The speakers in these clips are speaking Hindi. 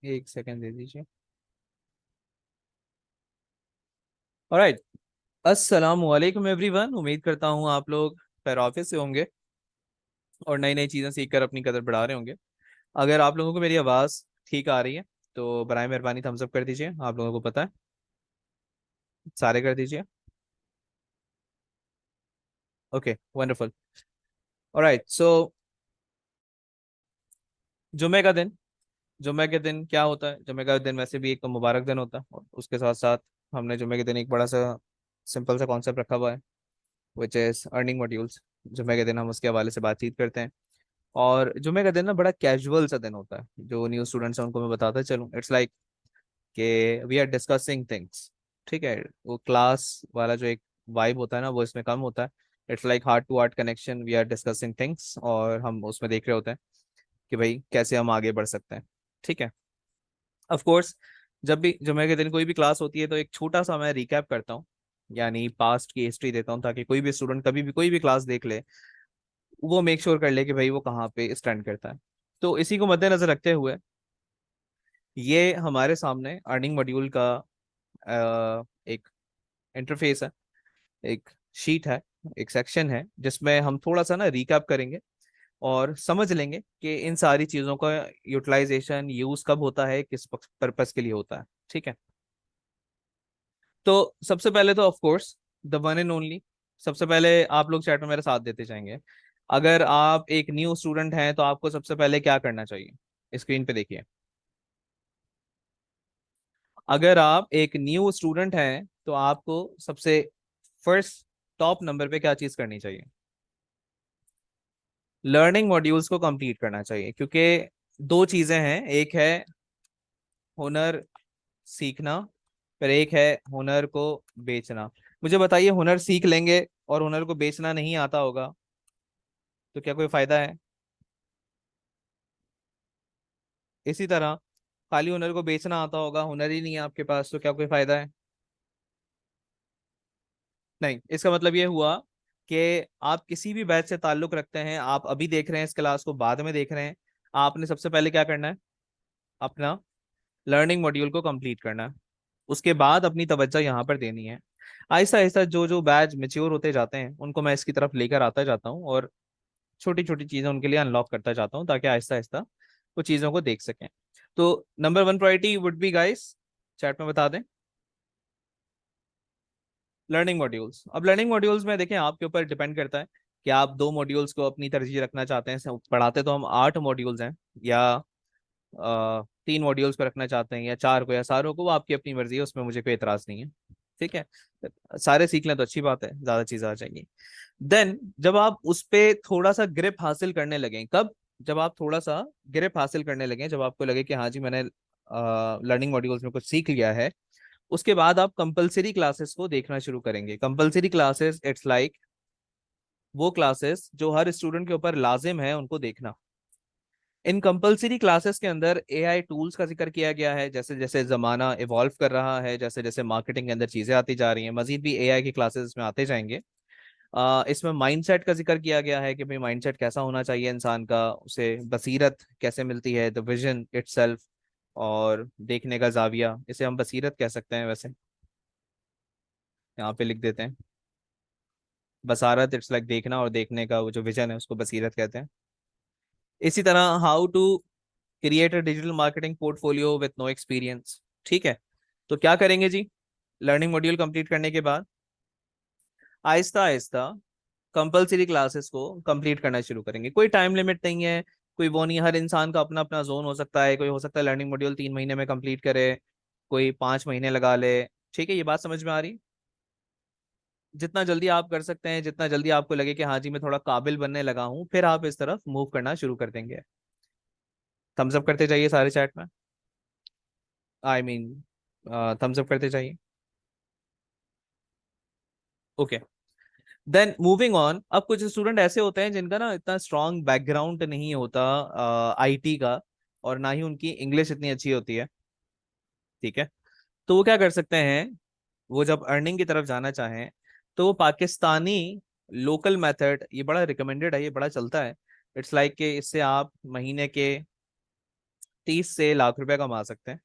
एक सेकंड दे दीजिए। ऑलराइट। अस्सलाम वालेकुम एवरीवन, उम्मीद करता हूँ आप लोग खैर ऑफिस से होंगे और नई नई चीज़ें सीख कर अपनी कदर बढ़ा रहे होंगे। अगर आप लोगों को मेरी आवाज़ ठीक आ रही है तो बराए मेहरबानी थम्स अप कर दीजिए। आप लोगों को पता है, सारे कर दीजिए। Okay, wonderful. ऑलराइट, सो जुमे का दिन, जुमे के दिन क्या होता है? जुमे का दिन वैसे भी एक मुबारक दिन होता है, और उसके साथ साथ हमने जुमे के दिन एक बड़ा सा सिंपल सा कॉन्सेप्ट रखा हुआ है, विच इज अर्निंग मॉड्यूल्स। जुमे के दिन हम उसके हवाले से बातचीत करते हैं। और जुमे का दिन ना बड़ा कैजुअल सा दिन होता है। जो न्यू स्टूडेंट्स हैं उनको मैं बताता चलूँ, इट्स लाइक कि वी आर डिस्कसिंग थिंग्स। ठीक है, वो क्लास वाला जो एक वाइब होता है ना, वो इसमें कम होता है। It's like heart to heart connection, we are discussing things, और हम उसमें देख रहे होते हैं कि भाई कैसे हम आगे बढ़ सकते हैं। ठीक है। ऑफ कोर्स, जब भी जुमे के दिन कोई भी क्लास होती है तो एक छोटा सा मैं रिकैप करता हूँ, यानी पास्ट की हिस्ट्री देता हूँ, ताकि कोई भी स्टूडेंट कभी भी कोई भी क्लास देख ले, वो मेक श्योर कर ले कि भाई वो कहाँ पे स्टैंड करता है। तो इसी को मद्देनजर रखते हुए ये हमारे सामने अर्निंग मॉड्यूल का एक इंटरफेस है, एक शीट है, एक सेक्शन है, जिसमें हम थोड़ा सा ना रिकैप करेंगे और समझ लेंगे कि इन सारी चीज़ों का यूटिलाइजेशन यूज कब होता है, किस पर्पस के लिए होता है। ठीक है। तो सबसे पहले तो of course the one and only, सबसे पहले आप लोग चैट में मेरे साथ देते जाएंगे। अगर आप एक न्यू स्टूडेंट हैं तो आपको सबसे पहले क्या करना चाहिए? स्क्रीन पे देखिए। अगर आप एक न्यू स्टूडेंट हैं तो आपको सबसे फर्स्ट टॉप नंबर पे क्या चीज करनी चाहिए? लर्निंग मॉड्यूल्स को कंप्लीट करना चाहिए, क्योंकि दो चीजें हैं, एक है हुनर सीखना, फिर एक है हुनर को बेचना। मुझे बताइए, हुनर सीख लेंगे और हुनर को बेचना नहीं आता होगा तो क्या कोई फायदा है? इसी तरह खाली हुनर को बेचना आता होगा, हुनर ही नहीं है आपके पास, तो क्या कोई फायदा है? नहीं। इसका मतलब ये हुआ कि आप किसी भी बैच से ताल्लुक रखते हैं, आप अभी देख रहे हैं इस क्लास को, बाद में देख रहे हैं, आपने सबसे पहले क्या करना है? अपना लर्निंग मॉड्यूल को कंप्लीट करना है। उसके बाद अपनी तवज्जो यहाँ पर देनी है। आहिस्ता आहिस्ता जो जो बैच मेच्योर होते जाते हैं उनको मैं इसकी तरफ लेकर आता जाता हूँ, और छोटी छोटी चीजें उनके लिए अनलॉक करता जाता हूँ, ताकि आहिस्ता आहिस्ता वो चीजों को देख सकें। तो number one priority would be guys, chat में बता दें, लर्निंग मॉड्यूल्स। अब लर्निंग मॉड्यूल्स में देखें, आपके ऊपर डिपेंड करता है कि आप दो मॉड्यूल्स को अपनी तरजीह रखना चाहते हैं। पढ़ाते तो हम 8 मॉड्यूल्स हैं, या 3 मॉड्यूल्स को रखना चाहते हैं, या चार को, या सारों को, वो आपकी अपनी मर्जी है, उसमें मुझे कोई एतराज नहीं है। ठीक है। सारे सीख लें तो अच्छी बात है, ज्यादा चीजें आ जाएंगी। देन जब आप उस पे थोड़ा सा ग्रिप हासिल करने लगें, कब? जब आप थोड़ा सा ग्रिप हासिल करने लगें, जब आपको लगे कि हाँ जी मैंने लर्निंग मॉड्यूल्स में कुछ सीख लिया है, उसके बाद आप कंपलसरी क्लासेस को देखना शुरू करेंगे। कंपलसरी क्लासेस इट्स लाइक वो क्लासेस जो हर स्टूडेंट के ऊपर लाजिम है उनको देखना। इन कंपलसरी क्लासेस के अंदर एआई टूल्स का जिक्र किया गया है। जैसे जैसे जमाना इवॉल्व कर रहा है, जैसे जैसे मार्केटिंग के अंदर चीजें आती जा रही हैं, मजीद भी एआई की क्लासेस में आते जाएंगे। इसमें माइंडसेट का जिक्र किया गया है कि भाई माइंडसेट कैसा होना चाहिए इंसान का, उसे बसीरत कैसे मिलती है, द विजन इटसेल्फ, और देखने का जाविया, इसे हम बसीरत कह सकते हैं वैसे। यहाँ पे लिख देते हैं बसारत, इट्स लाइक देखना, और देखने का वो जो विजन है उसको बसीरत कहते हैं। इसी तरह how to create a digital marketing portfolio with no experience. ठीक है। तो क्या करेंगे जी? लर्निंग मॉड्यूल कंप्लीट करने के बाद आहिस्ता आहिस्ता कंपलसरी क्लासेस को कंप्लीट करना शुरू करेंगे। कोई टाइम लिमिट नहीं है, कोई वो नहीं, हर इंसान का अपना अपना जोन हो सकता है। कोई हो सकता है लर्निंग मॉड्यूल 3 महीने में कंप्लीट करे, कोई 5 महीने लगा ले। ठीक है, ये बात समझ में आ रही? जितना जल्दी आप कर सकते हैं, जितना जल्दी आपको लगे कि हाँ जी मैं थोड़ा काबिल बनने लगा हूँ, फिर आप इस तरफ मूव करना शुरू कर देंगे। थम्स अप करते जाइए सारे चैट में, आई मीन थम्स अप करते जाइए। ओके। देन मूविंग ऑन, अब कुछ स्टूडेंट ऐसे होते हैं जिनका ना इतना स्ट्रांग बैकग्राउंड नहीं होता आईटी का, और ना ही उनकी इंग्लिश इतनी अच्छी होती है। ठीक है। तो वो क्या कर सकते हैं? वो जब अर्निंग की तरफ जाना चाहें तो वो पाकिस्तानी लोकल मेथड, ये बड़ा रिकमेंडेड है, ये बड़ा चलता है। इट्स लाइक कि इससे आप महीने के 30 से लाख रुपए कमा सकते हैं।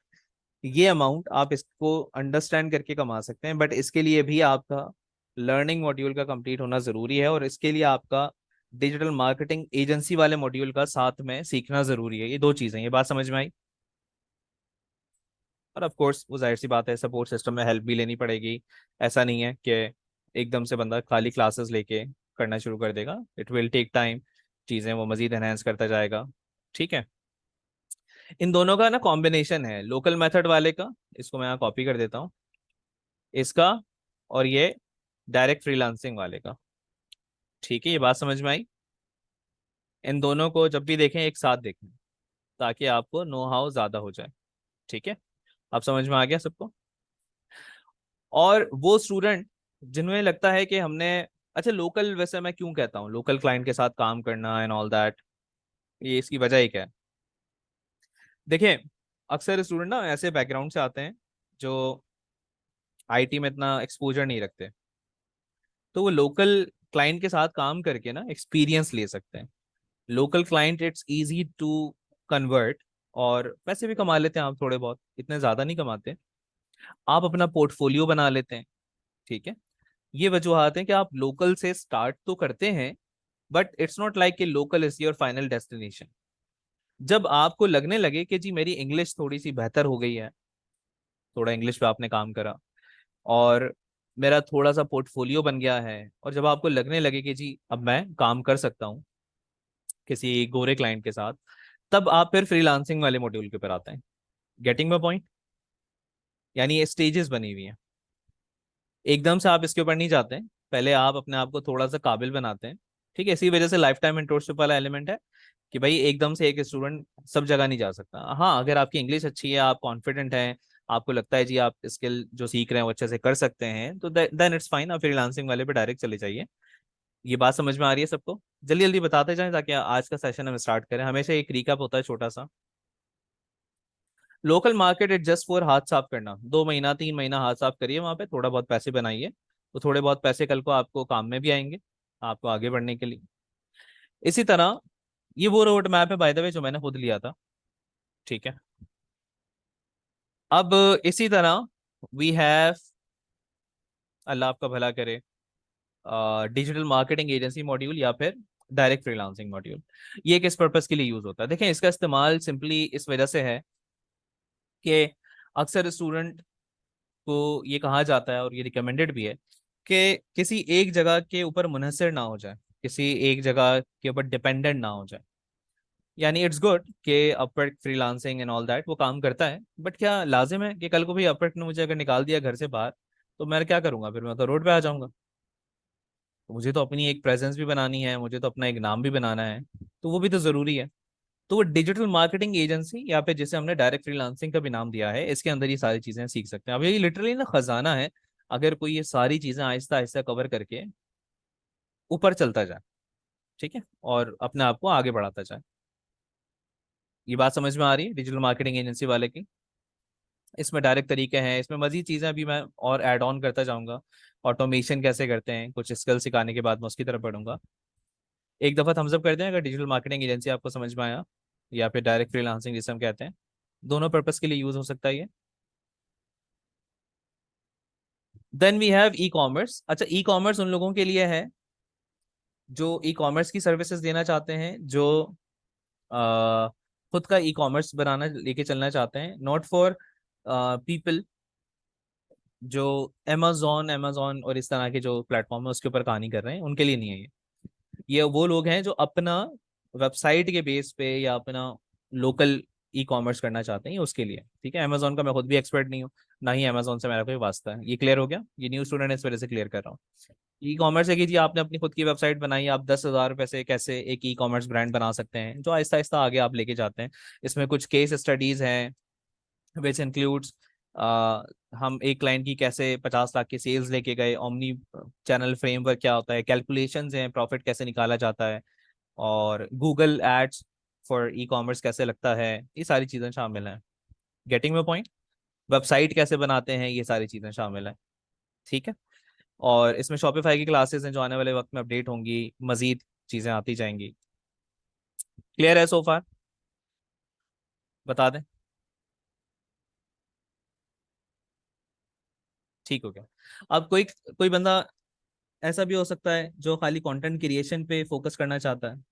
ये अमाउंट आप इसको अंडरस्टैंड करके कमा सकते हैं, बट इसके लिए भी आपका लर्निंग मॉड्यूल का कंप्लीट होना जरूरी है, और इसके लिए आपका डिजिटल मार्केटिंग एजेंसी वाले मॉड्यूल का साथ में सीखना जरूरी है। ये दो चीजें, ये बात समझ में आई। और ऑफ कोर्स वो जाहिर सी बात है, सपोर्ट सिस्टम में हेल्प भी लेनी पड़ेगी। ऐसा नहीं है कि एकदम से बंदा खाली क्लासेस लेके करना शुरू कर देगा, इट विल टेक टाइम, चीज़ें वो मजीद एनहेंस करता जाएगा। ठीक है, इन दोनों का ना कॉम्बिनेशन है, लोकल मेथड वाले का, इसको मैं यहाँ कॉपी कर देता हूँ, इसका, और ये डायरेक्ट फ्रीलांसिंग वाले का। ठीक है, ये बात समझ में आई। इन दोनों को जब भी देखें एक साथ देखें, ताकि आपको नो हाउ ज्यादा हो जाए। ठीक है, आप समझ में आ गया सबको। और वो स्टूडेंट जिन्हें लगता है कि हमने, अच्छा लोकल, वैसे मैं क्यों कहता हूँ लोकल क्लाइंट के साथ काम करना एंड ऑल दैट, ये इसकी वजह ही क्या है। देखिए, अक्सर स्टूडेंट ना ऐसे बैकग्राउंड से आते हैं जो आईटी में इतना एक्सपोजर नहीं रखते, तो वो लोकल क्लाइंट के साथ काम करके ना एक्सपीरियंस ले सकते हैं। Local client it's easy to convert, और पैसे भी कमा लेते हैं आप थोड़े बहुत, इतने ज्यादा नहीं कमाते। आप अपना पोर्टफोलियो बना लेते हैं। ठीक है, ये वजूहत हैं कि आप लोकल से स्टार्ट तो करते हैं, बट इट्स नॉट लाइक कि local is your final destination. जब आपको लगने लगे कि जी मेरी इंग्लिश थोड़ी सी बेहतर हो गई है, थोड़ा इंग्लिश पे आपने काम करा, और मेरा थोड़ा सा पोर्टफोलियो बन गया है, और जब आपको लगने लगे कि जी अब मैं काम कर सकता हूँ किसी गोरे क्लाइंट के साथ, तब आप फिर फ्रीलांसिंग वाले मॉड्यूल के ऊपर आते हैं। Getting my point? यानी ये स्टेजेस बनी हुई हैं, एकदम से आप इसके ऊपर नहीं जाते हैं, पहले आप अपने आप को थोड़ा सा काबिल बनाते हैं। ठीक है, इसी वजह से लाइफ टाइम मेंटोरशिप वाला एलिमेंट है, कि भाई एकदम से एक स्टूडेंट सब जगह नहीं जा सकता। हाँ, अगर आपकी इंग्लिश अच्छी है, आप कॉन्फिडेंट हैं, आपको लगता है जी आप स्किल जो सीख रहे हैं वो अच्छे से कर सकते हैं, तो देन इट्स फाइन, आप फ्रीलांसिंग वाले पे डायरेक्ट चले जाइए। ये बात समझ में आ रही है सबको? जल्दी जल्दी बताते जाएं ताकि आज का सेशन हम स्टार्ट करें। हमेशा एक रिकैप होता है छोटा सा। Local market it just for हाथ साफ करना, 2 महीना 3 महीना हाथ साफ करिए वहां पे, थोड़ा बहुत पैसे बनाइए, तो थोड़े बहुत पैसे कल को आपको काम में भी आएंगे, आपको आगे बढ़ने के लिए। इसी तरह ये वो रोड मैप है बाय द वे जो मैंने खुद लिया था। ठीक है, अब इसी तरह वी हैव, अल्लाह आपका भला करे, डिजिटल मार्केटिंग एजेंसी मॉड्यूल या फिर डायरेक्ट फ्रीलांसिंग मॉड्यूल। ये किस पर्पस के लिए यूज होता है? देखें, इसका इस्तेमाल सिंपली इस वजह से है कि अक्सर स्टूडेंट को ये कहा जाता है, और ये रिकमेंडेड भी है, कि किसी एक जगह के ऊपर मुनहसर ना हो जाए, किसी एक जगह के ऊपर डिपेंडेंट ना हो जाए। यानी इट्स गुड कि Upwork freelancing and all that वो काम करता है, बट क्या लाजिम है कि कल को भी अपवर्क ने मुझे अगर निकाल दिया घर से बाहर, तो मैं क्या करूंगा? फिर मैं तो रोड पे आ जाऊंगा। तो मुझे तो अपनी एक प्रेजेंस भी बनानी है, मुझे तो अपना एक नाम भी बनाना है, तो वो भी तो जरूरी है। तो वो डिजिटल मार्केटिंग एजेंसी, या फिर जिसे हमने डायरेक्ट फ्रीलांसिंग का भी नाम दिया है, इसके अंदर ये सारी चीजें सीख सकते हैं। अब ये लिटरली ना खजाना है, अगर कोई ये सारी चीजें आहिस्ता आहिस्ता कवर करके ऊपर चलता जाए, ठीक है, और अपने आप को आगे बढ़ाता जाए। ये बात समझ में आ रही है डिजिटल मार्केटिंग एजेंसी वाले की? इसमें डायरेक्ट तरीके हैं, इसमें मजीद चीजें अभी मैं और ऐड ऑन करता जाऊंगा। ऑटोमेशन कैसे करते हैं, कुछ स्किल सिखाने के बाद मैं उसकी तरफ बढ़ूंगा। एक दफा थम्स अप कर दें अगर डिजिटल मार्केटिंग एजेंसी आपको समझ में आया, या फिर डायरेक्ट फ्रीलांसिंग जिसे हम कहते हैं, दोनों पर्पस के लिए यूज हो सकता है ये। Then we have e commerce. अच्छा, ई कॉमर्स उन लोगों के लिए है जो ई कॉमर्स की सर्विसेज देना चाहते हैं, जो अ, खुद का ई कॉमर्स बनाना लेके चलना चाहते हैं, नॉट फॉर पीपल जो अमेजोन अमेजोन और इस तरह के जो प्लेटफॉर्म है उसके ऊपर कहानी कर रहे हैं, उनके लिए नहीं है ये वो लोग हैं जो अपना वेबसाइट के बेस पे या अपना लोकल ई कॉमर्स करना चाहते हैं, ये उसके लिए। ठीक है, अमेजोन का मैं खुद भी एक्सपर्ट नहीं हूँ, ना ही अमेजोन से मेरा कोई वास्ता है। ये क्लियर हो गया? ये न्यू स्टूडेंट है इस वजह से क्लियर कर रहा हूँ। ई कॉमर्स है कि जी आपने अपनी खुद की वेबसाइट बनाई, आप 10,000 रुपए से कैसे एक ई कॉमर्स ब्रांड बना सकते हैं, जो आहिस्ता आहिस्ता आगे आप लेके जाते हैं। इसमें कुछ केस स्टडीज हैं विच इंक्लूड्स, हम एक क्लाइंट की कैसे 50 लाख की सेल्स लेके गए, ओमनी चैनल फ्रेमवर्क क्या होता है, कैलकुलेशंस हैं, प्रॉफिट कैसे निकाला जाता है, और Google ads for e commerce कैसे लगता है, ये सारी चीज़ें शामिल हैं। Getting my point? वेबसाइट कैसे बनाते हैं, ये सारी चीज़ें शामिल हैं। ठीक है, और इसमें शॉपिफाई की क्लासेस हैं जो आने वाले वक्त में अपडेट होंगी, मजीद चीज़ें आती जाएंगी। क्लियर है सो फार? बता दें? ठीक हो गया। अब कोई कोई बंदा ऐसा भी हो सकता है जो खाली कंटेंट क्रिएशन पे फोकस करना चाहता है,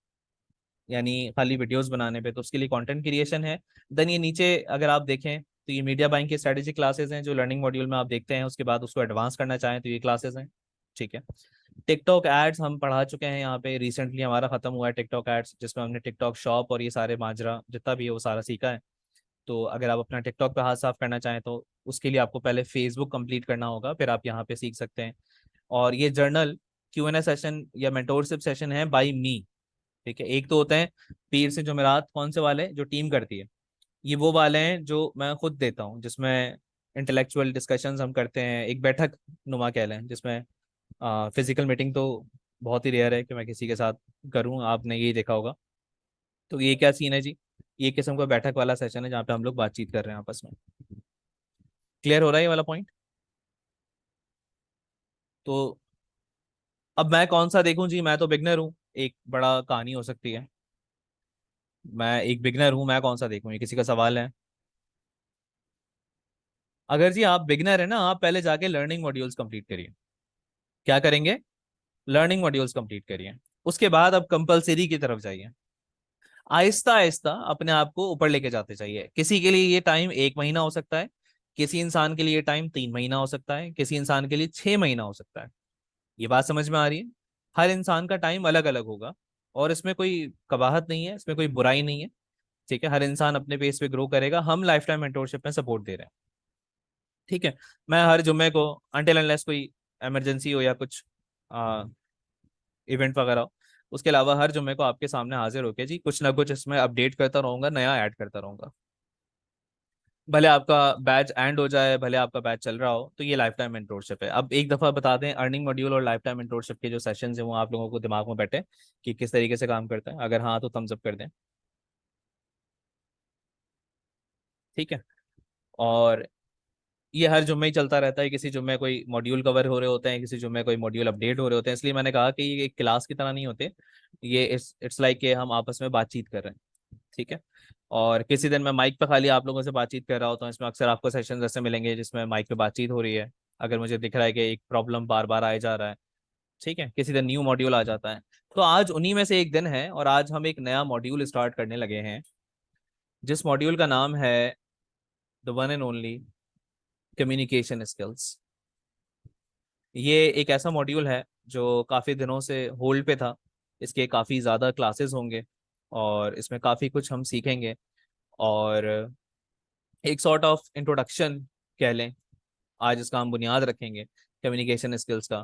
यानी खाली वीडियोस बनाने पे, तो उसके लिए कंटेंट क्रिएशन है। देन ये नीचे अगर आप देखें तो ये मीडिया बाइंग की स्ट्रेटेजी क्लासेस हैं जो लर्निंग मॉड्यूल में आप देखते हैं, उसके बाद उसको एडवांस करना चाहें तो ये क्लासेस हैं। ठीक है। टिकटॉक एड्स हम पढ़ा चुके हैं यहाँ पे, रिसेंटली हमारा खत्म हुआ है टिकटॉक एड्स, जिसमें हमने टिकटॉक शॉप और ये सारे माजरा जितना भी है वो सारा सीखा है। तो अगर आप अपना टिकटॉक पे हाथ साफ करना चाहें तो उसके लिए आपको पहले फेसबुक कंप्लीट करना होगा, फिर आप यहाँ पे सीख सकते हैं। और ये जर्नल Q&A सेशन या मेंटोरशिप सेशन है बाय मी। ठीक है। एक तो होते हैं पीर से जुमेरात, कौन से वाले जो टीम करती है, ये वो वाले हैं जो मैं खुद देता हूँ, जिसमें इंटेलेक्चुअल डिस्कशंस हम करते हैं, एक बैठक नुमा कह लें, जिसमें फिजिकल मीटिंग तो बहुत ही रेयर है कि मैं किसी के साथ करूँ, आपने यही देखा होगा। तो ये क्या सीन है जी, ये किस्म का बैठक वाला सेशन है जहाँ पे हम लोग बातचीत कर रहे हैं आपस में। क्लियर हो रहा है ये वाला पॉइंट? तो अब मैं कौन सा देखूं जी, मैं तो बिगनर हूँ, एक बड़ा कहानी हो सकती है। मैं एक बिगनर हूँ, मैं कौन सा देखूं, ये किसी का सवाल है? अगर जी आप बिगनर है ना, आप पहले जाके लर्निंग मॉड्यूल्स कंप्लीट करिए। क्या करेंगे? लर्निंग मॉड्यूल्स कंप्लीट करिए। उसके बाद अब कंपलसरी की तरफ जाइए। आहिस्ता आहिस्ता अपने आप को ऊपर लेके जाते चाहिए। किसी के लिए ये टाइम 1 महीना हो सकता है, किसी इंसान के लिए ये टाइम 3 महीना हो सकता है, किसी इंसान के लिए 6 महीना हो सकता है। ये बात समझ में आ रही है? हर इंसान का टाइम अलग अलग होगा, और इसमें कोई कबाहत नहीं है, इसमें कोई बुराई नहीं है। ठीक है। हर इंसान अपने पेस पे ग्रो करेगा, हम लाइफ टाइम मेंटोरशिप में सपोर्ट दे रहे हैं। ठीक है। मैं हर जुम्मे को, अनटिल अनलेस कोई इमरजेंसी हो या कुछ इवेंट वगैरह हो, उसके अलावा हर जुम्मे को आपके सामने हाजिर होके जी कुछ ना कुछ इसमें अपडेट करता रहूंगा, नया ऐड करता रहूंगा। भले आपका बैच एंड हो जाए, भले आपका बैच चल रहा हो, तो ये लाइफ टाइम मेंटोरशिप है। अब एक दफा बता दें, अर्निंग मॉड्यूल और लाइफ टाइम मेंटोरशिप के जो सेशंस हैं वो आप लोगों को दिमाग में बैठे कि किस तरीके से काम करता है? अगर हाँ तो थम्स अप कर दें। ठीक है। और ये हर जुम्मे ही चलता रहता है, किसी जुम्मे कोई मॉड्यूल कवर हो रहे होते हैं, किसी जुम्मे कोई मॉड्यूल अपडेट हो रहे होते हैं, इसलिए मैंने कहा कि ये एक क्लास की तरह नहीं होते। ये इट्स लाइक कि हम आपस में बातचीत कर रहे हैं। ठीक है। और किसी दिन मैं माइक पे खाली आप लोगों से बातचीत कर रहा होता हूँ, इसमें अक्सर आपको सेशन ऐसे मिलेंगे जिसमें माइक पे बातचीत हो रही है, अगर मुझे दिख रहा है कि एक प्रॉब्लम बार बार आए जा रहा है। ठीक है। किसी दिन न्यू मॉड्यूल आ जाता है। तो आज उन्हीं में से एक दिन है, और आज हम एक नया मॉड्यूल स्टार्ट करने लगे हैं, जिस मॉड्यूल का नाम है the one and only communication skills. ये एक ऐसा मॉड्यूल है जो काफ़ी दिनों से होल्ड पे था। इसके काफ़ी ज़्यादा क्लासेस होंगे, और इसमें काफ़ी कुछ हम सीखेंगे, और एक सॉर्ट ऑफ इंट्रोडक्शन कह लें। आज इसका हम बुनियाद रखेंगे कम्युनिकेशन स्किल्स का,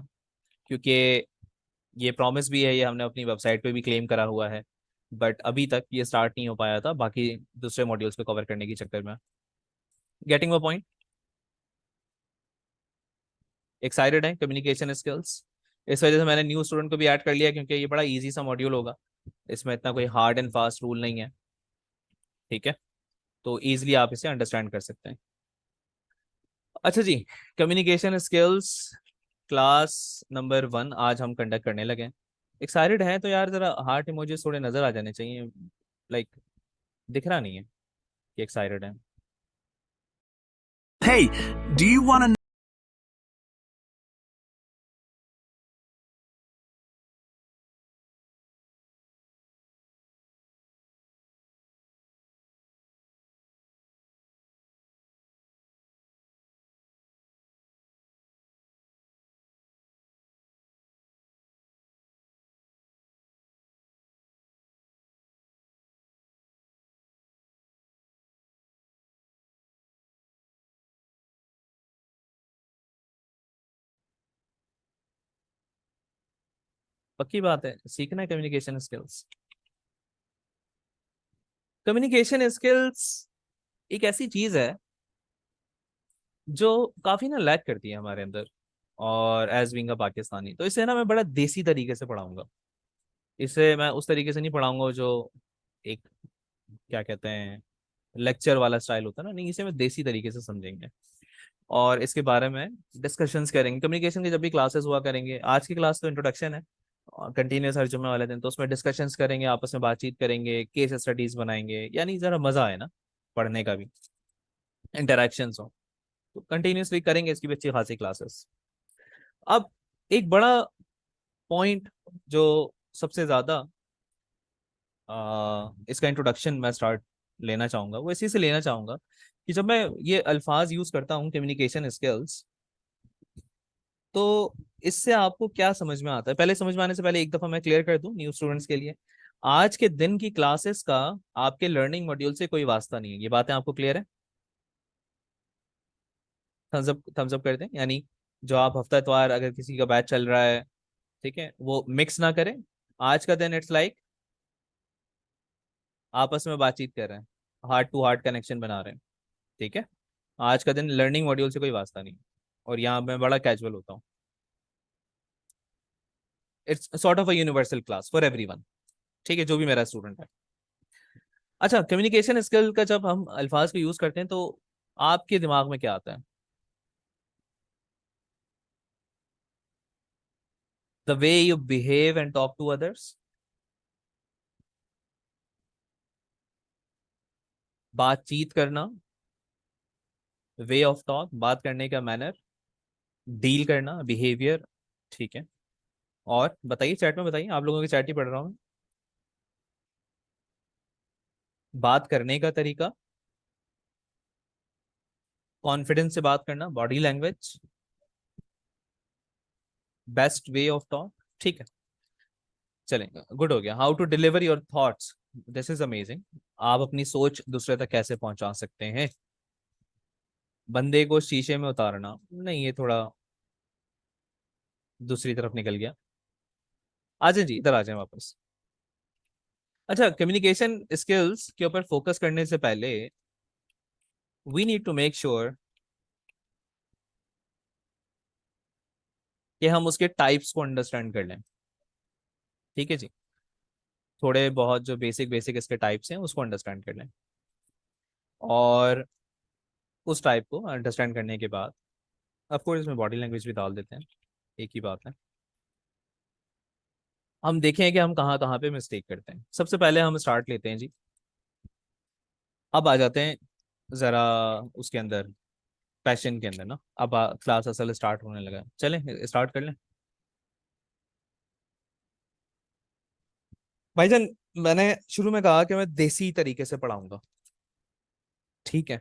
क्योंकि ये प्रॉमिस भी है, ये हमने अपनी वेबसाइट पे भी क्लेम करा हुआ है, बट अभी तक ये स्टार्ट नहीं हो पाया था बाकी दूसरे मॉड्यूल्स को कवर करने के चक्कर में। गेटिंग वो पॉइंट? एक्साइटेड है कम्युनिकेशन स्किल्स? इस वजह से मैंने न्यू स्टूडेंट को भी ऐड कर लिया, क्योंकि ये बड़ा इजी सा मॉड्यूल होगा, इसमें इतना कोई हार्ड एंड फास्ट रूल नहीं है। ठीक है। तो ईजिली आप इसे अंडरस्टैंड कर सकते हैं। अच्छा जी, कम्युनिकेशन स्किल्स क्लास नंबर 1 आज हम कंडक्ट करने लगे। एक्साइटेड हैं तो यार जरा हार्ट इमोजीज थोड़े नजर आ जाने चाहिए, लाइक दिख रहा नहीं है कि एक्साइटेड है। Hey, do you want to पक्की बात है, सीखना है कम्युनिकेशन स्किल्स। कम्युनिकेशन स्किल्स एक ऐसी चीज है जो काफी ना लैक करती है हमारे अंदर, और एज बीइंग अ पाकिस्तानी तो इसे ना मैं बड़ा देसी तरीके से पढ़ाऊंगा। इसे मैं उस तरीके से नहीं पढ़ाऊंगा जो एक, क्या कहते हैं, लेक्चर वाला स्टाइल होता है ना, नहीं, इसे मैं देसी तरीके से समझेंगे, और इसके बारे में डिस्कशंस करेंगे। कम्युनिकेशन की जब भी क्लासेस हुआ करेंगे, आज की क्लास तो इंट्रोडक्शन है, कंटिन्यूस हर जुम्मे वाले दिन तो उसमें डिस्कशंस करेंगे, आपस में बातचीत करेंगे, केस स्टडीज बनाएंगे, यानी जरा मजा आए ना। पढ़ने का भी, इंटरेक्शंस हो, तो कंटिन्यूसली करेंगे इसकी भी अच्छी खासी क्लासेस। अब एक बड़ा पॉइंट जो सबसे ज्यादा इसका इंट्रोडक्शन मैं स्टार्ट लेना चाहूंगा, वो इसी से लेना चाहूंगा कि जब मैं ये अल्फाज यूज करता हूँ कम्युनिकेशन स्किल्स, तो इससे आपको क्या समझ में आता है। पहले समझ में आने से पहले एक दफा मैं क्लियर कर दूं न्यू स्टूडेंट्स के लिए, आज के दिन की क्लासेस का आपके लर्निंग मॉड्यूल से कोई वास्ता नहीं है। ये बातें आपको क्लियर है? थम्स अप कर दें, यानी जो आप हफ्ता इतवार अगर किसी का बैच चल रहा है, ठीक है, वो मिक्स ना करें। आज का दिन इट्स लाइक आपस में बातचीत कर रहे हैं, हार्ट टू हार्ट कनेक्शन बना रहे हैं, ठीक है। आज का दिन लर्निंग मॉड्यूल से कोई वास्ता नहीं, और यहाँ मैं बड़ा कैजुअल होता हूँ। It's sort of a universal class for everyone, ठीक है, जो भी मेरा स्टूडेंट है। अच्छा, कम्युनिकेशन स्किल का जब हम अल्फाज को यूज करते हैं तो आपके दिमाग में क्या आता है? The way you behave and talk to others, बातचीत करना, वे ऑफ टॉक, बात करने का मैनर, डील करना, बिहेवियर, ठीक है। और बताइए, चैट में बताइए, आप लोगों की चैट ही पढ़ रहा हूँ मैं। बात करने का तरीका, कॉन्फिडेंस से बात करना, body language, best way of talk, ठीक है। चलेगा, गुड हो गया। How to deliver your thoughts, this is amazing. आप अपनी सोच दूसरे तक कैसे पहुंचा सकते हैं। बंदे को शीशे में उतारना, नहीं ये थोड़ा दूसरी तरफ निकल गया। आ जाए जी, इधर आ जाए वापस। अच्छा, कम्युनिकेशन स्किल्स के ऊपर फोकस करने से पहले we need to make sure कि हम उसके टाइप्स को अंडरस्टैंड कर लें, ठीक है जी। थोड़े बहुत जो बेसिक बेसिक इसके टाइप्स हैं उसको अंडरस्टैंड कर लें, और उस टाइप को अंडरस्टैंड करने के बाद ऑफ कोर्स इसमें बॉडी लैंग्वेज भी डाल देते हैं, एक ही बात है। हम देखें कि हम कहाँ कहाँ पे मिस्टेक करते हैं। सबसे पहले हम स्टार्ट लेते हैं जी, अब आ जाते हैं जरा उसके अंदर, पैशन के अंदर ना। अब क्लास असल स्टार्ट होने लगा है। चलें स्टार्ट कर लें भाईजान। मैंने शुरू में कहा कि मैं देसी तरीके से पढ़ाऊंगा, ठीक है।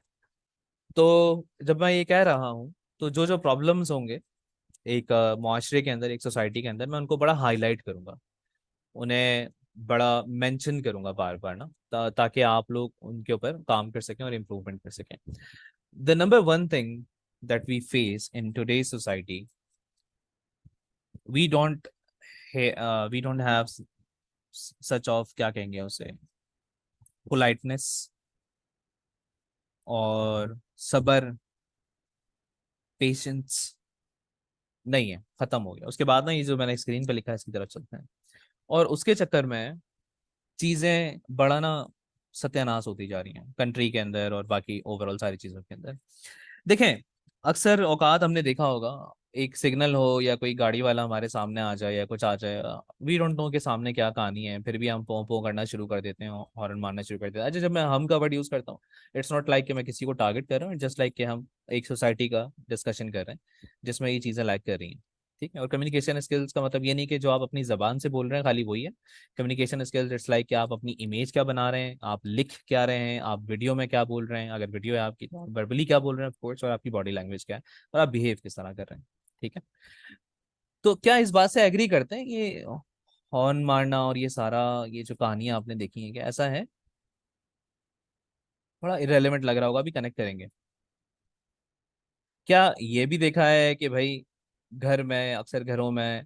तो जब मैं ये कह रहा हूँ, तो जो जो प्रॉब्लम्स होंगे एक मुआशरे के अंदर, एक सोसाइटी के अंदर, मैं उनको बड़ा हाईलाइट करूंगा, उन्हें बड़ा मेंशन करूंगा बार बार ना, ताकि आप लोग उनके ऊपर काम कर सकें और इम्प्रूवमेंट कर सकें। The number one thing that we face in today's society, we don't we don't have such of, क्या कहेंगे उसे, पोलाइटनेस और सबर, पेशेंस नहीं है, खत्म हो गया। उसके बाद ना ये जो मैंने स्क्रीन पे लिखा है इसकी तरफ चलते हैं, और उसके चक्कर में चीजें बड़ा ना सत्यानाश होती जा रही हैं कंट्री के अंदर और बाकी ओवरऑल सारी चीजों के अंदर। देखें, अक्सर औकात हमने देखा होगा, एक सिग्नल हो या कोई गाड़ी वाला हमारे सामने आ जाए या कुछ आ जाए, वी डोंट नो कि सामने क्या कहानी है, फिर भी हम पो पो करना शुरू कर देते हैं, हॉर्न मारना शुरू कर देते हैं। अच्छा, जब मैं हम का वर्ड यूज करता हूँ, इट्स नॉट लाइक कि मैं किसी को टारगेट कर रहा हूँ, जस्ट लाइक कि हम एक सोसाइटी का डिस्कशन कर रहे हैं जिसमें ये चीज़ें लैक कर रही हैं, ठीक है। और कम्युनिकेशन स्किल्स का मतलब ये नहीं कि जो आप अपनी जबान से बोल रहे हैं खाली वही है। कम्युनिकेशन स्किल्स इट्स लाइक कि आप अपनी इमेज क्या बना रहे हैं, आप लिख क्या रहे हैं, आप वीडियो में क्या बोल रहे हैं, अगर वीडियो है आपकी तो आप वर्बली क्या बोल रहे हैं ऑफ कोर्स, और आपकी बॉडी लैंग्वेज क्या है, और आप बिहेव किस तरह कर रहे हैं, ठीक है। तो क्या इस बात से एग्री करते हैं ये हॉर्न मारना और ये सारा, ये जो कहानियां आपने देखी हैं, क्या ऐसा है? थोड़ा इरेलीवेंट लग रहा होगा, अभी कनेक्ट करेंगे। क्या ये भी देखा है कि भाई घर में, अक्सर घरों में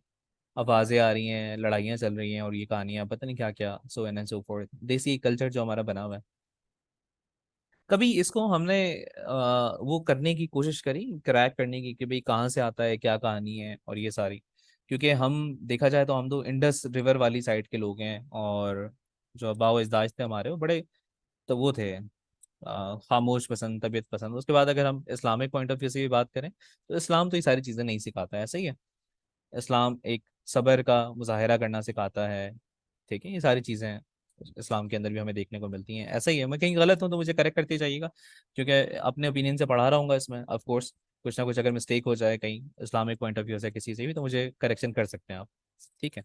आवाजें आ रही हैं, लड़ाइयाँ चल रही हैं, और ये कहानियां पता नहीं क्या क्या, सो एन एंड सो फोर्थ, देसी कल्चर जो हमारा बना हुआ है। कभी इसको हमने वो करने की कोशिश करी, क्रैक करने की, कि भाई कहाँ से आता है, क्या कहानी है और ये सारी। क्योंकि हम देखा जाए तो हम तो इंडस रिवर वाली साइड के लोग हैं, और जो आबाओ अजदाज थे हमारे वो बड़े, तो वो थे खामोश पसंद, तबीयत पसंद। उसके बाद अगर हम इस्लामिक पॉइंट ऑफ व्यू से भी बात करें, तो इस्लाम तो ये सारी चीज़ें नहीं सिखाता है, ऐसा ही है। इस्लाम एक सब्र का मुजाहिरा करना सिखाता है, ठीक है, ये सारी चीज़ें हैं। इस्लाम के अंदर भी हमें देखने को मिलती हैं। ऐसा ही है, मैं कहीं गलत हूँ तो मुझे करेक्ट करते जाइएगा, क्योंकि अपने ओपिनियन से पढ़ा रहा हूँ इसमें। ऑफ कोर्स कुछ ना कुछ अगर मिस्टेक हो जाए कहीं इस्लामिक पॉइंट ऑफ व्यू से किसी से भी, तो मुझे करेक्शन कर सकते हैं आप। ठीक है।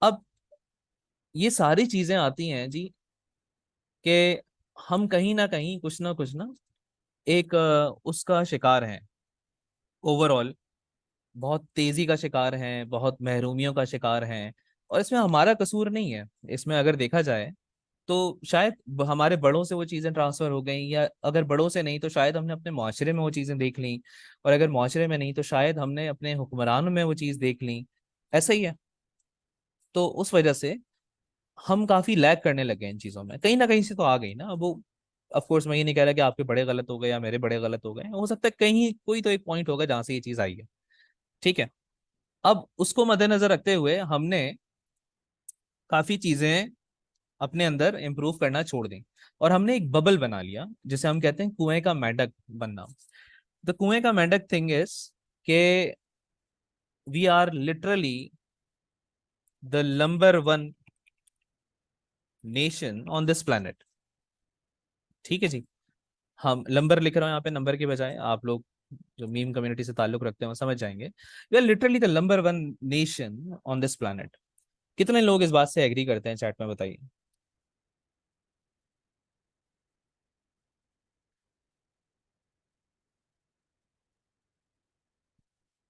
अब ये सारी चीजें आती हैं जी कि हम कहीं ना कुछ ना एक उसका शिकार हैं ओवरऑल, बहुत तेजी का शिकार हैं, बहुत महरूमियों का शिकार हैं। और इसमें हमारा कसूर नहीं है, इसमें अगर देखा जाए तो शायद हमारे बड़ों से वो चीजें ट्रांसफर हो गई, या अगर बड़ों से नहीं तो शायद हमने अपने माशरे में वो चीजें देख ली, और अगर माशरे में नहीं तो शायद हमने अपने हुक्मरानों में वो चीज देख ली। ऐसा ही है। तो उस वजह से हम काफी लैग करने लगे इन चीजों में, कहीं ना कहीं से तो आ गई ना अब वो। ऑफ कोर्स मैं ये नहीं कह रहा कि आपके बड़े गलत हो गए या मेरे बड़े गलत हो गए, हो सकता है कहीं कोई तो एक पॉइंट होगा जहां से ये चीज आई है। ठीक है। अब उसको मद्देनजर रखते हुए हमने काफी चीजें अपने अंदर इम्प्रूव करना छोड़ दी, और हमने एक बबल बना लिया जिसे हम कहते हैं कुएं का मेंढक बनना। द कुएं का मेंढक थिंग इज के we are literally the number one nation on this planet. ठीक है जी। हम नंबर लिख रहे हो यहाँ पे, नंबर के बजाय आप लोग जो मीम कम्युनिटी से ताल्लुक रखते हैं वो समझ जाएंगे, we are literally the number one nation on this planet. कितने लोग इस बात से एग्री करते हैं, चैट में बताइए।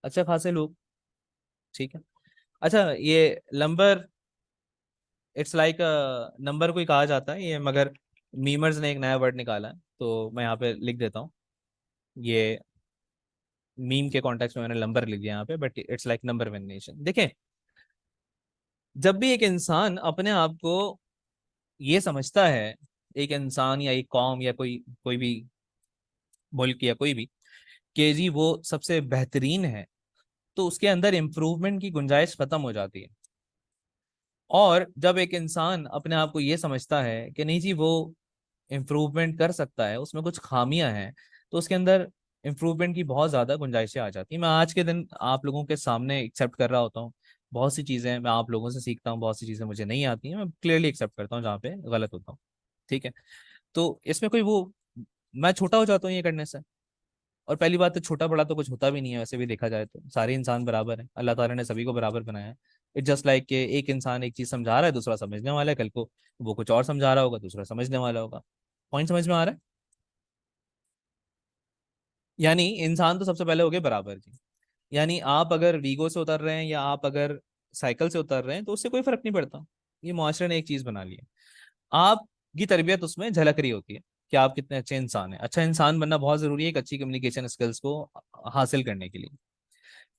अच्छा खासे लोग। ठीक है। अच्छा ये नंबर, इट्स लाइक नंबर कोई कहा जाता है ये, मगर मीमर्स ने एक नया वर्ड निकाला है तो मैं यहाँ पे लिख देता हूँ। ये मीम के कॉन्टेक्स्ट में मैंने नंबर लिख दिया यहाँ पे, but it's like number one nation. देखें, जब भी एक इंसान अपने आप को ये समझता है, एक इंसान या एक कौम या कोई कोई भी मुल्क या कोई भी, कि जी वो सबसे बेहतरीन है, तो उसके अंदर इम्प्रूवमेंट की गुंजाइश खत्म हो जाती है। और जब एक इंसान अपने आप को ये समझता है कि नहीं जी वो इम्प्रूवमेंट कर सकता है, उसमें कुछ खामियां हैं, तो उसके अंदर इम्प्रूवमेंट की बहुत ज़्यादा गुंजाइशें आ जाती हैं। मैं आज के दिन आप लोगों के सामने एक्सेप्ट कर रहा होता हूँ, बहुत सी चीज़ें मैं आप लोगों से सीखता हूँ, बहुत सी चीज़ें मुझे नहीं आती हैं, मैं क्लियरली एक्सेप्ट करता हूँ जहाँ पे गलत होता हूँ। ठीक है। तो इसमें कोई वो, मैं छोटा हो जाता हूँ ये करने से। और पहली बात तो छोटा बड़ा तो कुछ होता भी नहीं है, वैसे भी देखा जाए तो सारे इंसान बराबर हैं, अल्लाह ताला ने सभी को बराबर बनाया है। इट जस्ट लाइक के एक इंसान एक चीज समझा रहा है, दूसरा समझने वाला है, कल को वो कुछ और समझा रहा होगा, दूसरा समझने वाला होगा। पॉइंट समझ में आ रहा है? यानी इंसान तो सबसे पहले हो गए बराबर जी। यानी आप अगर वीगो से उतर रहे हैं या आप अगर साइकिल से उतर रहे हैं तो उससे कोई फर्क नहीं पड़ता। ये मुआशरे ने एक चीज बना ली है, आपकी तरबियत उसमें झलक रही होती है कि आप कितने अच्छे इंसान हैं। अच्छा इंसान बनना बहुत जरूरी है एक अच्छी कम्युनिकेशन स्किल्स को हासिल करने के लिए।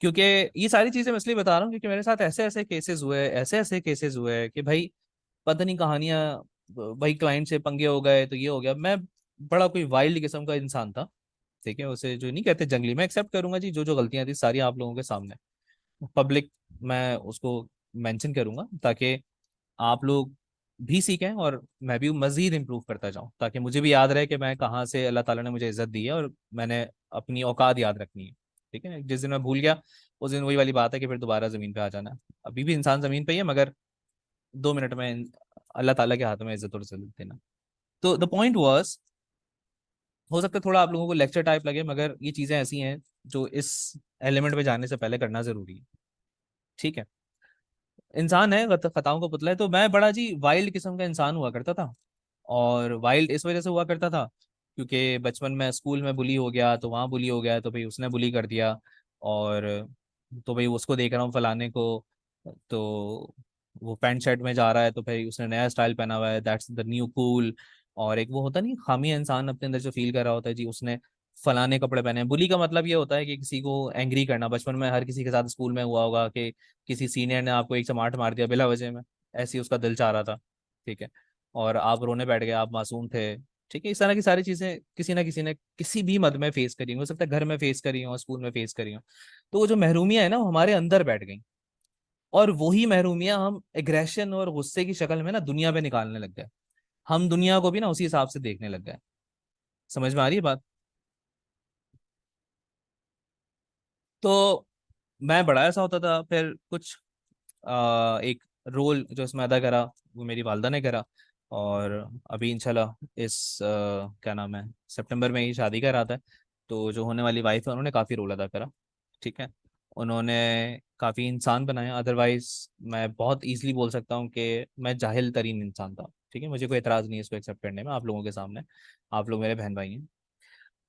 क्योंकि ये सारी चीजें मैं इसलिए बता रहा हूँ क्योंकि मेरे साथ ऐसे ऐसे केसेस हुए, ऐसे ऐसे केसेस हुए कि भाई पता नहीं कहानियां, भाई क्लाइंट से पंगे हो गए तो ये हो गया। मैं बड़ा कोई वाइल्ड किस्म का इंसान था। ठीक है, उसे जो नहीं कहते जंगली, मैं एक्सेप्ट करूंगा जी, जो जो गलतियां थी सारी आप लोगों के सामने पब्लिक मैं उसको मेंशन करूंगा, ताकि आप लोग भी सीखें और मैं भी मजीद इंप्रूव करता जाऊं, ताकि मुझे भी याद रहे कि मैं कहाँ से अल्लाह ताला ने मुझे इज्जत दी है और मैंने अपनी औकात याद रखनी है। ठीक है, जिस दिन मैं भूल गया उस दिन वही वाली बात है कि फिर दोबारा जमीन पे आ जाना है। अभी भी इंसान जमीन पे ही है, मगर 2 मिनट में अल्लाह ताला के हाथों में इज्जत और जल्लत देना। तो द पॉइंट वाज, हो सकता है थोड़ा आप लोगों को लेक्चर टाइप लगे, मगर ये चीजें ऐसी हैं जो इस एलिमेंट पे जाने से पहले करना जरूरी है। ठीक है। इंसान है, खताओं का पुतला है, तो मैं बड़ा जी वाइल्ड किस्म का इंसान हुआ करता था। और वाइल्ड इस वजह से हुआ करता था क्योंकि बचपन में स्कूल में बुली हो गया, तो वहाँ बुली हो गया तो भाई उसने बुली कर दिया। और तो भाई उसको देख रहा हूँ फलाने को, तो वो पैंट शर्ट में जा रहा है तो भाई उसने नया स्टाइल पहना हुआ है, दैट्स द न्यू कूल। और एक वो होता नहीं खामी इंसान अपने अंदर जो फील कर रहा होता है जी, उसने फलाने कपड़े पहने हैं। बुली का मतलब ये होता है कि किसी को एंग्री करना। बचपन में हर किसी के साथ स्कूल में हुआ होगा कि किसी सीनियर ने आपको एक चमाट मार दिया बिला वजह में, ऐसे ही उसका दिल चाह रहा था। ठीक है। और आप रोने बैठ गए, आप मासूम थे। ठीक है, इस तरह की सारी चीजें किसी ना किसी ने किसी भी मद में फेस करी हो सकता है, घर में फेस करी हो, स्कूल में फेस करी हो। तो वो जो महरूमियां है ना वो हमारे अंदर बैठ गई, और वही महरूमियां हम एग्रेशन और गुस्से की शक्ल में ना दुनिया पे निकालने लग गए। हम दुनिया को भी ना उसी हिसाब से देखने लग गए। समझ में आ रही है बात? तो मैं बड़ा ऐसा होता था, फिर कुछ एक रोल जो इसमें अदा करा वो मेरी वालदा ने करा। और अभी इंशाल्लाह इस क्या नाम है, सितंबर में ही शादी का इरादा है। तो जो होने वाली वाइफ है उन्होंने काफ़ी रोल अदा करा। ठीक है। उन्होंने काफ़ी इंसान बनाया। अदरवाइज मैं बहुत इजीली बोल सकता हूँ कि मैं जाहिल तरीन इंसान था। ठीक है, मुझे कोई एतराज़ नहीं है इसको एक्सेप्ट करने में आप लोगों के सामने। आप लोग मेरे बहन भाई हैं।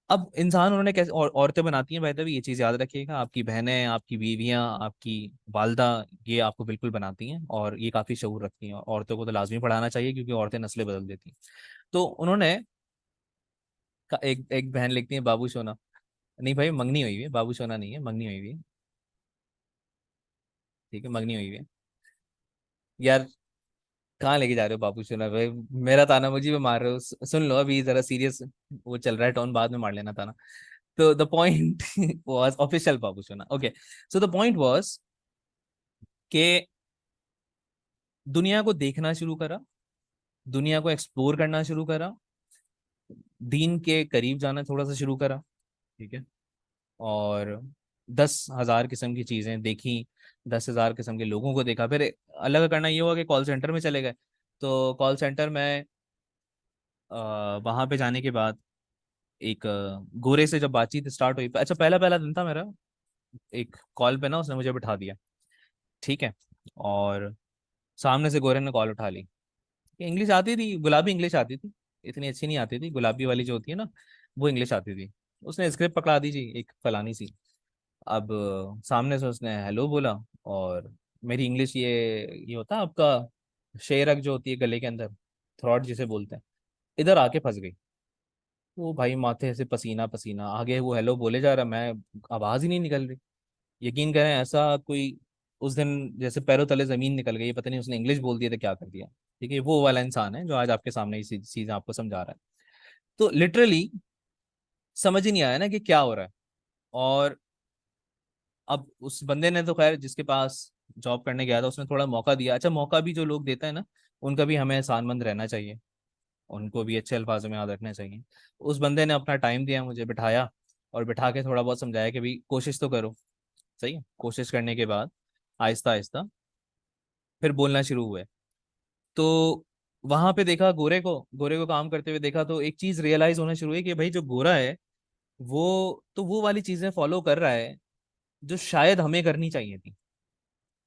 अब इंसान उन्होंने कैसे औरतें बनाती हैं बेहतर भी, ये चीज़ याद रखिएगा। आपकी बहनें, आपकी बीवियां, आपकी वालदा, ये आपको बिल्कुल बनाती हैं और ये काफ़ी शऊर रखती हैं। और औरतों को तो लाजमी पढ़ाना चाहिए क्योंकि औरतें नस्लें बदल देती हैं। तो उन्होंने एक एक बहन लिखती है बाबू सोना। नहीं भाई, मंगनी हुई हुई है, बाबू सोना नहीं है, मंगनी हुई हुई है। ठीक है, मंगनी हुई हुई है। यार कहाँ लेके जा रहे हो बाबू सोना भाई? मेरा ताना मुझे भी मार रहे हो? सुन लो, अभी जरा सीरियस वो चल रहा है टोन, बाद में मार लेना ताना। तो द पॉइंट वाज ऑफिशियल बाबू सोना। Okay. So the point was कि दुनिया को देखना शुरू करा, दुनिया को एक्सप्लोर करना शुरू करा, दीन के करीब जाना थोड़ा सा शुरू करा। ठीक है। और 10,000 किस्म की चीजें देखी, 10,000 किस्म के लोगों को देखा। फिर अलग करना ये हुआ कि कॉल सेंटर में चले गए। तो कॉल सेंटर में वहां पे जाने के बाद एक गोरे से जब बातचीत स्टार्ट हुई। अच्छा, पहला पहला दिन था मेरा। एक कॉल पे ना उसने मुझे बिठा दिया। ठीक है। और सामने से गोरे ने कॉल उठा ली। इंग्लिश आती थी, गुलाबी इंग्लिश आती थी, इतनी अच्छी नहीं आती थी, गुलाबी वाली जो होती है ना, वो इंग्लिश आती थी। उसने स्क्रिप्ट पकड़ा दी जी, एक फलानी सी। अब सामने से उसने हेलो बोला। और मेरी इंग्लिश ये होता है आपका शेरक जो होती है गले के अंदर, थ्रॉट जिसे बोलते हैं, इधर आके फंस गई। वो भाई माथे से पसीना पसीना, आगे वो हेलो बोले जा रहा, मैं आवाज ही नहीं निकल रही। यकीन करें ऐसा कोई उस दिन जैसे पैरों तले जमीन निकल गई, पता नहीं उसने इंग्लिश बोल दिया तो क्या कर दिया। ठीक है, वो वाला इंसान है जो आज आपके सामने इसी चीज आपको समझा रहा है। तो लिटरली समझ ही नहीं आया ना कि क्या हो रहा है। और अब उस बंदे ने तो खैर जिसके पास जॉब करने गया था उसने थोड़ा मौका दिया। अच्छा, मौका भी जो लोग देते हैं ना, उनका भी हमें एहसानमंद रहना चाहिए, उनको भी अच्छे अल्फाजों में याद रखना चाहिए। उस बंदे ने अपना टाइम दिया, मुझे बिठाया और बिठा के थोड़ा बहुत समझाया कि भाई कोशिश तो करो। सही है। कोशिश करने के बाद आहिस्ता आहिस्ता फिर बोलना शुरू हुए। तो वहां पे देखा गोरे को काम करते हुए देखा, तो एक चीज रियलाइज होना शुरू हुई कि भाई जो गोरा है वो तो वो वाली चीजें फॉलो कर रहा है जो शायद हमें करनी चाहिए थी,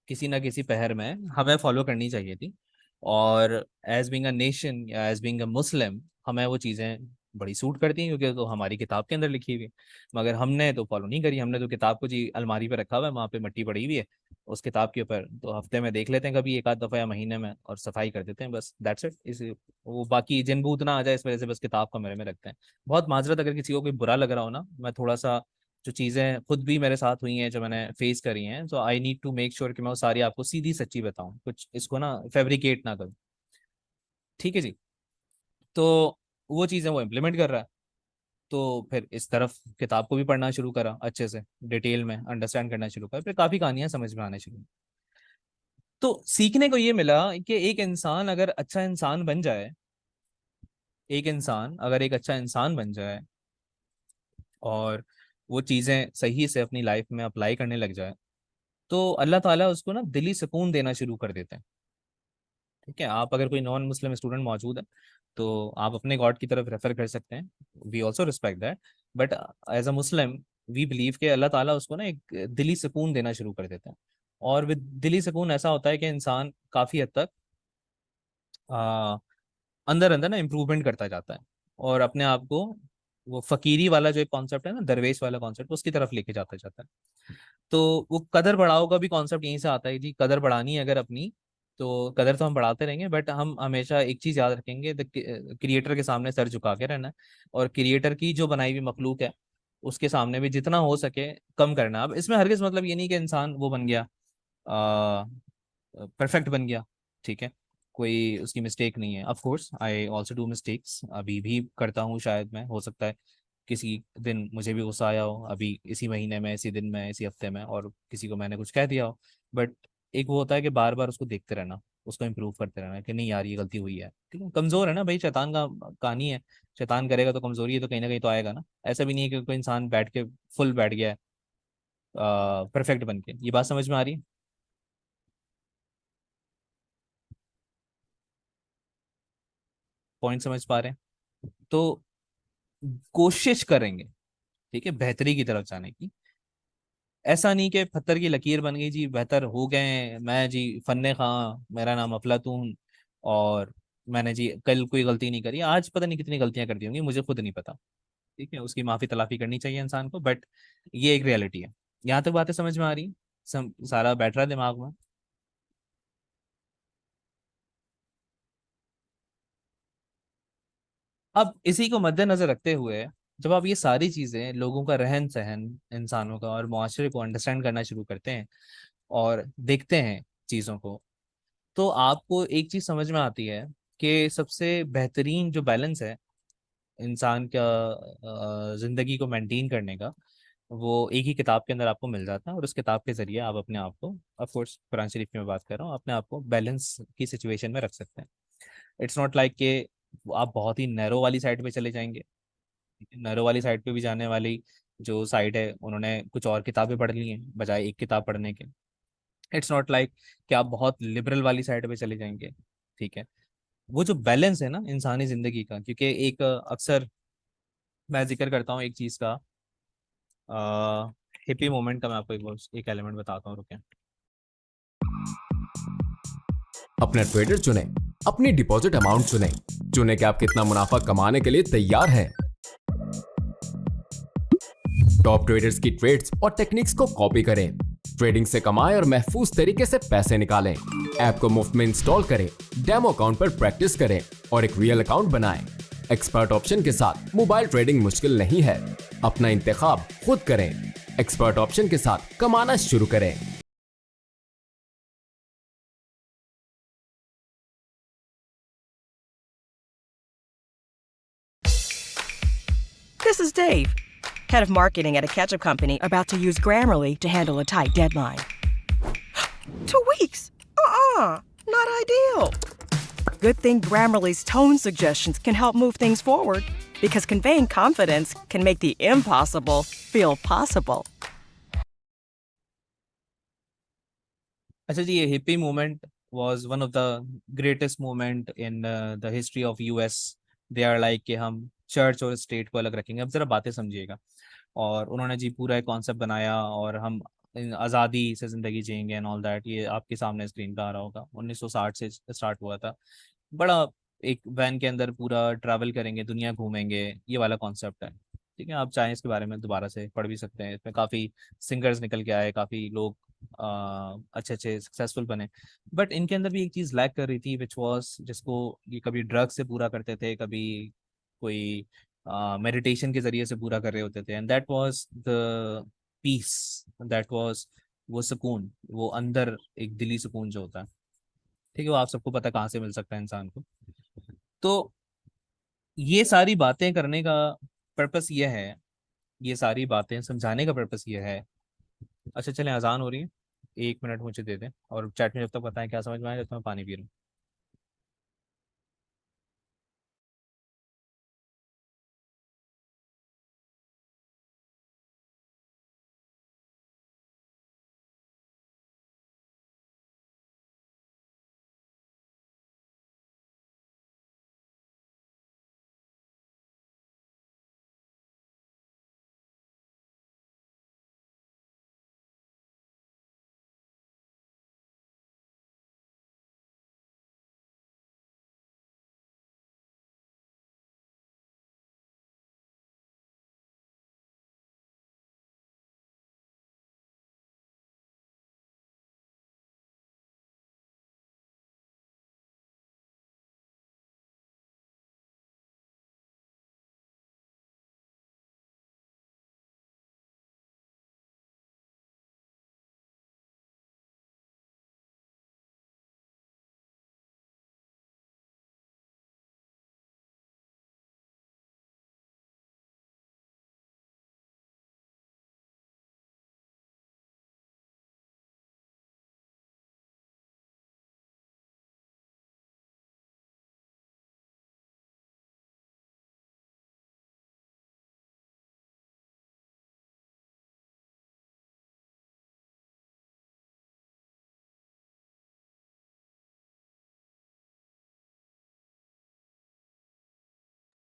किसी ना किसी पहर में हमें फॉलो करनी चाहिए थी। और एज बीइंग अ नेशन या एज बीइंग अ मुस्लिम हमें वो चीज़ें बड़ी सूट करती हैं क्योंकि तो हमारी किताब के अंदर लिखी हुई है। मगर हमने तो फॉलो नहीं करी। हमने तो किताब को जी अलमारी पे रखा हुआ है, वहाँ पे मिट्टी पड़ी हुई है उस किताब के ऊपर, तो हफ्ते में देख लेते हैं कभी एक आध दफ़ा या महीने में और सफाई कर देते हैं, बस दैट्स इट। इस वो बाकी जिन भूत ना आ जाए इस वजह से बस किताब कमरे में रखते हैं। बहुत माजरत अगर किसी को कोई बुरा लग रहा हो ना, मैं थोड़ा सा जो चीज़ें खुद भी मेरे साथ हुई हैं जो मैंने फेस करी हैं, तो I need to make sure कि मैं वो सारी आपको सीधी सच्ची बताऊं, कुछ इसको ना फैब्रिकेट ना करूं। ठीक है जी। तो वो चीज़ें वो इम्प्लीमेंट कर रहा है। तो फिर इस तरफ किताब को भी पढ़ना शुरू करा, अच्छे से डिटेल में अंडरस्टैंड करना शुरू करा, फिर काफ़ी कहानियां समझ में आने शुरू हुई। तो सीखने को ये मिला कि एक इंसान अगर अच्छा इंसान बन जाए, एक इंसान अगर एक अच्छा इंसान बन जाए और वो चीज़ें सही से अपनी लाइफ में अप्लाई करने लग जाए, तो अल्लाह ताला उसको ना दिली सुकून देना शुरू कर देते हैं। ठीक है। आप अगर कोई नॉन मुस्लिम स्टूडेंट मौजूद है तो आप अपने गॉड की तरफ रेफर कर सकते हैं, we also respect that. But as a Muslim we believe के अल्लाह ताला उसको ना एक दिली सुकून देना शुरू कर देते हैं। और विद दिली सुकून ऐसा होता है कि इंसान काफ़ी हद तक आ, अंदर अंदर ना इम्प्रूवमेंट करता जाता है और अपने आप को वो फकीरी वाला जो एक कॉन्सेप्ट है ना, दरवेश वाला कॉन्सेप्ट, उसकी तरफ लेके जाता जाता है। तो वो कदर बढ़ाओ का भी कॉन्सेप्ट यहीं से आता है जी। कदर बढ़ानी है अगर अपनी, तो कदर तो हम बढ़ाते रहेंगे, बट हम हमेशा एक चीज याद रखेंगे, क्रिएटर के सामने सर झुका के रहना है। और क्रिएटर की जो बनाई हुई मखलूक है उसके सामने भी जितना हो सके कम करना। अब इसमें हरगिज मतलब ये नहीं कि इंसान वो बन गया, परफेक्ट बन गया। ठीक है। कोई उसकी मिस्टेक नहीं है। Of course I also do mistakes, अभी भी करता हूँ शायद। मैं हो सकता है किसी दिन मुझे भी गुस्सा आया हो, अभी इसी महीने में, इसी दिन में, इसी हफ्ते में, और किसी को मैंने कुछ कह दिया हो। बट एक वो होता है कि बार बार उसको देखते रहना, उसको इम्प्रूव करते रहना कि नहीं यार ये गलती हुई है। ठीक है, कमजोर है ना भाई, शैतान का कहानी है। शैतान करेगा तो कमजोरी है तो कहीं ना कहीं तो आएगा ना। ऐसा भी नहीं है कि कोई इंसान बैठ के फुल बैठ गया है परफेक्ट बन के। ये बात समझ में आ रही है? पॉइंट समझ पा रहे हैं? तो कोशिश करेंगे, ठीक है, बेहतरी की तरफ जाने की। ऐसा नहीं कि पत्थर की लकीर बन गई जी, बेहतर हो गए, मैं जी फन्ने खां, मेरा नाम अफलातून, और मैंने जी कल कोई गलती नहीं करी, आज पता नहीं कितनी गलतियां कर दी होंगी, मुझे खुद नहीं पता। ठीक है, उसकी माफी तलाफी करनी चाहिए इंसान को, बट ये एक रियलिटी है। यहाँ तक बातें समझ में आ रही? सारा बैठ रहा है दिमाग में? अब इसी को मद्देनजर रखते हुए, जब आप ये सारी चीजें, लोगों का रहन सहन, इंसानों का और मुआशरे को अंडरस्टैंड करना शुरू करते हैं और देखते हैं चीजों को, तो आपको एक चीज समझ में आती है कि सबसे बेहतरीन जो बैलेंस है इंसान का जिंदगी को मेंटेन करने का, वो एक ही किताब के अंदर आपको मिल जाता है, और उस किताब के जरिए आप अपने आप को, ऑफ कोर्स कुरान शरीफ की मैं बात कर रहा हूँ, अपने आप को बैलेंस की सिचुएशन में रख सकते हैं। इट्स नॉट लाइक कि आप बहुत ही नैरो वाली साइड पे चले जाएंगे। नैरो वाली साइड पे भी जाने वाली जो साइड है, उन्होंने कुछ और किताबें पढ़ ली हैं बजाय एक किताब पढ़ने के। इट्स नॉट लाइक कि आप बहुत लिबरल वाली साइड पे चले जाएंगे। ठीक है, वो जो बैलेंस है ना इंसानी जिंदगी का, क्योंकि एक अक्सर मैं जिक्र करता हूँ एक चीज का, हिप्पी मोमेंट का, मैं आपको एक एलिमेंट बताता हूँ, रुके। अपना ट्रेडर चुने, अपनी डिपॉजिट अमाउंट चुने, चुने कि आप कितना मुनाफा कमाने के लिए तैयार हैं। टॉप ट्रेडर्स की ट्रेड्स और टेक्निक्स को कॉपी करें, ट्रेडिंग से कमाएं और महफूज तरीके से पैसे निकालें। ऐप को मुफ्त में इंस्टॉल करें, डेमो अकाउंट पर प्रैक्टिस करें और एक रियल अकाउंट बनाएं। एक्सपर्ट ऑप्शन के साथ मोबाइल ट्रेडिंग मुश्किल नहीं है। अपना इंतखाब खुद करें। एक्सपर्ट ऑप्शन के साथ कमाना शुरू करें। This is Dave, head of marketing at a ketchup company about to use Grammarly to handle a tight deadline. 2 weeks? Not ideal. Good thing Grammarly's tone suggestions can help move things forward, because conveying confidence can make the impossible feel possible. अच्छा जी, ये hippie movement was one of the greatest movement in the history of US. They are like कि हम चर्च और स्टेट को अलग रखेंगे। अब जरा बातें समझिएगा। और उन्होंने जी पूरा एक कॉन्सेप्ट बनाया, और हम आज़ादी से ज़िंदगी जिएंगे एंड ऑल दैट। ये आपके सामने स्क्रीन पे आ रहा होगा, 1960 से स्टार्ट हुआ था। बड़ा, एक वैन के अंदर पूरा ट्रैवल करेंगे, दुनिया घूमेंगे, ये वाला कॉन्सेप्ट है। ठीक है, आप चाहें इसके बारे में दोबारा से पढ़ भी सकते हैं, इसमें काफ़ी सिंगर्स निकल के आए, काफ़ी लोग अच्छे अच्छे सक्सेसफुल बने। बट इनके अंदर भी एक चीज़ लैक कर रही थी, विच वॉज, जिसको ये कभी ड्रग से पूरा करते थे, कभी कोई मेडिटेशन के जरिए से पूरा कर रहे होते थे, and that was the peace, that was वो सुकून, वो अंदर एक दिली सुकून जो होता है। ठीक है, वो आप सबको पता है कहाँ से मिल सकता है इंसान को। तो ये सारी बातें करने का पर्पस ये है, ये सारी बातें समझाने का पर्पस ये है। अच्छा चलें, अजान हो रही है, 1 मिनट मुझे दे दें, और चैट में जब तक बताएं क्या समझ में आया, जब तक मैं पानी पी रहा हूँ।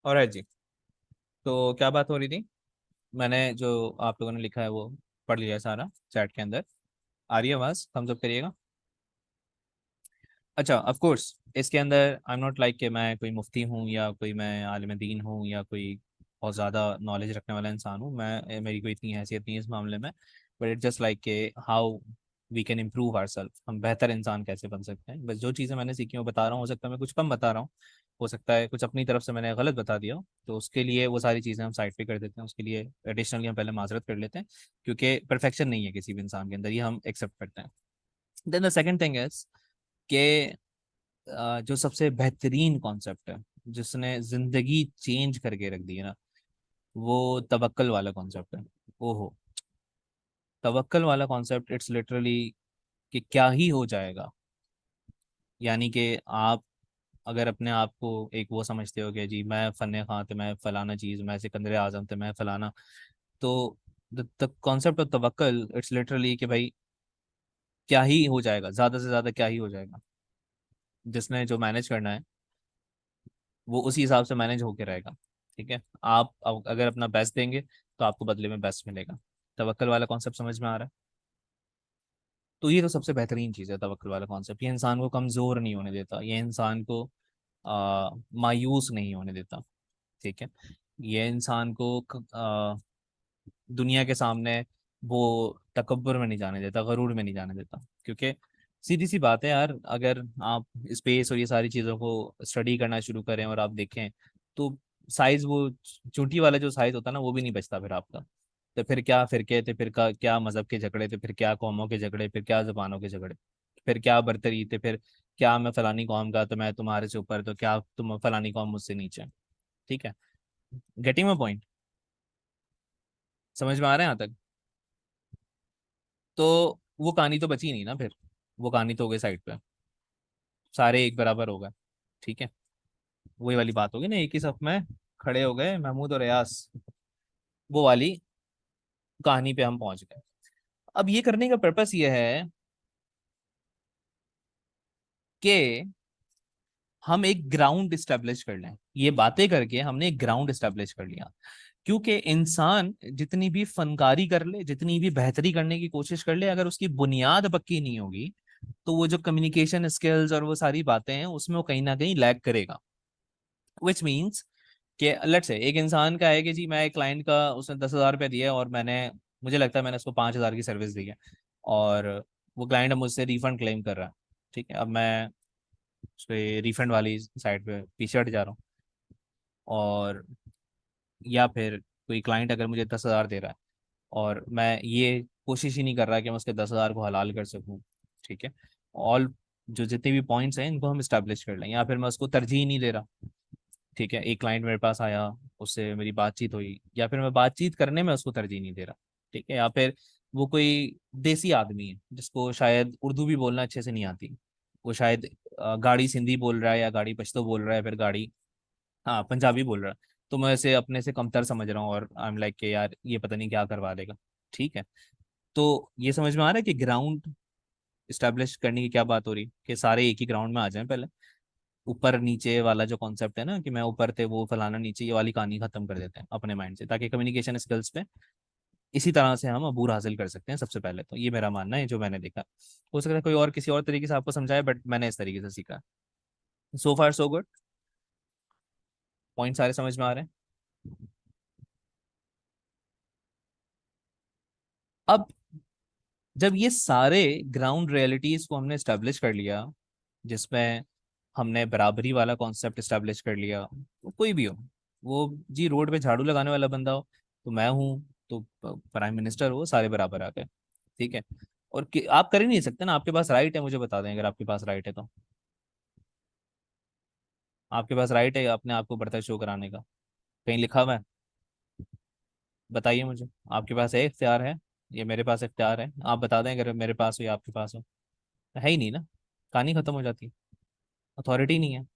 ऑलराइट जी। तो क्या बात हो रही थी? मैंने जो आप लोगों ने लिखा है वो पढ़ लिया सारा चैट के अंदर। आ रही है आवाज़? थम्स अप करिएगा। अच्छा, ऑफ कोर्स इसके अंदर आई एम नॉट लाइक कि मैं कोई मुफ्ती हूँ या कोई मैं आलिम दीन हूँ या कोई बहुत ज़्यादा नॉलेज रखने वाला इंसान हूँ। मैं मेरी कोई इतनी हैसियत नहीं है इस मामले में। बट इट जस्ट लाइक के how we can improve our self, हम बेहतर इंसान कैसे बन सकते हैं। बस जो चीज़ें मैंने सीखी वो बता रहा हूँ। हो सकता है मैं कुछ कम बता रहा हूँ, हो सकता है कुछ अपनी तरफ से मैंने गलत बता दिया हो, तो उसके लिए वो सारी चीज़ें हम साइड पे कर देते हैं। उसके लिए एडिशनली हम पहले माजरत कर लेते हैं, क्योंकि परफेक्शन नहीं है किसी भी इंसान के अंदर, ये हम एक्सेप्ट करते हैं। Then the second thing is के जो सबसे बेहतरीन कॉन्सेप्ट है जिसने जिंदगी चेंज करके रख दी है ना, वो तवक्कल वाला कॉन्सेप्ट है। ओहो, तवक्कल वाला कॉन्सेप्ट, इट्स लिटरली कि क्या ही हो जाएगा। यानी कि आप अगर अपने आप को एक वो समझते हो कि जी मैं फन्ने खां थे, मैं फलाना चीज़, मैं सिकंदर आजम थे, मैं फलाना, तो the concept of तवक्कल it's literally कि भाई क्या ही हो जाएगा, ज़्यादा से ज़्यादा क्या ही हो जाएगा। जिसने जो मैनेज करना है वो उसी हिसाब से मैनेज होके रहेगा। ठीक है, आप अगर अपना बेस्ट देंगे तो आपको बदले में बेस्ट मिलेगा। तवक्कल वाला कॉन्सेप्ट समझ में आ रहा है? तो ये तो सबसे बेहतरीन चीज़ है तवक्कल वाला कॉन्सेप्ट। ये इंसान को कमज़ोर नहीं होने देता, ये इंसान को मायूस नहीं होने देता। ठीक है, ये इंसान को दुनिया के सामने वो तकब्बुर में नहीं जाने देता, गरूर में नहीं जाने देता। क्योंकि सीधी सी बात है यार, अगर आप स्पेस और ये सारी चीज़ों को स्टडी करना शुरू करें और आप देखें तो साइज, वो चूंटी वाला जो साइज होता है ना, वो भी नहीं बचता फिर आपका। तो फिर क्या फिरके थे, फिर क्या मजहब के झगड़े थे, फिर क्या कौमों के झगड़े, फिर क्या जबानों के झगड़े, फिर क्या बर्तरी थे, फिर क्या मैं फलानी कौम का तो मैं तुम्हारे से ऊपर, तो क्या तुम फलानी कौम मुझसे नीचे। ठीक है, गेटिंग माई पॉइंट? समझ में आ रहा है यहाँ तक? तो वो कहानी तो बची नहीं ना फिर, वो कहानी तो हो गई साइड पे, सारे एक बराबर हो गए। ठीक है, वही वाली बात होगी ना, एक ही सफ में खड़े हो गए महमूद और अयास, वो वाली कहानी पे हम पहुंच गए। अब ये करने का पर्पस ये है कि हम एक ग्राउंड इस्टेब्लिश कर लें। ये बातें करके हमने एक ग्राउंड इस्टेब्लिश कर लिया। क्योंकि इंसान जितनी भी फनकारी कर ले, जितनी भी बेहतरी करने की कोशिश कर ले, अगर उसकी बुनियाद पक्की नहीं होगी तो वो जो कम्युनिकेशन स्किल्स और वो सारी बातें हैं उसमें वो कहीं ना कहीं लैग करेगा। विच मीन्स कि लेट्स से एक इंसान का है कि जी मैं एक क्लाइंट का, उसने 10,000 रुपये दिए और मुझे लगता है मैंने उसको 5,000 की सर्विस दी है, और वो क्लाइंट अब मुझसे रिफंड क्लेम कर रहा है। ठीक है, अब मैं उस पर रिफंड वाली साइड पे पीछे हट जा रहा हूँ, और या फिर कोई क्लाइंट अगर मुझे 10,000 दे रहा है और मैं ये कोशिश ही नहीं कर रहा कि मैं उसके 10,000 को हलाल कर सकूं। ठीक है, ऑल जो जितने भी पॉइंट्स हैं इनको हम इस्टेब्लिश कर लें, या फिर मैं उसको तरजीह नहीं दे रहा। ठीक है, एक क्लाइंट मेरे पास आया, उससे मेरी बातचीत हुई, या फिर मैं बातचीत करने में उसको तरजीह नहीं दे रहा। ठीक है, या फिर वो कोई देसी आदमी है जिसको शायद उर्दू भी बोलना अच्छे से नहीं आती, वो शायद गाड़ी सिंधी बोल रहा है या गाड़ी पश्तो बोल रहा है, फिर गाड़ी हाँ पंजाबी बोल रहा है, तो मैं इसे अपने से कमतर समझ रहा हूँ और आई एम लाइक के यार ये पता नहीं क्या करवा देगा। ठीक है, तो ये समझ में आ रहा है कि ग्राउंड इस्टेब्लिश करने की क्या बात हो रही, कि सारे एक ही ग्राउंड में आ जाएं पहले। ऊपर नीचे वाला जो कॉन्सेप्ट है ना कि मैं ऊपर थे वो फलाना नीचे, ये वाली कहानी खत्म कर देते हैं अपने माइंड से, ताकि कम्युनिकेशन स्किल्स पे इसी तरह से हम अबूर हासिल कर सकते हैं। सबसे पहले तो ये मेरा मानना है जो मैंने देखा। हो सकता है कोई और किसी और तरीके से आपको समझाए, बट मैंने इस तरीके से सीखा। सो फार सो गुड, पॉइंट सारे समझ में आ रहे हैं? अब जब ये सारे ग्राउंड रियलिटीज को हमने स्टैब्लिश कर लिया, जिसमें हमने बराबरी वाला कॉन्सेप्ट इस्टेब्लिश कर लिया, वो कोई भी हो, वो जी रोड पे झाड़ू लगाने वाला बंदा हो तो मैं हूँ, तो प्राइम मिनिस्टर हो, सारे बराबर आ गए। ठीक है, और आप कर ही नहीं सकते ना, आपके पास राइट है, मुझे बता दें अगर आपके पास राइट है तो। आपके पास राइट है अपने आप को बढ़ता शो कराने का? कहीं लिखा हुआ है? बताइए मुझे, आपके पास है इख्तियार है? ये मेरे पास इख्तियार है, आप बता दें अगर मेरे पास हो या आपके पास हो। है ही नहीं ना, कहानी खत्म हो जाती है। अथॉरिटी नहीं है,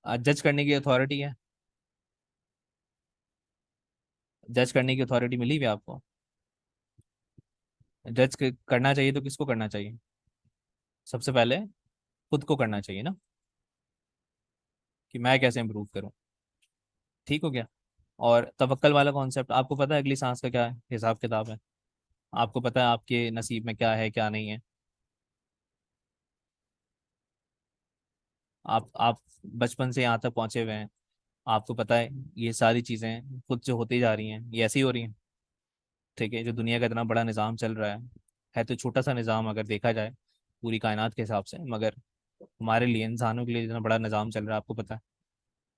जज करने की अथॉरिटी है, जज करने की अथॉरिटी मिली हुई है आपको। करना चाहिए तो किसको करना चाहिए? सबसे पहले खुद को करना चाहिए ना, कि मैं कैसे इंप्रूव करूं। ठीक हो गया। और तवक्कल वाला कॉन्सेप्ट, आपको पता है अगली सांस का क्या है हिसाब किताब है, आपको पता है आपके नसीब में क्या है क्या नहीं है। आप बचपन से यहाँ तक पहुंचे हुए हैं, आपको पता है ये सारी चीजें खुद से होती जा रही हैं, ये ऐसी ही हो रही हैं। ठीक है, जो दुनिया का इतना बड़ा निज़ाम चल रहा है तो छोटा सा निज़ाम अगर देखा जाए पूरी कायनात के हिसाब से, मगर हमारे लिए इंसानों के लिए इतना बड़ा निज़ाम चल रहा है, आपको पता है?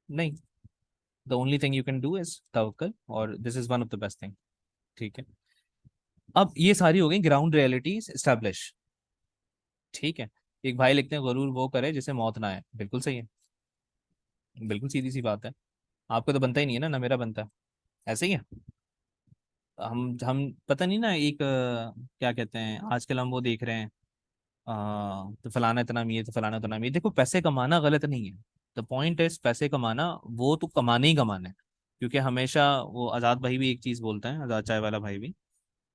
नहीं। The only thing you can do is तवक्कल, और this is one of the best thing. ठीक है। अब ये सारी हो गई ग्राउंड रियलिटीज एस्टेब्लिश। ठीक है। एक भाई लिखते हैं गरूर वो करे जिसे मौत ना आए, बिल्कुल सही है, बिल्कुल सीधी सी बात है। आपको तो बनता ही नहीं है ना, ना मेरा बनता है, ऐसे ही है। हम पता नहीं ना, एक क्या कहते हैं आजकल हम वो देख रहे हैं, तो फलाना इतना अमीर, तो फलाना इतना अमीर। देखो पैसे कमाना गलत नहीं है, द पॉइंट इज पैसे कमाना, वो तो कमाने ही कमाना है। क्योंकि हमेशा वो आज़ाद भाई भी एक चीज़ बोलते हैं, आज़ाद चाय वाला भाई भी,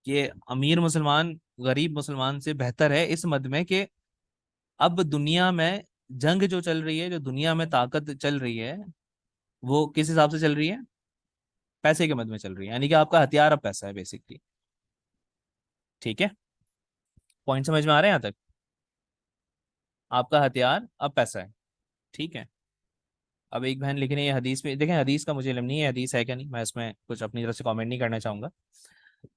कि अमीर मुसलमान गरीब मुसलमान से बेहतर है इस मद में कि अब दुनिया में जंग जो चल रही है, जो दुनिया में ताकत चल रही है, वो किस हिसाब से चल रही है? पैसे के मद में चल रही है, यानी कि आपका हथियार अब पैसा है बेसिकली। ठीक है, पॉइंट समझ में आ रहे हैं यहाँ तक? आपका हथियार अब पैसा है। ठीक है। अब एक बहन लिख रही है हदीस में, देखें हदीस का मुझे इल्म नहीं है हदीस है क्या नहीं, मैं इसमें कुछ अपनी तरफ से कमेंट नहीं करना चाहूंगा।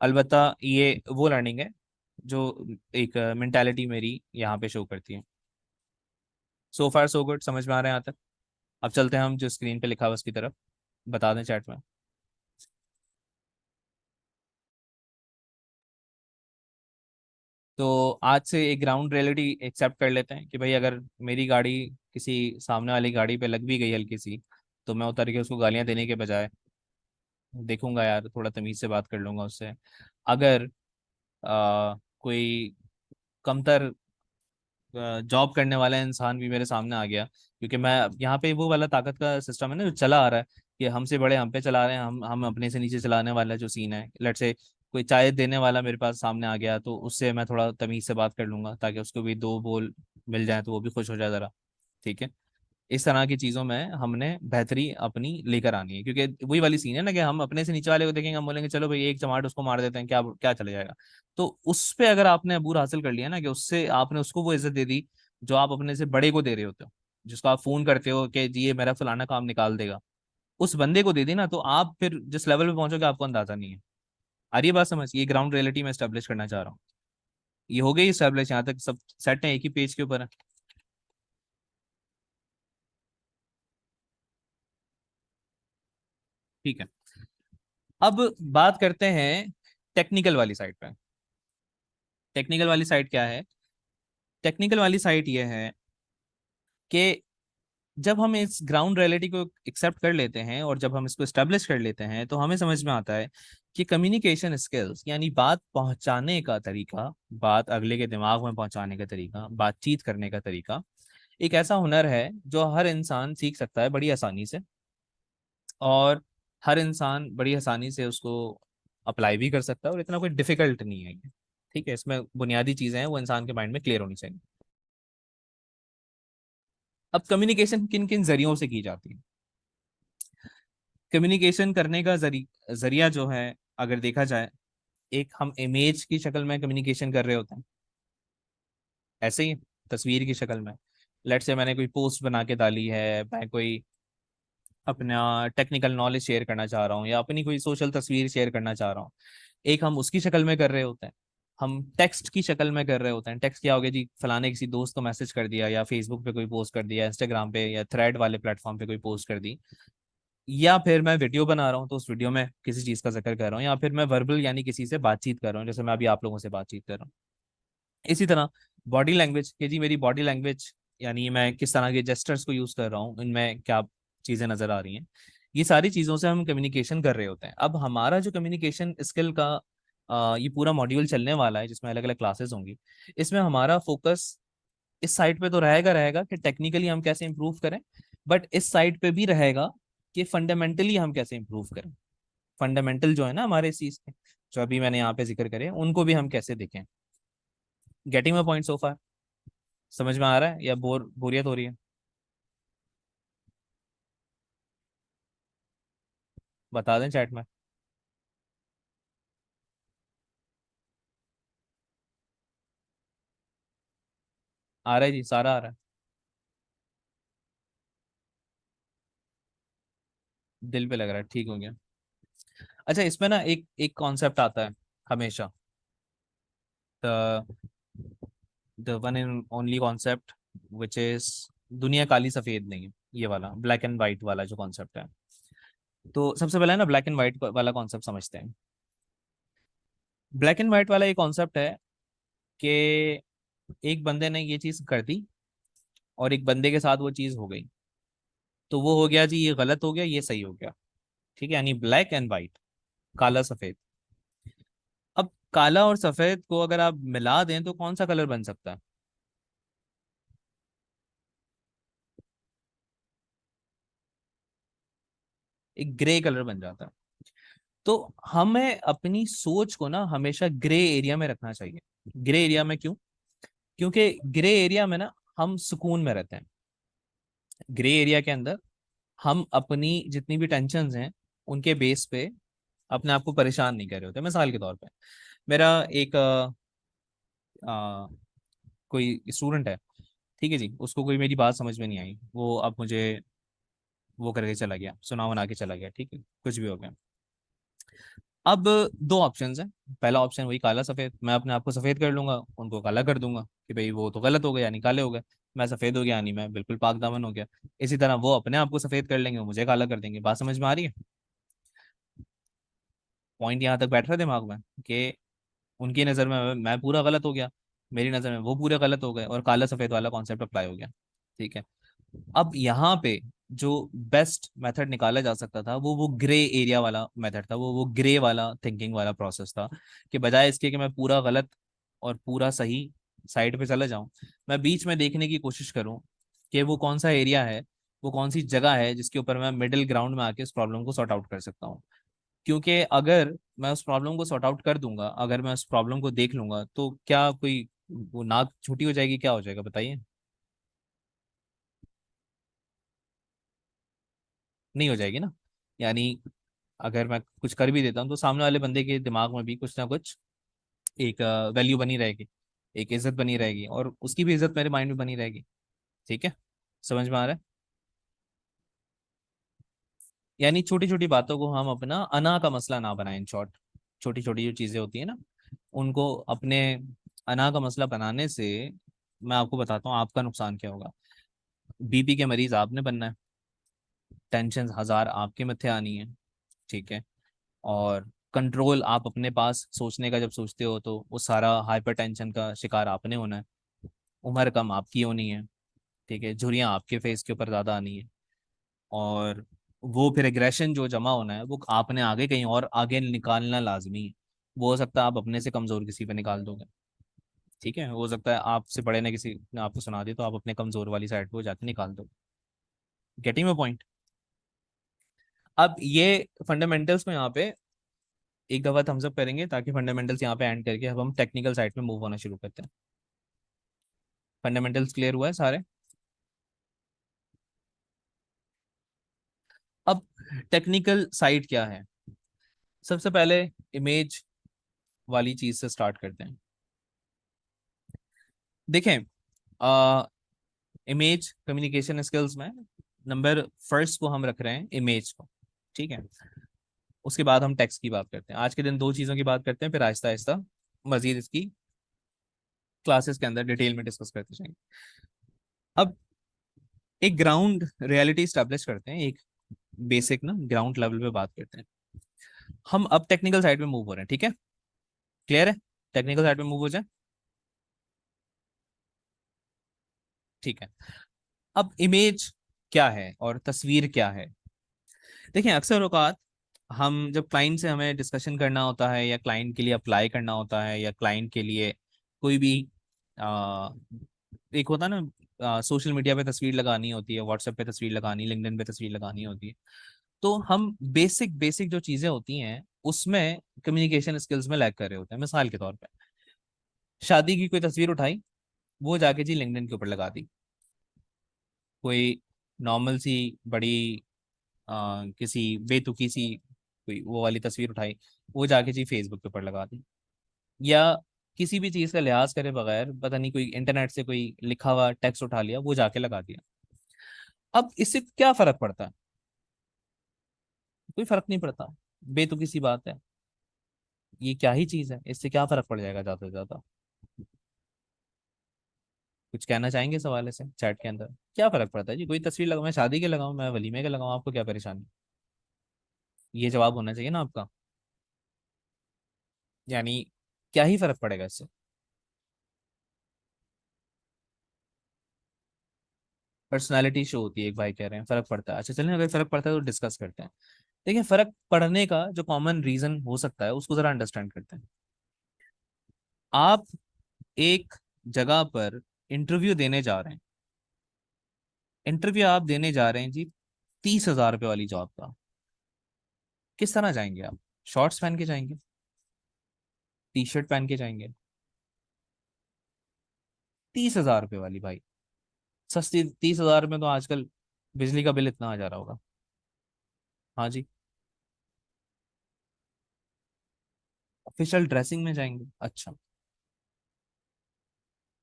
अलबत्ता ये वो लर्निंग है जो एक मेंटालिटी मेरी यहाँ पे शो करती है। सो फार सो गुड, समझ में आ रहा है यहाँ तक? अब चलते हैं हम जो स्क्रीन पे लिखा हुआ उसकी तरफ, बता दें चैट में। तो आज से एक ग्राउंड रियलिटी एक्सेप्ट कर लेते हैं कि भाई अगर मेरी गाड़ी किसी सामने वाली गाड़ी पे लग भी गई हल्की सी, तो मैं उतर के उसको गालियां देने के बजाय देखूंगा यार, थोड़ा तमीज से बात कर लूंगा उससे। अगर कोई कमतर जॉब करने वाला इंसान भी मेरे सामने आ गया, क्योंकि मैं यहाँ पे वो वाला ताकत का सिस्टम है ना जो चला आ रहा है, कि हमसे बड़े हम पे चला रहे हैं, हम अपने से नीचे चलाने वाला जो सीन है, लेट से कोई चाय देने वाला मेरे पास सामने आ गया, तो उससे मैं थोड़ा तमीज से बात कर लूंगा ताकि उसको भी दो बोल मिल जाए तो वो भी खुश हो जाए जरा। ठीक है। इस तरह की चीजों में हमने बेहतरी अपनी लेकर आनी है, क्योंकि वही वाली सीन है ना कि हम अपने से नीचे वाले को देखेंगे, हम बोलेंगे चलो भाई एक चमाट उसको मार देते हैं, क्या क्या चला जाएगा। तो उस पे अगर आपने अबूर हासिल कर लिया ना, कि उससे आपने उसको वो इज्जत दे दी जो आप अपने से बड़े को दे रहे होते हो, जिसको आप फोन करते हो कि जी ये मेरा फलाना काम निकाल देगा, उस बंदे को दे दी ना, तो आप फिर जिस लेवल पे पहुंचोगे आपको अंदाजा नहीं है। आ रही है बात समझ? ये ग्राउंड रियलिटी में स्टेब्लिश करना चाह रहा हूँ। ये हो गई स्टेब्लिश, यहाँ तक सब सेट है, एक ही पेज के ऊपर है। ठीक है। अब बात करते हैं टेक्निकल वाली साइड पे। टेक्निकल वाली साइड क्या है? टेक्निकल वाली साइड ये है कि जब हम इस ग्राउंड रियलिटी को एक्सेप्ट कर लेते हैं और जब हम इसको एस्टेब्लिश कर लेते हैं, तो हमें समझ में आता है कि कम्युनिकेशन स्किल्स यानी बात पहुंचाने का तरीका, बात अगले के दिमाग में पहुंचाने का तरीका, बातचीत करने का तरीका, एक ऐसा हुनर है जो हर इंसान सीख सकता है बड़ी आसानी से, और हर इंसान बड़ी आसानी से उसको अप्लाई भी कर सकता है, और इतना कोई डिफिकल्ट नहीं है ये। ठीक है, इसमें बुनियादी चीजें हैं वो इंसान के माइंड में क्लियर होनी चाहिए। अब कम्युनिकेशन किन किन जरियों से की जाती है? कम्युनिकेशन करने का जरिया जो है, अगर देखा जाए, एक हम इमेज की शक्ल में कम्युनिकेशन कर रहे होते हैं, ऐसे ही तस्वीर की शक्ल में। लेट से मैंने कोई पोस्ट बना के डाली है, मैं कोई अपना टेक्निकल नॉलेज शेयर करना चाह रहा हूँ या अपनी कोई सोशल तस्वीर शेयर करना चाह रहा हूँ, एक हम उसकी शक्ल में कर रहे होते हैं, हम टेक्स्ट की शक्ल में कर रहे होते हैं। टेक्स्ट क्या हो गया जी, फलाने किसी दोस्त को मैसेज कर दिया, या फेसबुक पे कोई पोस्ट कर दिया, इंस्टाग्राम पे या थ्रेड वाले प्लेटफॉर्म पे कोई पोस्ट कर दी, या फिर मैं वीडियो बना रहा हूँ तो उस वीडियो में किसी चीज का जिक्र कर रहा हूँ, या फिर मैं वर्बल यानी किसी से बातचीत कर रहा हूँ जैसे मैं अभी आप लोगों से बातचीत कर रहा हूँ। इसी तरह बॉडी लैंग्वेज, कि जी मेरी बॉडी लैंग्वेज यानी मैं किस तरह के जेस्टर्स को यूज कर रहा हूँ, इनमें क्या चीजें नजर आ रही हैं, ये सारी चीजों से हम कम्युनिकेशन कर रहे होते हैं। अब हमारा जो कम्युनिकेशन स्किल का ये पूरा मॉड्यूल चलने वाला है जिसमें अलग अलग क्लासेस होंगी, इसमें हमारा फोकस इस साइड पे तो रहेगा रहेगा कि टेक्निकली हम कैसे इंप्रूव करें, बट इस साइड पे भी रहेगा कि फंडामेंटली हम कैसे इंप्रूव करें। फंडामेंटल जो है ना हमारे इस चीज के, जो अभी मैंने यहाँ पे जिक्र करे, उनको भी हम कैसे देखें। गेटिंग माई पॉइंट सो फार? समझ में आ रहा है या बोरियत हो रही है? बता दें चैट में। आ रहा है जी, सारा आ रहा है। दिल पे लग रहा है, ठीक हो गया। अच्छा, इसमें ना एक एक कॉन्सेप्ट आता है हमेशा, the the one and only concept, which is दुनिया काली सफेद नहीं है, ये वाला ब्लैक एंड वाइट वाला जो कॉन्सेप्ट है। तो सबसे पहले ना ब्लैक एंड वाइट वाला कॉन्सेप्ट समझते हैं। ब्लैक एंड वाइट वाला ये कॉन्सेप्ट है कि एक बंदे ने ये चीज कर दी और एक बंदे के साथ वो चीज हो गई, तो वो हो गया जी, ये गलत हो गया, ये सही हो गया। ठीक है, यानी ब्लैक एंड वाइट, काला सफेद। अब काला और सफेद को अगर आप मिला दें तो कौन सा कलर बन सकता है? एक ग्रे कलर बन जाता है। तो हमें अपनी सोच को ना हमेशा ग्रे एरिया में रखना चाहिए। ग्रे एरिया में क्यों? क्योंकि ग्रे एरिया में ना हम सुकून में रहते हैं। ग्रे एरिया के अंदर हम अपनी जितनी भी टेंशन्स हैं उनके बेस पे अपने आप को परेशान नहीं कर रहे होते। मिसाल के तौर पे मेरा एक कोई स्टूडेंट है, ठीक है जी, उसको कोई मेरी बात समझ में नहीं आई, वो अब मुझे वो करके चला गया, सुना वना के चला गया, ठीक है, कुछ भी हो गया। अब दो ऑप्शंस हैं। पहला ऑप्शन वही काला सफेद, मैं अपने आप को सफेद कर लूंगा, उनको काला कर दूंगा कि भाई वो तो गलत हो गया यानी काले हो गए। मैं सफेद हो गया यानी मैं बिल्कुल पाक दामन हो गया। इसी तरह वो अपने आप को सफेद कर लेंगे, वो मुझे काला कर देंगे। बात समझ में आ रही है? पॉइंट यहाँ तक बैठ रहा है दिमाग में कि उनकी नज़र में मैं पूरा गलत हो गया, मेरी नज़र में वो पूरे गलत हो गए, और काला सफेद वाला कॉन्सेप्ट अप्लाई हो गया। ठीक है। अब यहाँ पे जो बेस्ट मेथड निकाला जा सकता था वो ग्रे एरिया वाला मेथड था, वो ग्रे वाला थिंकिंग वाला प्रोसेस था। कि बजाय इसके कि मैं पूरा गलत और पूरा सही साइड पे चला जाऊं, मैं बीच में देखने की कोशिश करूं कि वो कौन सा एरिया है, वो कौन सी जगह है जिसके ऊपर मैं मिडिल ग्राउंड में आके इस प्रॉब्लम को सॉर्ट आउट कर सकता हूँ। क्योंकि अगर मैं उस प्रॉब्लम को सॉर्ट आउट कर दूंगा, अगर मैं उस प्रॉब्लम को देख लूंगा, तो क्या कोई वो नाक छोटी हो जाएगी, क्या हो जाएगा बताइए? नहीं हो जाएगी ना। यानी अगर मैं कुछ कर भी देता हूँ तो सामने वाले बंदे के दिमाग में भी कुछ ना कुछ एक वैल्यू बनी रहेगी, एक इज्जत बनी रहेगी, और उसकी भी इज्जत मेरे माइंड में बनी रहेगी। ठीक है, समझ में आ रहा है? यानी छोटी छोटी बातों को हम अपना अना का मसला ना बनाएं। इन शॉर्ट, छोटी छोटी जो चीजें होती है ना, उनको अपने अना का मसला बनाने से मैं आपको बताता हूँ आपका नुकसान क्या होगा। बीपी के मरीज आपने बनना है, टेंशन हजार आपके मत्थे आनी है। ठीक है। और कंट्रोल आप अपने पास सोचने का जब सोचते हो तो वो सारा हाइपर टेंशन का शिकार आपने होना है। उम्र कम आपकी होनी है। ठीक है, झुर्रियाँ आपके फेस के ऊपर ज़्यादा आनी है। और वो फिर एग्रेशन जो जमा होना है वो आपने आगे कहीं और आगे निकालना लाजमी है। वो हो सकता है आप अपने से कमज़ोर किसी पे निकाल दोगे। ठीक है, हो सकता है आपसे बड़े ने किसी ने आपको सुना दी तो आप अपने कमज़ोर वाली साइड पे वो जाके निकाल दो। Getting my point? अब ये फंडामेंटल्स को यहाँ पे एक दफा थम्स अप करेंगे ताकि फंडामेंटल्स यहाँ पे एंड करके अब हम टेक्निकल साइड में मूव होना शुरू करते हैं। फंडामेंटल्स क्लियर हुआ है सारे? अब टेक्निकल साइड क्या है? सबसे पहले इमेज वाली चीज से स्टार्ट करते हैं। देखें, इमेज कम्युनिकेशन स्किल्स में नंबर फर्स्ट को हम रख रहे हैं इमेज को। ठीक है। उसके बाद हम टेक्स्ट की बात करते हैं। आज के दिन दो चीज़ों की बात करते हैं, फिर आहिस्ता आहिस्ता मजीद इसकी क्लासेस के अंदर डिटेल में डिस्कस करते जाएंगे। अब एक ग्राउंड रियलिटी स्टैब्लिश करते हैं, एक बेसिक ना ग्राउंड लेवल पे बात करते हैं। हम अब टेक्निकल साइड में मूव हो रहे हैं। ठीक है, क्लियर है? टेक्निकल साइड में मूव हो जाए। ठीक है। अब इमेज क्या है और तस्वीर क्या है? देखिए, अक्सर औकात हम जब क्लाइंट से हमें डिस्कशन करना होता है या क्लाइंट के लिए अप्लाई करना होता है या क्लाइंट के लिए कोई भी आ, एक होता है ना, सोशल मीडिया पे तस्वीर लगानी होती है, व्हाट्सएप पे तस्वीर लगानी, लिंक्डइन पे तस्वीर लगानी होती है, तो हम बेसिक बेसिक जो चीजें होती हैं उसमें कम्युनिकेशन स्किल्स में लैग कर रहे होते हैं। मिसाल के तौर पे शादी की कोई तस्वीर उठाई, वो जाके जी लिंक्डइन के ऊपर लगा दी। कोई नॉर्मल सी बड़ी किसी बेतुकी सी कोई वो वाली तस्वीर उठाई, वो जाके जी फेसबुक के ऊपर लगा दी, या किसी भी चीज का लिहाज करे बगैर पता नहीं कोई इंटरनेट से कोई लिखा हुआ टेक्स्ट उठा लिया, वो जाके लगा दिया। अब इससे क्या फर्क पड़ता है? कोई फर्क नहीं पड़ता, बेतुकी सी बात है। ये क्या ही चीज है, इससे क्या फर्क पड़ जाएगा ज्यादा से ज्यादा? कुछ कहना चाहेंगे इस हवाले से चैट के अंदर? क्या फर्क पड़ता है जी, कोई तस्वीर लगाऊं, मैं शादी के लगाऊं, मैं वलीमे के लगाऊं, आपको क्या परेशानी? ये जवाब होना चाहिए ना आपका। यानी क्या ही फर्क पड़ेगा इससे? पर्सनालिटी शो होती है, एक भाई कह रहे हैं फर्क पड़ता है। अच्छा चलें, अगर फर्क पड़ता है तो डिस्कस करते हैं। देखिए, फर्क पड़ने का जो कॉमन रीजन हो सकता है उसको जरा अंडरस्टैंड करते हैं। आप एक जगह पर इंटरव्यू देने जा रहे हैं, इंटरव्यू आप देने जा रहे हैं जी 30,000 रुपये वाली जॉब का। किस तरह जाएंगे आप? शॉर्ट्स पहन के जाएंगे? टी शर्ट पहन के जाएंगे? 30,000 रुपये वाली भाई, सस्ती 30,000 में तो आजकल बिजली का बिल इतना आ जा रहा होगा। हाँ जी। ऑफिशियल ड्रेसिंग में जाएंगे? अच्छा,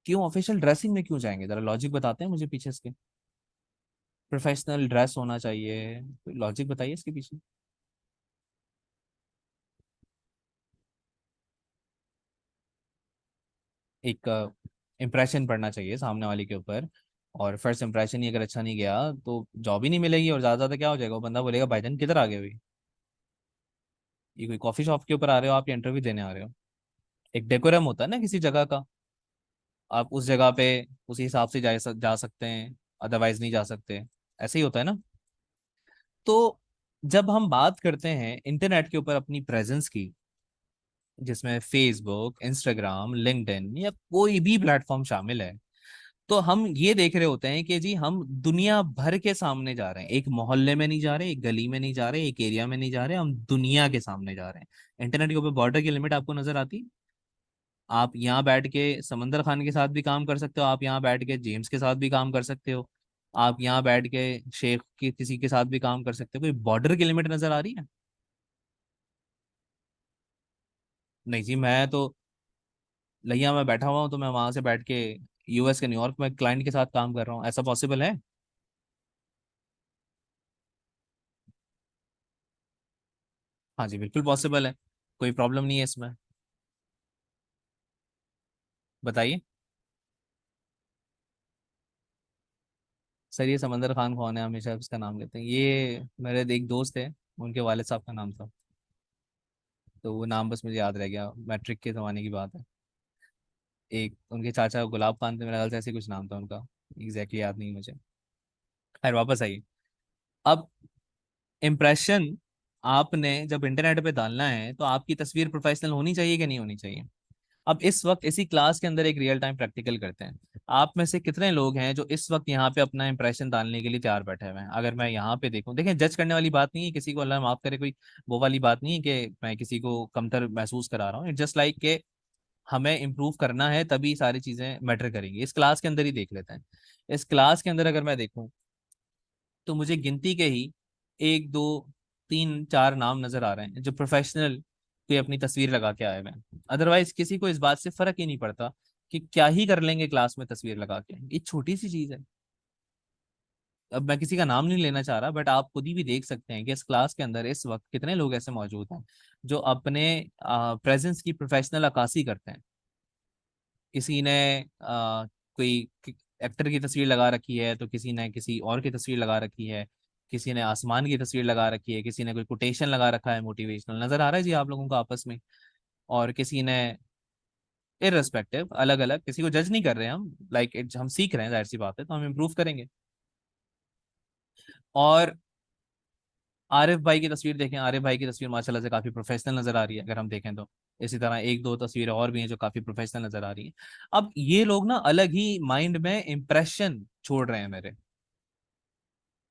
क्यों ऑफिशियल ड्रेसिंग में क्यों जाएंगे, जरा लॉजिक बताते हैं मुझे पीछे इसके। प्रोफेशनल ड्रेस होना चाहिए, कोई लॉजिक बताइए इसके पीछे। एक इम्प्रेशन पड़ना चाहिए सामने वाले के ऊपर, और फर्स्ट इम्प्रेशन ही अगर अच्छा नहीं गया तो जॉब ही नहीं मिलेगी, और ज्यादा ज्यादा क्या हो जाएगा, वो बंदा बोलेगा भाईजान किधर आ गए हुई, ये कोई कॉफी शॉप के ऊपर आ रहे हो आप, या इंटरव्यू देने आ रहे हो? एक डेकोरम होता है ना किसी जगह का, आप उस जगह पे उसी हिसाब से जा सकते हैं, अदरवाइज नहीं जा सकते, ऐसे ही होता है ना। तो जब हम बात करते हैं इंटरनेट के ऊपर अपनी प्रेजेंस की, जिसमें फेसबुक, इंस्टाग्राम, लिंक्डइन या कोई भी प्लेटफॉर्म शामिल है, तो हम ये देख रहे होते हैं कि जी हम दुनिया भर के सामने जा रहे हैं। एक मोहल्ले में नहीं जा रहे, एक गली में नहीं जा रहे, एक एरिया में नहीं जा रहे, हम दुनिया के सामने जा रहे हैं। इंटरनेट के ऊपर बॉर्डर की लिमिट आपको नजर आती है? आप यहाँ बैठ के समंदर खान के साथ भी काम कर सकते हो, आप यहाँ बैठ के जेम्स के साथ भी काम कर सकते हो, आप यहाँ बैठ के शेख की किसी के साथ भी काम कर सकते हो। कोई बॉर्डर की लिमिट नजर आ रही है? नहीं जी, मैं तो लिया में बैठा हुआ हूँ तो मैं वहां से बैठ के यूएस के न्यूयॉर्क में क्लाइंट के साथ काम कर रहा हूँ, ऐसा पॉसिबल है? हाँ जी, बिल्कुल पॉसिबल है, कोई प्रॉब्लम नहीं है इसमें। बताइए। सर ये समंदर खान कौन है, हमेशा उसका नाम लेते हैं? ये मेरे एक दोस्त है, उनके वालिद साहब का नाम था, तो वो नाम बस मुझे याद रह गया, मैट्रिक के ज़माने की बात है। एक उनके चाचा गुलाब खान थे, मेरे ख्याल से ऐसे कुछ नाम था उनका, एग्जैक्टली याद नहीं मुझे। खैर वापस आइए। अब इम्प्रेशन आपने जब इंटरनेट पे डालना है तो आपकी तस्वीर प्रोफेशनल होनी चाहिए कि नहीं होनी चाहिए? अब इस वक्त इसी क्लास के अंदर एक रियल टाइम प्रैक्टिकल करते हैं। आप में से कितने लोग हैं जो इस वक्त यहाँ पे अपना इंप्रेशन डालने के लिए तैयार बैठे हुए हैं? अगर मैं यहाँ पे देखूं, देखें जज करने वाली बात नहीं है किसी को, अल्लाह माफ करे, कोई वो वाली बात नहीं है कि मैं किसी को कमतर महसूस करा रहा हूँ। इट्स जस्ट लाइक के हमें इम्प्रूव करना है, तभी सारी चीजें मैटर करेंगी। इस क्लास के अंदर ही देख लेते हैं। इस क्लास के अंदर अगर मैं देखूं तो मुझे गिनती के ही एक दो तीन चार नाम नजर आ रहे हैं जो प्रोफेशनल कोई अपनी तस्वीर लगा के आए हुए हैं। अदरवाइज किसी को इस बात से फर्क ही नहीं पड़ता कि क्या ही कर लेंगे क्लास में तस्वीर लगा के, ये छोटी सी चीज है। अब मैं किसी का नाम नहीं लेना चाह रहा, बट आप खुद ही भी देख सकते हैं कि इस क्लास के अंदर इस वक्त कितने लोग ऐसे मौजूद हैं जो अपने प्रेजेंस की प्रोफेशनल अक्कासी करते हैं। किसी ने कोई एक्टर की तस्वीर लगा रखी है, तो किसी ने किसी और की तस्वीर लगा रखी है, किसी ने आसमान की तस्वीर लगा रखी है, किसी ने कोई कोटेशन लगा रखा है, मोटिवेशनल नजर आ रहा है जी आप लोगों को आपस में। और किसी ने इररिस्पेक्टिव, अलग अलग, किसी को जज नहीं कर रहे हैं हम, लाइक हम सीख रहे हैं, जाहिर सी बात है, तो हम इम्प्रूव करेंगे। और आरिफ भाई की तस्वीर देखें, आरिफ भाई की तस्वीर माशाल्लाह से काफी प्रोफेशनल नजर आ रही है अगर हम देखें तो। इसी तरह एक दो तस्वीरें और भी हैं जो काफी प्रोफेशनल नजर आ रही हैं। अब ये लोग ना अलग ही माइंड में इंप्रेशन छोड़ रहे हैं मेरे,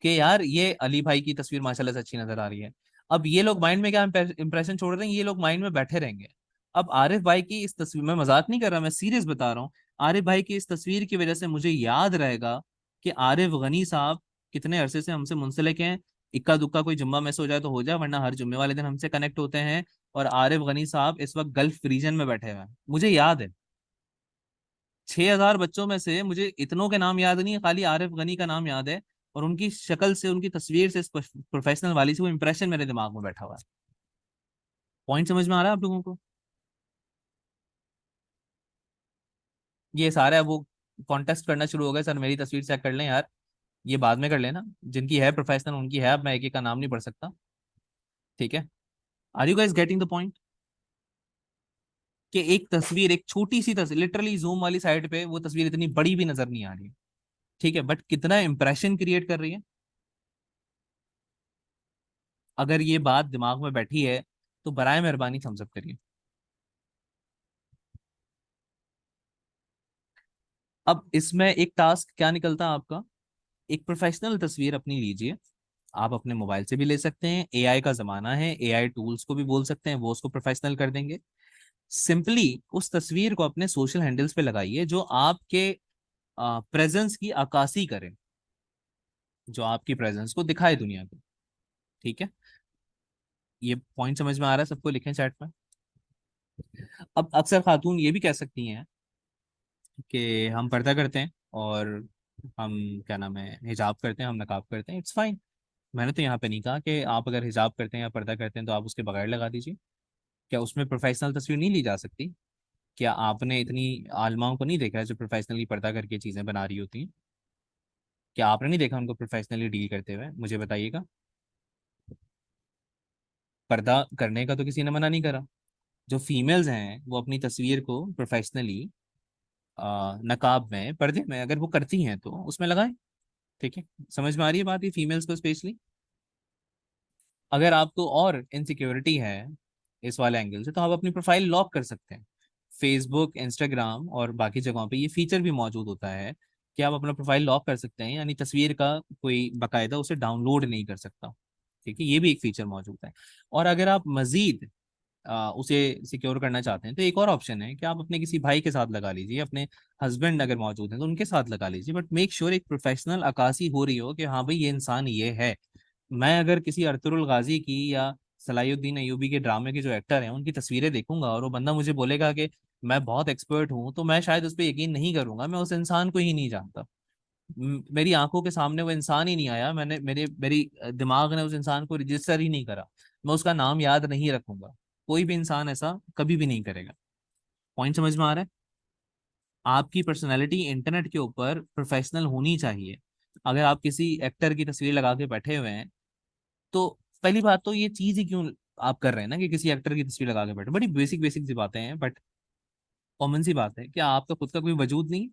कि यार ये अली भाई की तस्वीर माशाल्लाह से अच्छी नजर आ रही है। अब ये लोग माइंड में क्या इंप्रेशन छोड़ रहे हैं, ये लोग माइंड में बैठे रहेंगे। अब आरिफ भाई की इस तस्वीर, मैं मजाक नहीं कर रहा, मैं सीरियस बता रहा हूँ, आरिफ भाई की इस तस्वीर की वजह से मुझे याद रहेगा कि आरिफ गनी साहब कितने अरसे से हमसे मुंसलिक हैं, इक्का दुक्का कोई जुम्मा में से हो जाए तो हो जाए, वरना हर जुम्मे वाले दिन हमसे कनेक्ट होते हैं। और आरिफ गनी साहब इस वक्त गल्फ रीजन में बैठे हुए हैं, मुझे याद है 6,000 बच्चों में से मुझे इतनों के नाम याद नहीं है, खाली आरिफ गनी का नाम याद है। और उनकी शक्ल से, उनकी तस्वीर से, प्रोफेशनल वाली से वो इंप्रेशन मेरे दिमाग में बैठा हुआ है। पॉइंट समझ में आ रहा है आप लोगों को? ये सारा वो कॉन्टेस्ट करना शुरू हो गया, सर मेरी तस्वीर चेक कर लें यार। ये बाद में कर लेना, जिनकी है प्रोफेशनल उनकी है, अब मैं एक एक का नाम नहीं पढ़ सकता। ठीक है, are you guys getting the point? कि एक तस्वीर, एक छोटी सी तस्वीर, लिटरली जूम वाली साइड पे वो तस्वीर इतनी बड़ी भी नजर नहीं आ रही है, ठीक है, बट कितना इंप्रेशन क्रिएट कर रही है। अगर ये बात दिमाग में बैठी है तो बराए मेहरबानी थम्स अप करिए। अब इसमें एक टास्क क्या निकलता है आपका? एक प्रोफेशनल तस्वीर अपनी लीजिए। आप अपने मोबाइल से भी ले सकते हैं, एआई का जमाना है, एआई टूल्स को भी बोल सकते हैं, वो उसको प्रोफेशनल कर देंगे। सिंपली उस तस्वीर को अपने सोशल हैंडल्स पे लगाइए जो आपके प्रेजेंस की अक्कासी करे, जो आपकी प्रेजेंस को दिखाए दुनिया को। ठीक है, ये पॉइंट समझ में आ रहा है सबको? लिखें चैट में। अब अक्सर खातून ये भी कह सकती हैं कि हम पर्दा करते हैं और हम, क्या नाम है, हिजाब करते हैं, हम नकाब करते हैं, इट्स फाइन। मैंने तो यहाँ पे नहीं कहा कि आप अगर हिजाब करते हैं या पर्दा करते हैं तो आप उसके बगैर लगा दीजिए। क्या उसमें प्रोफेशनल तस्वीर नहीं ली जा सकती? क्या आपने इतनी आलमाओं को नहीं देखा है जो प्रोफेशनली पर्दा करके चीजें बना रही होती हैं? क्या आपने नहीं देखा उनको प्रोफेशनली डील करते हुए? मुझे बताइएगा। पर्दा करने का तो किसी ने मना नहीं करा। जो फीमेल्स हैं वो अपनी तस्वीर को प्रोफेशनली नकाब में, पर्दे में अगर वो करती हैं तो उसमें लगाएं। ठीक है, समझ में आ रही है बात, ये फीमेल्स को स्पेशली। अगर आपको और इनसिक्योरिटी है इस वाले एंगल से तो आप अपनी प्रोफाइल लॉक कर सकते हैं। फेसबुक, इंस्टाग्राम और बाकी जगहों पे ये फीचर भी मौजूद होता है कि आप अपना प्रोफाइल लॉक कर सकते हैं, यानी तस्वीर का कोई बाकायदा उसे डाउनलोड नहीं कर सकता। ठीक है, ये भी एक फीचर मौजूद है। और अगर आप मजीद उसे सिक्योर करना चाहते हैं तो एक और ऑप्शन है कि आप अपने किसी भाई के साथ लगा लीजिए, अपने हस्बैंड अगर मौजूद हैं तो उनके साथ लगा लीजिए, बट मेक श्योर एक प्रोफेशनल अक्कासी हो रही हो कि हाँ भाई ये इंसान ये है। मैं अगर किसी अरतुरुल गाजी की या सलाहुद्दीन अयूबी के ड्रामे के जो एक्टर हैं उनकी तस्वीरें देखूंगा और वो बंदा मुझे बोलेगा कि मैं बहुत एक्सपर्ट हूँ, तो मैं शायद उस पर यकीन नहीं करूंगा। मैं उस इंसान को ही नहीं जानता। मेरी आंखों के सामने वो इंसान ही नहीं आया, मैंने मेरे मेरी दिमाग ने उस इंसान को रजिस्टर ही नहीं करा, मैं उसका नाम याद नहीं रखूंगा। कोई भी इंसान ऐसा कभी भी नहीं करेगा। पॉइंट समझ में आ रहा है? आपकी पर्सनैलिटी इंटरनेट के ऊपर प्रोफेशनल होनी चाहिए। अगर आप किसी एक्टर की तस्वीर लगा के बैठे हुए हैं तो पहली बात तो ये चीज ही क्यों आप कर रहे हैं ना कि किसी एक्टर की तस्वीर लगा के बैठे, बड़ी बेसिक बेसिक सी बातें हैं, बट कॉमन सी बात है। क्या आपका खुद का कोई वजूद नहीं है?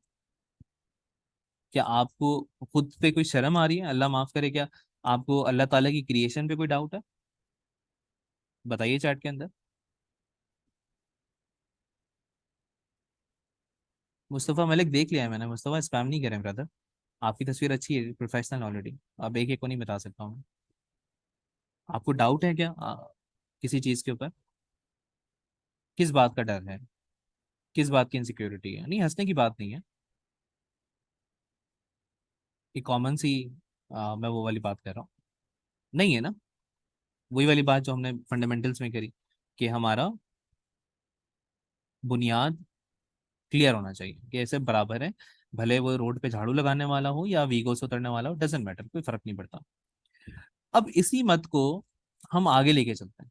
क्या आपको खुद पे कोई शर्म आ रही है? अल्लाह माफ करे, क्या आपको अल्लाह ताला की क्रिएशन पे कोई डाउट है? बताइए चैट के अंदर। मुस्तफ़ा मलिक देख लिया है मैंने, मुस्तफ़ा स्पैम नहीं करें ब्रदर। आपकी तस्वीर अच्छी है, प्रोफेशनल ऑलरेडी। अब एक एक को नहीं बता सकता हूँ मैं। आपको डाउट है क्या किसी चीज के ऊपर? किस बात का डर है? किस बात की इनसिक्योरिटी है? नहीं, हंसने की बात नहीं है, ये कॉमन सी मैं वो वाली बात कर रहा हूँ। नहीं है ना? वही वाली बात जो हमने फंडामेंटल्स में करी कि हमारा बुनियाद क्लियर होना चाहिए कि ऐसे बराबर है। भले वो रोड पे झाड़ू लगाने वाला हो या वीगो से उतरने वाला हो, डजेंट मैटर, कोई फर्क नहीं पड़ता। अब इसी मत को हम आगे लेके चलते हैं।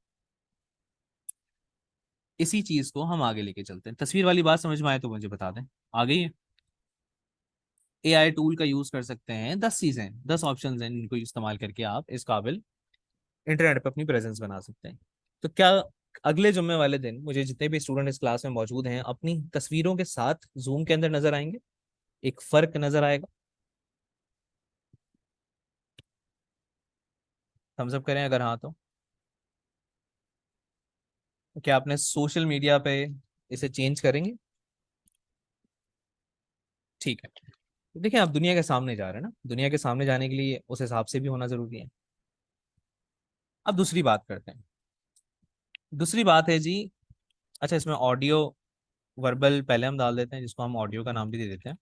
इसी चीज को हम आगे लेके चलते हैं। तस्वीर वाली बात समझ में आए तो मुझे बता दें। आ गई है? एआई टूल का यूज कर सकते हैं, 10 चीजें, 10 ऑप्शन हैं, इनको इस्तेमाल करके आप इस काबिल इंटरनेट पे अपनी प्रेजेंस बना सकते हैं। तो क्या अगले जुम्मे वाले दिन मुझे जितने भी स्टूडेंट इस क्लास में मौजूद हैं अपनी तस्वीरों के साथ जूम के अंदर नजर आएंगे? एक फर्क नजर आएगा? थम्स अप करें अगर हाँ तो। क्या आपने सोशल मीडिया पे इसे चेंज करेंगे? ठीक है। देखिए, आप दुनिया के सामने जा रहे हैं ना, दुनिया के सामने जाने के लिए उस हिसाब से भी होना जरूरी है। अब दूसरी बात करते हैं। दूसरी बात है जी, अच्छा इसमें ऑडियो वर्बल पहले हम डाल देते हैं, जिसको हम ऑडियो का नाम भी दे देते हैं।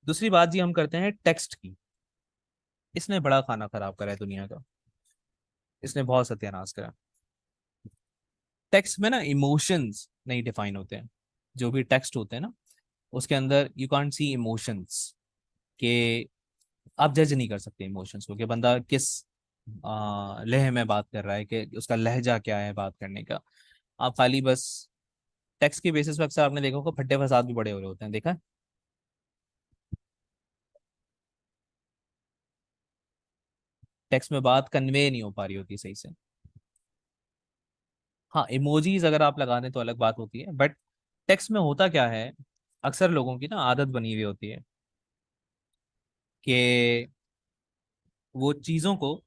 दूसरी बात जी हम करते हैं टेक्स्ट की। इसने बड़ा खाना खराब करा है दुनिया का, इसने बहुत सत्यानाश करा। टेक्स्ट में ना इमोशंस नहीं डिफाइन होते हैं, जो भी टेक्स्ट होते हैं ना उसके अंदर यू कांट सी इमोशंस, के आप जज नहीं कर सकते इमोशंस को कि बंदा किस लहजे में बात कर रहा है, कि उसका लहजा क्या है बात करने का। आप खाली बस टेक्स्ट के बेसिस पे अक्सर आपने देखा होगा फट्टे फसाद भी बड़े हो रहे होते हैं, देखा है? टेक्स्ट में बात कन्वे नहीं हो पा रही होती सही से। हाँ, इमोजीज अगर आप लगा दें तो अलग बात होती है, बट टेक्स्ट में होता क्या है, अक्सर लोगों की ना आदत बनी हुई होती है कि वो चीजों को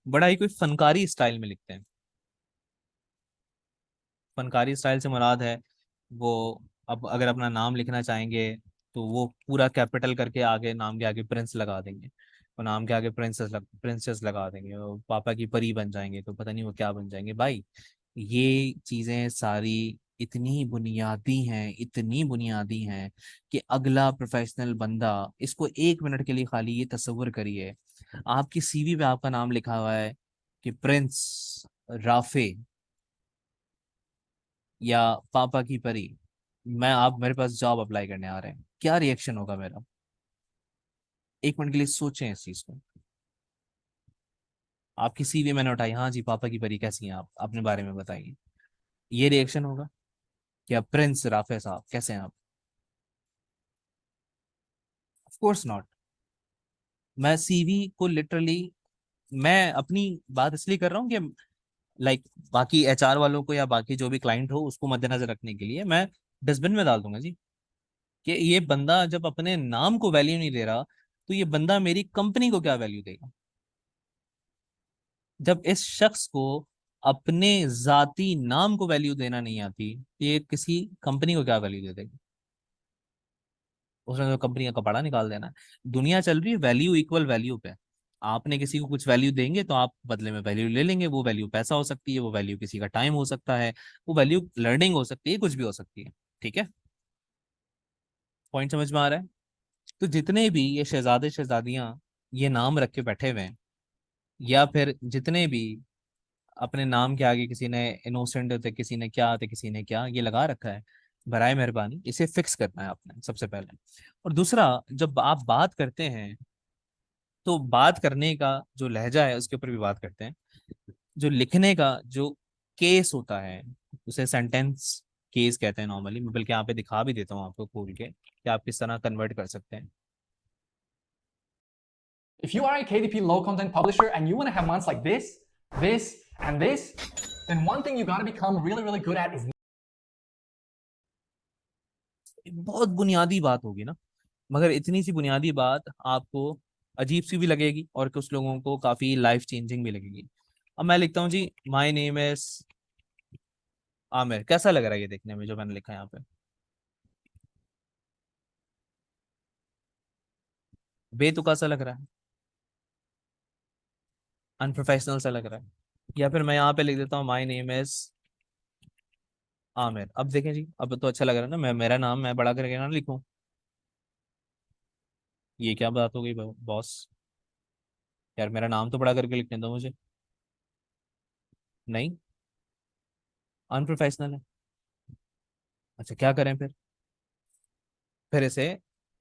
बड़ा ही कोई फनकारी स्टाइल में लिखते हैं। फनकारी स्टाइल से मुराद है वो, अब अगर अपना नाम लिखना चाहेंगे तो वो पूरा कैपिटल करके आगे, नाम के आगे प्रिंस लगा देंगे, और नाम के आगे प्रिंसेस लगा देंगे, और पापा की परी बन जाएंगे, तो पता नहीं वो क्या बन जाएंगे भाई। ये चीजें सारी इतनी बुनियादी हैं, इतनी बुनियादी हैं कि अगला प्रोफेशनल बंदा इसको 1 मिनट के लिए खाली ये तस्वीर करिए, आपकी सीवी पे आपका नाम लिखा हुआ है कि प्रिंस राफे या पापा की परी, मैं आप मेरे पास जॉब अप्लाई करने आ रहे हैं, क्या रिएक्शन होगा मेरा? 1 मिनट के लिए सोचें इस चीज को। आपकी सीवी मैंने उठाई, हाँ जी पापा की परी कैसी हैं आप, अपने बारे में बताइए, ये रिएक्शन होगा? क्या प्रिंस राफे साहब कैसे हैं आप? Of course not. मैं सीवी को लिटरली, मैं अपनी बात इसलिए कर रहा हूँ कि लाइक बाकी एचआर वालों को या बाकी जो भी क्लाइंट हो उसको मद्देनजर रखने के लिए मैं डस्टबिन में डाल दूंगा जी, कि ये बंदा जब अपने नाम को वैल्यू नहीं दे रहा तो ये बंदा मेरी कंपनी को क्या वैल्यू देगा? जब इस शख्स को अपने जाती नाम को वैल्यू देना नहीं आती तो ये किसी कंपनी को क्या वैल्यू दे देगा? उसने तो कंपनी का कपड़ा निकाल देना है। दुनिया चल रही है वैल्यू इक्वल वैल्यू पे। आपने किसी को कुछ वैल्यू देंगे तो आप बदले में वैल्यू ले लेंगे, वो वैल्यू पैसा हो सकती है, वो वैल्यू किसी का टाइम हो सकता है, वो वैल्यू लर्निंग हो सकती है, कुछ भी हो सकती है। ठीक है, पॉइंट समझ में आ रहा है? तो जितने भी ये शहजादे शहजादियां ये नाम रख के बैठे हुए हैं, या फिर जितने भी अपने नाम के आगे किसी ने इनोसेंट होते, किसी ने क्या होते, किसी ने क्या ये लगा रखा है, बराए मेहरबानी इसे फिक्स करना है आपने सबसे पहले। और दूसरा, जब आप बात करते हैं तो बात करने का जो लहजा है उसके ऊपर भी बात करते हैं। जो लिखने का जो केस होता है उसे सेंटेंस केस कहते हैं नॉर्मली। मैं बल्कि यहाँ पे दिखा भी देता हूँ आपको खोल के कि आप किस तरह कन्वर्ट कर सकते हैं। If you are a KDP low content publisher and you want to have months like this, and this, then one thing you got to become really, really good at is बहुत बुनियादी बात होगी ना, मगर इतनी सी बुनियादी बात आपको अजीब सी भी लगेगी और कुछ लोगों को काफी लाइफ चेंजिंग भी लगेगी। अब मैं लिखता हूँ जी, माय नेम इज आमिर, कैसा लग रहा है ये देखने में जो मैंने लिखा है यहाँ पे? बेतुका सा लग रहा है, अनप्रोफेशनल सा लग रहा है। या फिर मैं यहाँ पे लिख देता हूँ माय नेम इज आमिर, अब देखें जी, अब तो अच्छा लग रहा है ना, मैं मेरा नाम मैं बड़ा करके ना लिखूं। ये क्या बात हो गई बॉस? यार मेरा नाम तो बड़ा करके लिखने दो मुझे। नहीं, अनप्रोफेशनल है। अच्छा क्या करें फिर इसे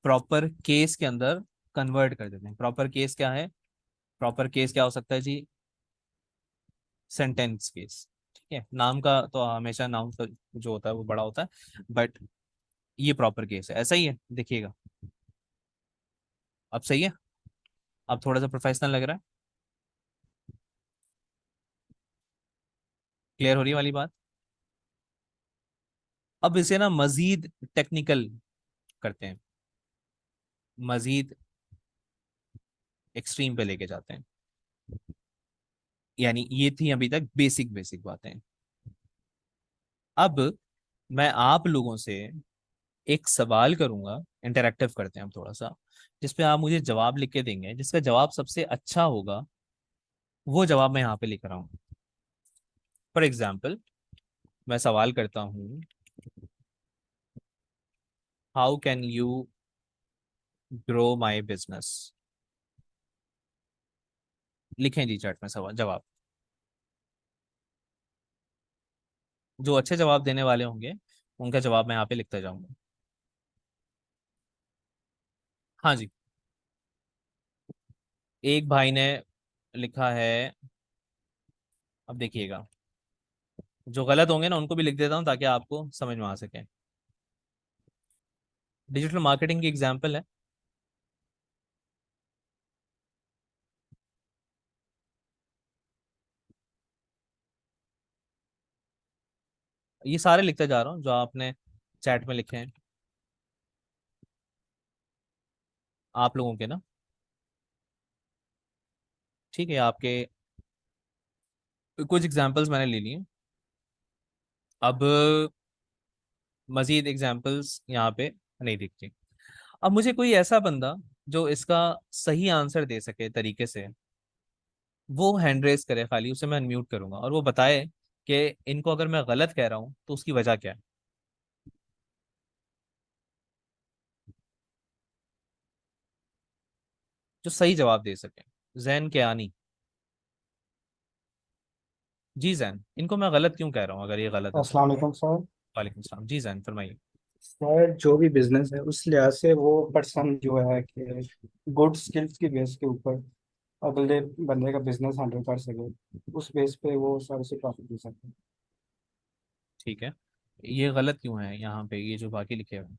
प्रॉपर केस के अंदर कन्वर्ट कर देते हैं। प्रॉपर केस क्या है? प्रॉपर केस क्या हो सकता है जी? Sentence case. ठीक है, नाम का तो हमेशा नाम का जो होता है वो बड़ा होता है, बट ये प्रॉपर केस है, ऐसा ही है देखिएगा। अब सही है, अब थोड़ा सा प्रोफेशनल लग रहा है। क्लियर हो रही है वाली बात? अब इसे ना मजीद टेक्निकल करते हैं, मजीद एक्सट्रीम पे लेके जाते हैं। यानी ये थी अभी तक बेसिक बेसिक बातें। अब मैं आप लोगों से एक सवाल करूंगा, इंटरेक्टिव करते हैं हम थोड़ा सा, जिसपे आप मुझे जवाब लिख के देंगे, जिसका जवाब सबसे अच्छा होगा वो जवाब मैं यहाँ पे लिख रहा हूँ। फॉर एग्जाम्पल, मैं सवाल करता हूँ, how can you grow my business? लिखें जी चैट में सवाल जवाब। जो अच्छे जवाब देने वाले होंगे उनका जवाब मैं यहाँ पे लिखता जाऊंगा। हाँ जी। एक भाई ने लिखा है, अब देखिएगा, जो गलत होंगे ना उनको भी लिख देता हूँ ताकि आपको समझ में आ सके। डिजिटल मार्केटिंग की एग्जाम्पल है, ये सारे लिखते जा रहा हूँ जो आपने चैट में लिखे हैं, आप लोगों के ना। ठीक है, आपके कुछ एग्जाम्पल्स मैंने ले लिए। अब मजीद एग्जाम्पल्स यहाँ पे नहीं दिखती। अब मुझे कोई ऐसा बंदा जो इसका सही आंसर दे सके तरीके से, वो हैंड रेस करे, खाली उसे मैं अनम्यूट करूंगा और वो बताए कि इनको अगर मैं गलत कह रहा हूँ तो उसकी वजह क्या है। जो सही जवाब दे सके। जैन के आनी। जी जैन, इनको मैं गलत क्यों कह रहा हूँ अगर ये गलत है तो। अस्सलाम वालेकुम सर। वालेकुम सलाम। जी जैन फरमाइए। सर जो भी बिजनेस है उस लिहाज से वो पर्सन जो है कि गुड स्किल्स की बेस के ऊपर अगले बंदे का बिजनेस हैंडल कर सके, उस बेस पे वो सर उसे प्रॉफिट दे सकते हैं। ठीक है, ये गलत क्यों है यहाँ पे, ये जो बाकी लिखे हुए हैं?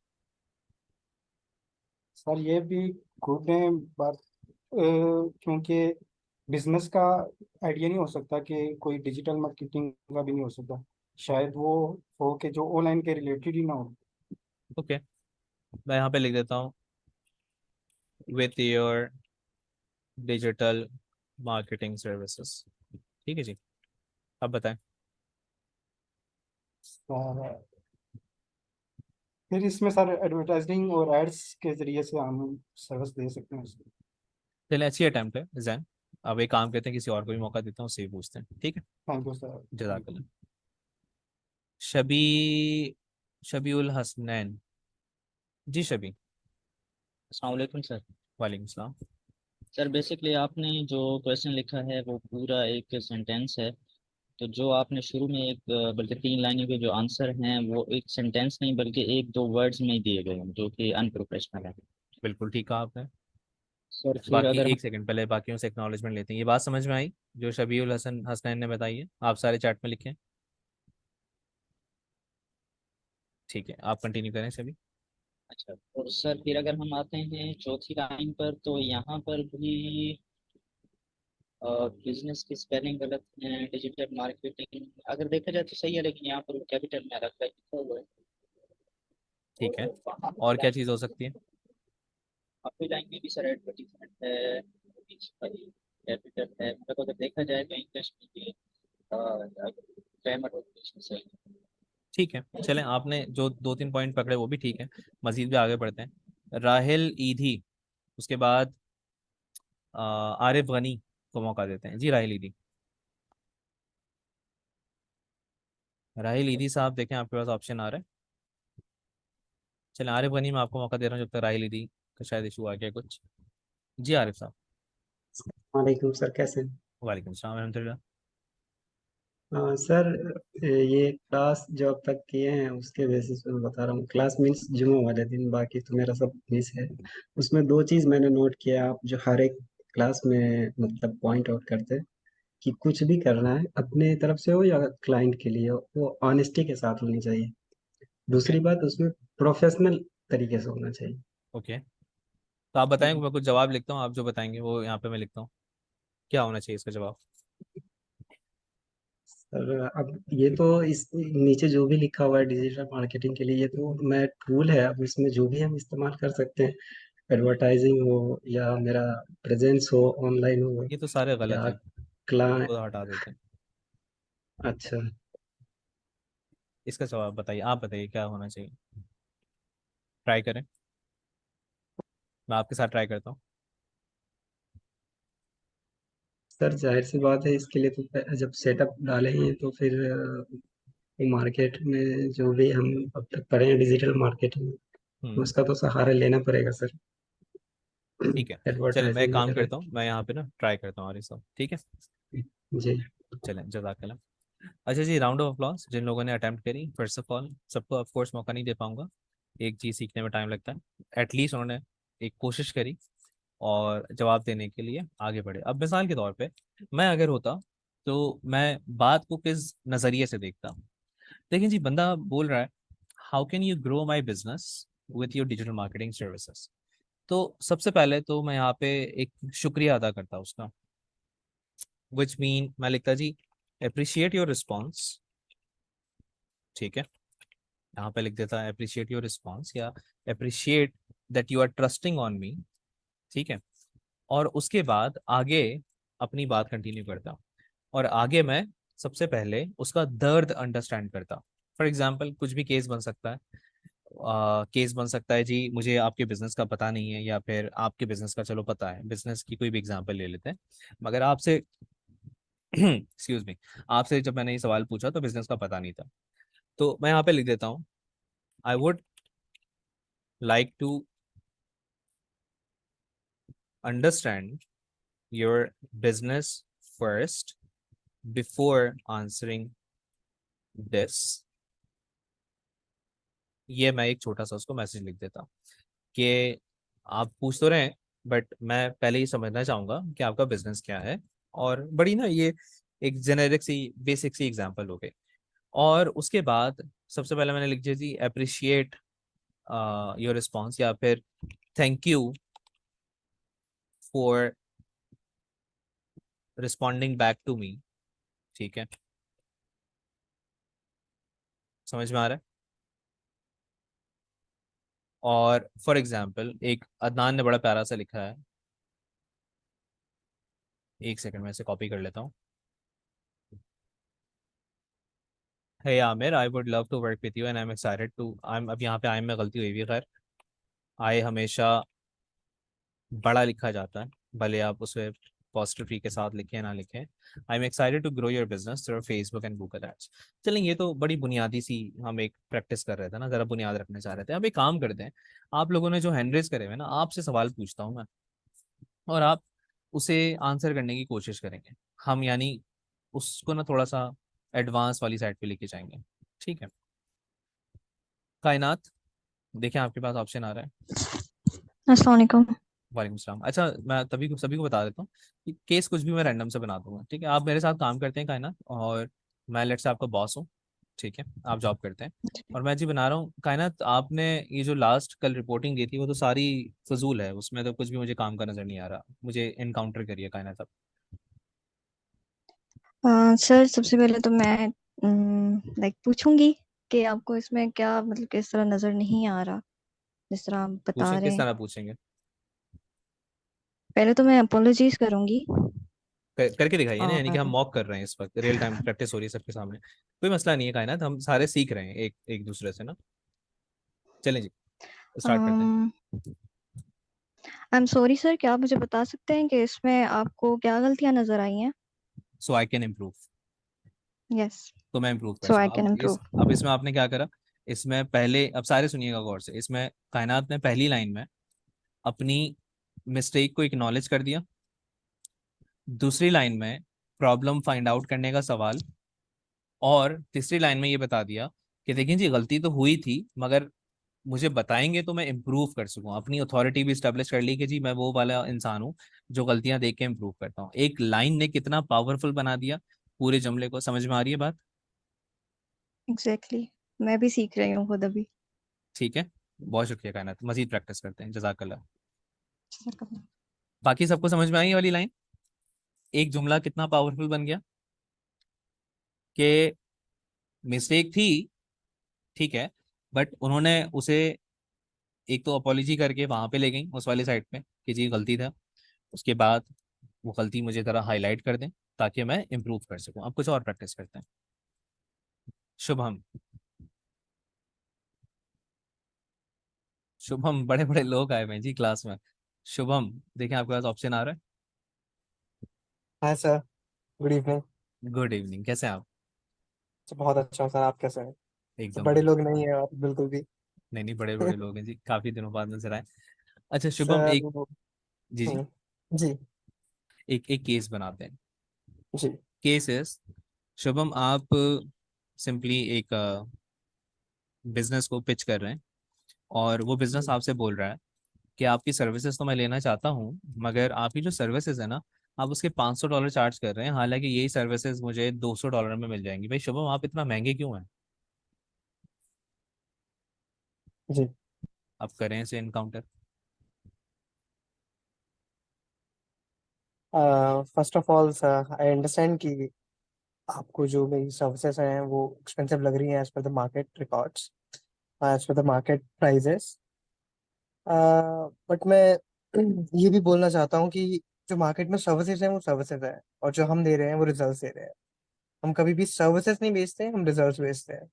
सर ये भी गुड है बात, क्योंकि बिजनेस का आइडिया नहीं हो सकता कि कोई डिजिटल मार्केटिंग का भी नहीं हो सकता, शायद वो हो कि जो ऑनलाइन के रिलेटेड ही ना हो। ओके, मैं यहाँ पे लिख देता हूँ, with your digital marketing services. ठीक है जी, अब बताएं। और फिर इसमें सर एडवर्टाइजिंग और एड्स के जरिए से हम सर्विस दे सकते हैं उसको। चलिए, अच्छी अटेम्प्ट है जैन। अब एक काम करते हैं, किसी और को भी मौका देता हूँ, उससे भी पूछते हैं, ठीक है। Thank you sir. जजाकल्ला। शबी शबीउल हसनैन। जी शबी। अस्सलाम वालेकुम सर। वालेकुम सलाम। सर बेसिकली आपने जो क्वेश्चन लिखा है वो पूरा एक सेंटेंस है। तो जो आपने शुरू में एक बल्कि 3 लाइनों के जो आंसर हैं वो एक सेंटेंस नहीं बल्कि एक दो वर्ड्स में ही दिए गए हैं जो कि अनप्रोफेशनल है। बिल्कुल ठीक कहा आपने। सर फिर बाकी अगर हम एक सेकंड पहले बाकियों से एक्नॉलेजमेंट लेते हैं। ये बात समझ में आई जो शबीउल हसन हसनैन ने बताई है? आप सारे चैट में लिखें। ठीक है, आप कंटिन्यू करें शबी। अच्छा, और सर फिर अगर हम आते हैं चौथी लाइन पर तो यहाँ पर भी बिजनेस की स्पेलिंग गलत है। डिजिटल मार्केटिंग अगर देखा जाए तो सही है लेकिन यहाँ पर कैपिटल में रखा है, लिखा हुआ है। ठीक है, और और क्या चीज़ हो सकती है? अपनी लाइन में भी सर एडवर्टीजमेंट है, कैपिटल है, मतलब अगर देखा जाए तो इंग्लिश में ये ग्रामर और इंग्लिश में सही है। ठीक है, चलें, आपने जो दो तीन पॉइंट पकड़े वो भी ठीक है। मजीद भी आगे बढ़ते हैं। राहिल ईधी, उसके बाद आरिफ गनी को मौका देते हैं। जी राहिल ईधी। राहिल ईधी साहब देखें, आपके पास ऑप्शन आ रहा है। चलें, आरिफ गनी में आपको मौका दे रहा हूँ, जब तक राहिल ईधी का शायद इशू आ गया कुछ। जी आरिफ साहब। वालेकुम सर, कैसे हैं? वालेकुम सलाम अलहमदिल्ला। सर, ये क्लास जो अब तक किए हैं उसके बेसिस पे मैं बता रहा हूँ। क्लास मीन्स जुम्मे वाले दिन, बाकी तो मेरा सब मिस है। उसमें दो चीज़ मैंने नोट किया, आप जो हर एक क्लास में मतलब पॉइंट आउट करते हैं कि कुछ भी करना है अपने तरफ से हो या क्लाइंट के लिए हो, वो ऑनेस्टी के साथ होनी चाहिए। ओके। दूसरी बात, उसमें प्रोफेशनल तरीके से होना चाहिए। ओके, तो आप बताएं, मैं कुछ जवाब लिखता हूँ, आप जो बताएंगे वो यहाँ पे मैं लिखता हूँ। क्या होना चाहिए इसका जवाब? सर अब ये तो इस नीचे जो भी लिखा हुआ है डिजिटल मार्केटिंग के लिए, ये तो मैं टूल है, अब इसमें जो भी हम इस्तेमाल कर सकते हैं, एडवर्टाइजिंग हो या मेरा प्रेजेंस हो, ऑनलाइन हो ये तो सारे गलत या हैं, क्लाइंट। इनको हटा देते हैं। अच्छा इसका जवाब बताइए, आप बताइए क्या होना चाहिए। ट्राई करें, मैं आपके साथ ट्राई करता हूँ। सर, जाहिर सी बात है, इसके लिए तो जब सेटअप डालेंगे तो फिर मार्केट में जो भी हम अब तक पढ़े हैं डिजिटल मार्केटिंग, हम्म। उसका तो सहारा लेना पड़ेगा सर। ठीक है, चले मैं एक एडवर्टाइजिंग काम वगैरह। करता हूँ, मैं यहाँ पे ना ट्राई करता हूँ और ये सब, ठीक है। जी। चलें, जज़ाकल्लाह। अच्छा जी, राउंड ऑफ अप्लॉज जिन लोगों ने अटेम्प्ट करी। फर्स्ट ऑफ ऑल सबको ऑफ कोर्स मौका नहीं दे पाऊंगा, एक चीज़ सीखने में टाइम लगता है। एटलीस्ट उन्होंने एक कोशिश करी और जवाब देने के लिए आगे बढ़े। अब मिसाल के तौर पे मैं अगर होता तो मैं बात को किस नज़रिए से देखता। देखिए जी, बंदा बोल रहा है how can you grow my business with your digital marketing services. तो सबसे पहले तो मैं यहाँ पे एक शुक्रिया अदा करता उसका, विच मीन मैं लिखता जी अप्रिशिएट योर रिस्पॉन्स। ठीक है, यहाँ पे लिख देता है अप्रिशिएट योर रिस्पॉन्स या appreciate that you are trusting on me. ठीक है, और उसके बाद आगे अपनी बात कंटिन्यू करता और आगे मैं सबसे पहले उसका दर्द अंडरस्टैंड करता। फॉर एग्जाम्पल कुछ भी केस बन सकता है। केस बन सकता है जी, मुझे आपके बिजनेस का पता नहीं है, या फिर आपके बिजनेस का चलो पता है, बिजनेस की कोई भी एग्जांपल ले लेते हैं। मगर आपसे एक्सक्यूज मी, आपसे जब मैंने ये सवाल पूछा तो बिजनेस का पता नहीं था। तो मैं यहाँ पे लिख देता हूँ I would like to understand your business first before answering this. ये मैं एक छोटा सा उसको मैसेज लिख देता हूँ कि आप पूछ तो रहे हैं, बट मैं पहले ही समझना चाहूंगा कि आपका बिजनेस क्या है। और बड़ी ना ये एक जेनेरिक सी बेसिक सी एग्जांपल हो गई। और उसके बाद सबसे पहले मैंने लिख दिया जी अप्रिशिएट योर रिस्पॉन्स, या फिर thank you for responding back to me. ठीक है, समझ में आ रहा है। और फॉर एग्जाम्पल एक अदनान ने बड़ा प्यारा सा लिखा है, एक सेकंड में इसे कॉपी कर लेता हूँ। Hey Aamir, I would love to work with you and I am excited to I am, अब यहाँ पे आई एम में गलती हुई हुई है, खैर आई हमेशा बड़ा लिखा जाता है, भले आप उसे पॉजिटिव के साथ लिखें ना लिखें। I am excited to grow your business through Facebook and Google ads. चलें, ये तो बड़ी बुनियादी सी हम एक प्रैक्टिस कर रहे थे ना, जरा बुनियाद रखने चाह रहे थे। अब एक काम करते हैं, आप लोगों ने जो हैंड रेज करे हुए ना, आपसे सवाल पूछता हूँ मैं और आप उसे आंसर करने की कोशिश करेंगे। हम यानी उसको ना थोड़ा सा एडवांस वाली साइड पे लेके जाएंगे। ठीक है, कायनात, देखें आपके पास ऑप्शन आ रहा है। अस्सलाम वालेकुम। वालेकुम सलाम। अच्छा, मैं तभी को सभी को बता देता हूँ कि केस कुछ भी मैं रैंडम से बना दूंगा। ठीक है, आप मेरे साथ काम करते हैं कायनात, और मैं लेट से आपका बॉस हूँ। ठीक है, आप जॉब करते हैं और मैं जी बना रहा हूँ। कायनात, आपने ये जो लास्ट कल रिपोर्टिंग दी थी वो तो सारी फजूल है, उसमें तो कुछ भी मुझे काम का नजर नहीं आ रहा। मुझे इनकाउंटर करिए कायनात अब। सर सबसे पहले तो मैं लाइक पूछूंगी कि आपको इसमें क्या मतलब किस तरह नजर नहीं आ रहा जिस तरह आप बता पूछें, रहे किस हैं। तरह पूछेंगे? पहले तो मैं अपोलोजीज करूंगी। करके दिखाइए ना, यानी कि हम और मॉक कर रहे हैं, इस वक्त रियल टाइम प्रैक्टिस हो रही है सबके सामने। कोई मसला नहीं है कायनात, हम सारे सीख रहे हैं एक एक दूसरे से ना। चलें जी, स्टार्ट करते हैं। आई एम सॉरी सर, क्या आप मुझे बता सकते हैं कि इसमें आपको क्या गलतियां नजर आई हैं? सो आई कैन इम्प्रूव, यस, तो मैं इम्प्रूव कर सो आई सकूँ। कैन अब इम्प्रूव। इसमें आपने क्या करा, इसमें पहले, अब सारे सुनिएगा गौर से, इसमें कायनात ने पहली लाइन में अपनी मिस्टेक को एक्नॉलेज कर दिया। दूसरी लाइन में प्रॉब्लम फाइंड आउट करने का सवाल, और तीसरी लाइन में ये बता दिया कि देखिए जी गलती तो हुई थी, मगर मुझे बताएंगे तो मैं इम्प्रूव कर सकूं। अपनी अथॉरिटी भी स्टेब्लिश कर ली कि जी मैं वो वाला इंसान हूँ जो गलतियां देख के इम्प्रूव करता हूँ। एक लाइन ने कितना पावरफुल बना दिया पूरे जुमले को। समझ में आ रही है बात? Exactly exactly. मैं भी सीख रही हूँ खुद अभी। ठीक है, बहुत शुक्रिया कायनात, मजीद प्रैक्टिस करते हैं, जजाकल्ला। बाकी सबको समझ में आई ये वाली लाइन? एक जुमला कितना पावरफुल बन गया कि मिस्टेक थी, ठीक है, बट उन्होंने उसे एक तो अपॉलोजी करके वहां पे ले गई उस वाली साइड पे कि जी गलती था। उसके बाद वो गलती मुझे जरा हाईलाइट कर दें ताकि मैं इम्प्रूव कर सकूं। अब कुछ और प्रैक्टिस करते हैं। शुभम, शुभम, बड़े बड़े लोग आए हुए हैं जी क्लास में। शुभम, देखें आपके पास ऑप्शन आ रहा हाय सर, गुड इवनिंग। है। गुड इवनिंग, कैसे हैं आप? बहुत अच्छा हूँ सर, आप कैसे हैं? तो एकदम बड़े बढ़िया। लोग नहीं है आप बिल्कुल भी। नहीं नहीं, बड़े बड़े लोग हैं जी, काफी दिनों बाद नजर आए। अच्छा शुभम, सर एक जी जी। जी एक एक केस बनाते हैं। जी केस इज, शुभम आप सिंपली एक बिजनेस को पिच कर रहे हैं, और वो बिजनेस आपसे बोल रहा है कि आपकी सर्विसेज तो मैं लेना चाहता हूँ, मगर आपकी जो सर्विसेज है ना, आप उसके $500 चार्ज कर रहे हैं, हालांकि यही सर्विसेज मुझे $200 में मिल जाएंगी। भाई शुभम, आप इतना महंगे क्यों हैं? जी। आप करें इसे encounter. First of all sir, I understand कि आपको जो मेरी सर्विसेज हैं वो एक्सपेंसिव लग रही हैं as per the market records, as per the market prices. But मैं ये भी बोलना चाहता हूँ कि जो मार्केट में सर्विसेज हैं वो सर्विसेज हैं, और जो हम दे रहे हैं वो रिजल्ट्स दे रहे हैं। हम कभी भी सर्विसेज नहीं बेचते, हम रिजल्ट्स बेचते हैं।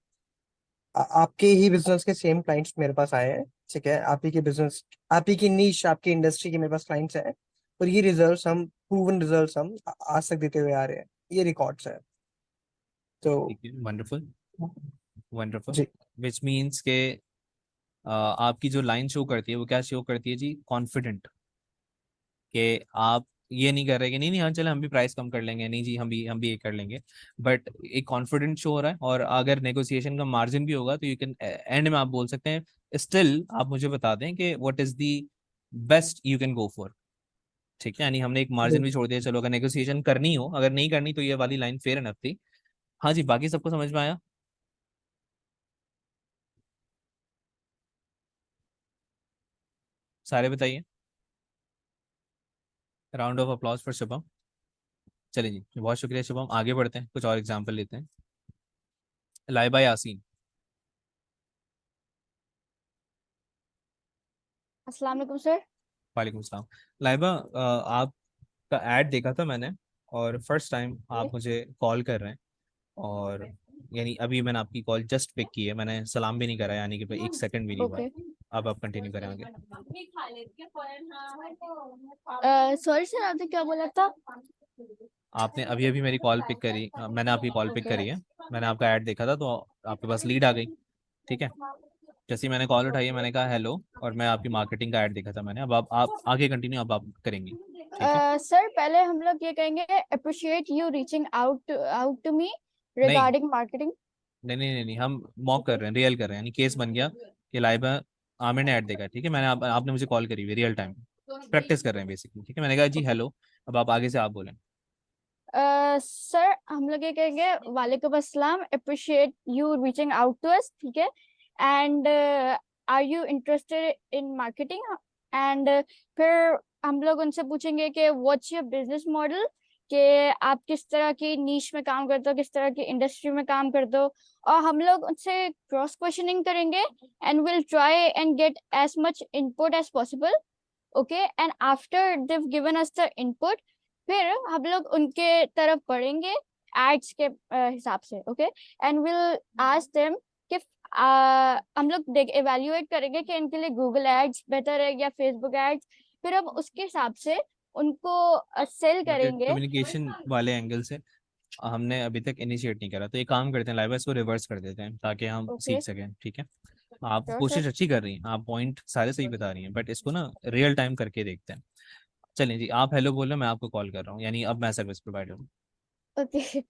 आपके ही बिजनेस के सेम क्लाइंट्स मेरे पास आए हैं, ठीक है? आप ही के बिजनेस, आप ही की नीश, आपकी इंडस्ट्री के मेरे पास क्लाइंट्स हैं, और ये रिजल्ट्स हम, प्रूवन रिजल्ट्स हम आज तक देते हुए आ रहे हैं। ये रिकॉर्ड्स है। तो ठीक है, वंडरफुल वंडरफुल। जी विच मीन्स के आपकी जो लाइन शो करती है वो क्या शो करती है जी? कॉन्फिडेंट। कि आप ये नहीं कर रहे कि नहीं नहीं हाँ चले हम भी प्राइस कम कर लेंगे, नहीं जी हम भी ये कर लेंगे, बट एक कॉन्फिडेंट शो हो रहा है। और अगर नेगोशिएशन का मार्जिन भी होगा तो यू कैन एंड में आप बोल सकते हैं, स्टिल आप मुझे बता दें कि what is the best you can go for. ठीक है, यानी हमने एक मार्जिन जी। भी छोड़ दिया, चलो अगर नेगोशिएशन करनी हो, अगर नहीं करनी तो ये वाली लाइन फेयर एनफ थी। हाँ जी, बाकी सबको समझ में आया? सारे बताइए। Round of applause for Shubham. चलिए जी, बहुत शुक्रिया शुभम, आगे बढ़ते हैं, कुछ और एग्जाम्पल लेते हैं। लाइबा यासीन। अस्सलाम वालेकुम सर। वालेकुम सलाम। लाइबा, आपका ऐड देखा था मैंने, और फर्स्ट टाइम आप मुझे कॉल कर रहे हैं, और यानी अभी मैंने आपकी कॉल जस्ट पिक की है, मैंने सलाम भी नहीं करा, यानी कि भाई 1 सेकंड भी नहीं हुआ है। ओके। अब आप कंटिन्यू करें आगे। सॉरी सर, आपने क्या बोला था? आपने अभी अभी मेरी कॉल पिक करी, मैंने आपकी कॉल पिक ओके। करी है। मैंने आपका ऐड देखा था, तो आपके पास लीड आ गई। ठीक है, जैसे ही मैंने कॉल उठाई है, मैंने कहा हेलो, और मैं आपकी मार्केटिंग का ऐड देखा था मैंने। अब आप आगे कंटिन्यू, अब आप करेंगी। ठीक है। सर पहले हम लोग ये कहेंगे, appreciate you reaching out out to me नहीं रिगार्डिंग मार्केटिंग। नहीं नहीं नहीं नहीं, हम मॉक कर रहे हैं, रियल कर रहे हैं, यानी केस बन गया कि लाइबा आमिर ने ऐड देखा। ठीक है, आपने मुझे कॉल करी हुई रियल टाइम, प्रैक्टिस कर रहे हैं बेसिकली। ठीक है, मैंने कहा जी ओके। हेलो, अब आप आगे से आप बोलें। सर हम लोग ये कहेंगे, वालेकुम अस्सलाम, appreciate you reaching out to us, ठीक है? And are you interested in marketing? And फिर हम लोग उनसे पूछेंगे कि व्हाट्स योर बिजनेस मॉडल, कि आप किस तरह की नीश में काम करते हो, किस तरह की इंडस्ट्री में काम करते हो। और हम लोग उनसे क्रॉस क्वेश्चनिंग करेंगे, and will try and get as much input as possible. Okay, and after they've given us the input, फिर हम लोग उनके तरफ बढ़ेंगे एड्स के हिसाब से। Okay, and will ask them कि हम लोग देख इवेल्युएट करेंगे कि इनके लिए गूगल एड्स बेटर है या फेसबुक एड्स। फिर हम उसके हिसाब से उनको सेल बट करेंगे। कम्युनिकेशन वाले एंगल से हमने अभी तक इनिशिएट नहीं करा, तो एक काम करते हैं लाइबा, इसको रिवर्स कर देते हैं ताकि हम ओके। सीख सकें। ठीक है, आप श्योर सर। कोशिश अच्छी कर रही हैं, आप पॉइंट सारे सही बता रही हैं, बट इसको ना रियल टाइम करके देखते हैं। चलिए जी, आप हेलो बोलो, मैं आपको कॉल कर रहा हूँ, यानी अब मैं सर्विस प्रोवाइडर हूँ। ओके।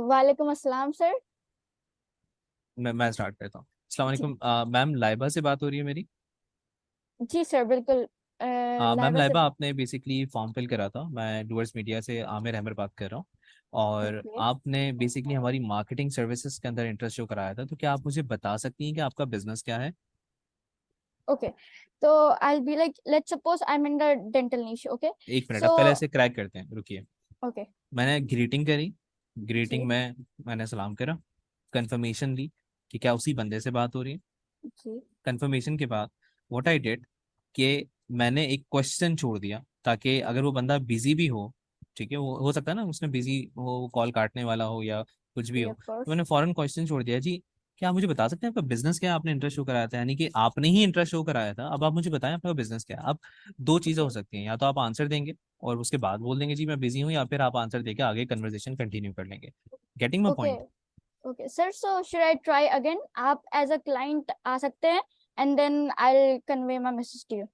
वालेकुम अस्सलाम सर। मैं स्टार्ट करता हूँ। अस्सलाम जी वालेकुम, मैम लाइबा से बात हो रही है मेरी? जी सर, बिल्कुल। मैम लाइबा से। लाइबा, आपने बेसिकली फॉर्म फिल करा था, मैं डूअर्स मीडिया से आमिर अहमद बात कर रहा हूँ, और ओके। आपने बेसिकली हमारी मार्केटिंग सर्विसेज के अंदर इंटरेस्ट शो कराया था, तो क्या आप मुझे बता सकती हैं कि आपका बिजनेस क्या है? Okay, so I'll be like, let's suppose I'm in the dental niche. Okay, एक मिनट, अब so पहले ऐसे क्रैक करते हैं, रुकिए। okay. मैंने ग्रीटिंग करी, ग्रीटिंग जी में मैंने सलाम करा, कंफर्मेशन ली कि क्या उसी बंदे से बात हो रही है। जी। कंफर्मेशन के बाद व्हाट आई डिड, कि मैंने एक क्वेश्चन छोड़ दिया, ताकि अगर वो बंदा बिजी भी हो, ठीक है, वो हो सकता है ना उसने बिजी हो, कॉल काटने वाला हो या कुछ भी जी हो, ऑफ तो कोर्स। मैंने फॉरन क्वेश्चन छोड़ दिया जी, क्या आप मुझे बता सकते हैं आपका बिजनेस क्या है? आपने इंटरेस्ट शो कराया था, यानी कि आपने ही इंटरेस्ट शो कराया था, अब आप मुझे बताएं आपका बिजनेस क्या है। अब दो चीज़ें हो ओके सकती हैं, या तो आप आंसर देंगे और उसके बाद बोल देंगे जी मैं बिजी हूँ, या फिर आप आंसर देके आगे कन्वर्सेशन कंटिन्यू कर लेंगे। Getting my okay point? Okay sir, so should I try again? आप एज अ क्लाइंट आ सकते हैं, and then I will convey my message to you.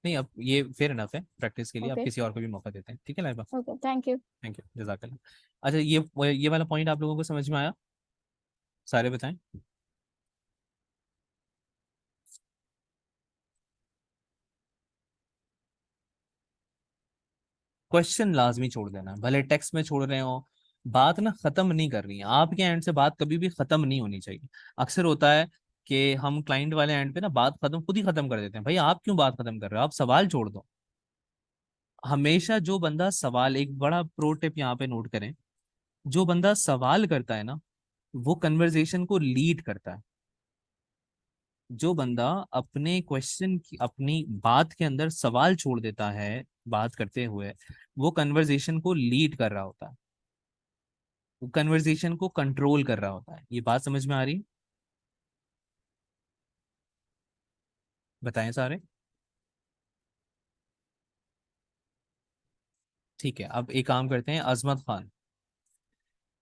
नहीं, अब ये फेयर इनफ है प्रैक्टिस के लिए, आप Okay. किसी और को भी मौका देते हैं, ठीक है Laiba? Okay. Thank you. Thank you, जजाकल्ला। अच्छा, ये वाला पॉइंट आप लोगों को समझ में आया? सारे बताएं। क्वेश्चन लाजमी छोड़ देना, भले टेक्स्ट में छोड़ रहे हो, बात ना खत्म नहीं कर रही है आपके एंड से, बात कभी भी खत्म नहीं होनी चाहिए। अक्सर होता है कि हम क्लाइंट वाले एंड पे ना बात खत्म खुद ही खत्म कर देते हैं। भाई आप क्यों बात खत्म कर रहे हो, आप सवाल छोड़ दो। हमेशा जो बंदा सवाल, एक बड़ा प्रो टिप यहाँ पे नोट करें, जो बंदा सवाल करता है ना, वो कन्वर्जेशन को लीड करता है। जो बंदा अपने क्वेश्चन की, अपनी बात के अंदर सवाल छोड़ देता है बात करते हुए, वो कन्वर्जेशन को लीड कर रहा होता है, वो कन्वर्जेशन को कंट्रोल कर रहा होता है। ये बात समझ में आ रही है? बताएं सारे। ठीक है, अब एक काम करते हैं, अजमत खान।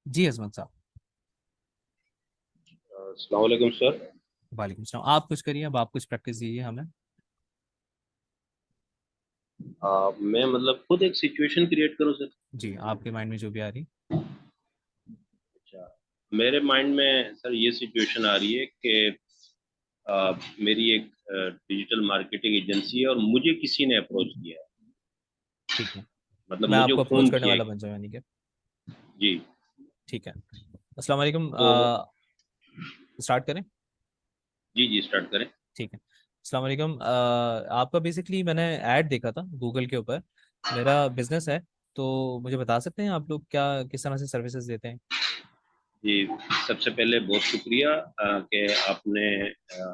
जी अजमत साहब। अस्सलाम वालेकुम सर। वालेकुम सलाम। आप कुछ करिए, अब आप कुछ प्रैक्टिस दीजिए हमें। मैं मतलब खुद एक सिचुएशन क्रिएट करूँ सर? जी, आपके माइंड में जो भी आ रही। अच्छा, मेरे माइंड में सर ये सिचुएशन आ रही है कि मेरी एक डिजिटल मार्केटिंग एजेंसी है और मुझे किसी ने अप्रोच किया है। ठीक है, मतलब मैं मुझे आपको अप्रोच फोन करने किया वाला है। बन जाऊँ यानी कि। जी। ठीक है, अस्सलाम वालेकुम। तो स्टार्ट करें? जी जी स्टार्ट करें। ठीक है, अस्सलाम वालेकुम। आपका बेसिकली मैंने ऐड देखा था गूगल के ऊपर, मेरा बिजनेस है, तो मुझे बता सकते हैं आप लोग क्या किस तरह से सर्विसेज देते हैं? जी, सबसे पहले बहुत शुक्रिया कि आपने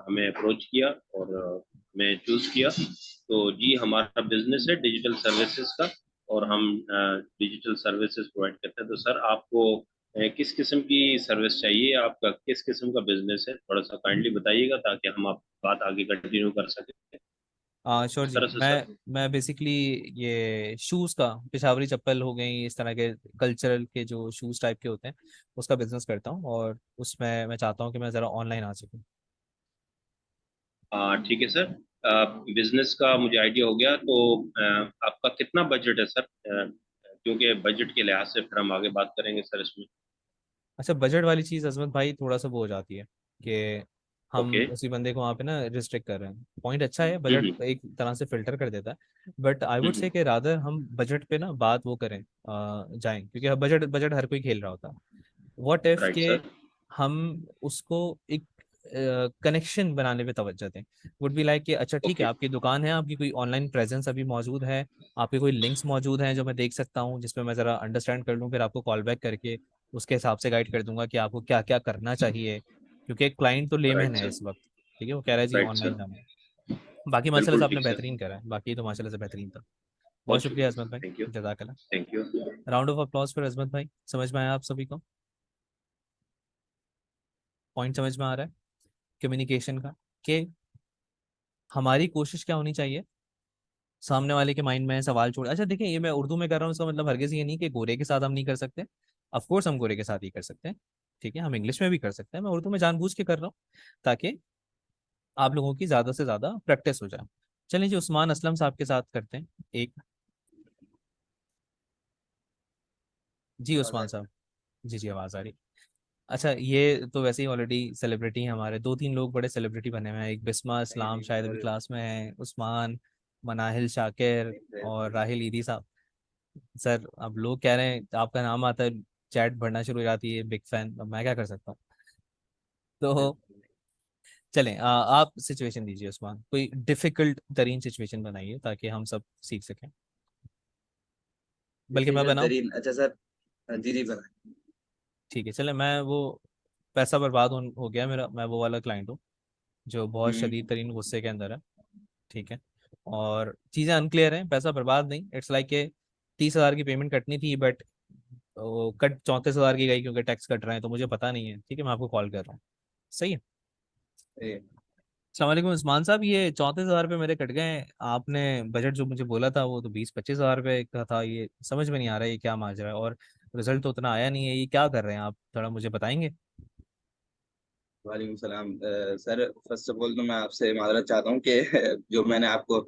हमें अप्रोच किया और हमें चूज़ किया। तो जी, हमारा बिजनेस है डिजिटल सर्विसेज का और हम डिजिटल सर्विसेज प्रोवाइड करते हैं। तो सर आपको किस किस्म की सर्विस चाहिए, आपका किस किस्म का बिजनेस है, थोड़ा सा काइंडली बताइएगा ताकि हम आप बात आगे कंटिन्यू कर सकें। श्योर इस जी। तरह से सर। मैं बेसिकली ये शूज़ का, पेशावरी चप्पल हो गई, इस तरह के कल्चरल के जो शूज़ टाइप के होते हैं, उसका बिजनेस करता हूँ, और उसमें मैं चाहता हूँ कि मैं ज़रा ऑनलाइन आ सकूँ। ठीक है सर। बिजनेस का मुझे आइडिया हो गया। तो आपका कितना बजट है सर? क्योंकि बजट के लिहाज से फिर हम आगे बात करेंगे सर इसमें। अच्छा, बजट वाली चीज़ अजमत भाई थोड़ा सा वो हो जाती है कि हम ओके। उसी बंदे को वहाँ पे ना रिस्ट्रिक्ट कर रहे हैं। पॉइंट अच्छा है, बजट एक तरह से फिल्टर कर देता है, बट आई वुड से कि रादर हम बजट पे ना बात वो करें, जाएं, क्योंकि बजट बजट हर कोई खेल रहा होता है। व्हाट इफ राइट के सर। हम उसको एक कनेक्शन बनाने पे तवज्जो दें। वुड बी लाइक कि अच्छा ठीक है, ओके। आपकी दुकान है, आपकी कोई ऑनलाइन प्रेजेंस अभी मौजूद है, आपके कोई लिंक्स मौजूद हैं जो मैं देख सकता हूँ, जिसपे मैं ज़रा अंडरस्टैंड कर लूँ, फिर आपको कॉल बैक करके उसके हिसाब से गाइड कर दूंगा कि आपको क्या क्या करना चाहिए, क्योंकि एक क्लाइंट तो लेमैन राइट है सर। इस वक्त। ठीक है, वो कह रहा है जी राइट ऑनलाइन सर। जाना है। बाकी माशाल्लाह से बिल्कुल आपने ठीक सर। बेहतरीन करा है, बाकी तो माशाल्लाह से बेहतरीन था। बहुत बहुत शुक्रिया शुक्रिया अजमत सर। भाई। Thank you. जज़ाकल्लाह। Thank you. Round of applause for Azmat भाई। समझ में आया आप सभी को? पॉइंट समझ में आ रहा है कम्युनिकेशन का, कि हमारी कोशिश क्या होनी चाहिए, सामने वाले के माइंड में सवाल छोड़। अच्छा देखिए, ये मैं उर्दू में कर रहा हूँ, इसका मतलब हरगिज ये नहीं कि गोरे के साथ हम नहीं कर सकते। ऑफ कोर्स हम गोरे के साथ ही कर सकते हैं, ठीक है, हम इंग्लिश में भी कर सकते हैं, मैं उर्दू में जानबूझ के कर रहा हूँ ताकि आप लोगों की ज्यादा से ज्यादा प्रैक्टिस हो जाए। चलिए जी, उस्मान असलम साहब के साथ करते हैं एक। जी उस्मान साहब। जी जी, आवाज आ रही। अच्छा, ये तो वैसे ही ऑलरेडी सेलिब्रिटी हैं हमारे, दो तीन लोग बड़े सेलिब्रिटी बने हुए हैं, एक बिस्मा इस्लाम शायद अभी क्लास में है, उस्मान, मनाहिल शाकिर और राहिल ईदी साहब। सर अब लोग कह रहे हैं आपका नाम आता है, चैट बढ़ना शुरू हो जाती है, बिग फैन, अब मैं क्या कर सकता हूँ? तो चलें, आप सिचुएशन दीजिए उस्मान, कोई डिफिकल्ट तरीन सिचुएशन बनाइए ताकि हम सब सीख सकें। बल्कि मैं डिफिकल्ट बनाऊं? तरीन, अच्छा सर। जी जी बना। ठीक है, चले, मैं वो पैसा बर्बाद हो गया मेरा, मैं वो वाला क्लाइंट हूँ जो बहुत शदीद तरीन गुस्से के अंदर है। ठीक है, और चीज़ें अनक्लियर हैं, पैसा बर्बाद नहीं, इट्स लाइक के 30,000 की पेमेंट कटनी थी, बट वो कट 34,000 की गई क्योंकि टैक्स कट रहे हैं, तो मुझे पता नहीं है। ठीक है, मैं आपको कॉल कर रहा हूँ। सही है। ए, अस्सलाम वालेकुम उस्मान साहब, ये 34,000 रुपये मेरे कट गए हैं। आपने बजट जो मुझे बोला था वो तो 20-25 हज़ार रुपये का था, ये समझ में नहीं आ रहा है ये क्या माजरा है, और रिजल्ट तो उतना आया नहीं है, ये क्या कर रहे हैं आप, थोड़ा मुझे बताएंगे? वालेकुम सलाम। सर फर्स्ट ऑफ ऑल तो मैं आपसे माजरत चाहता हूँ कि जो मैंने आपको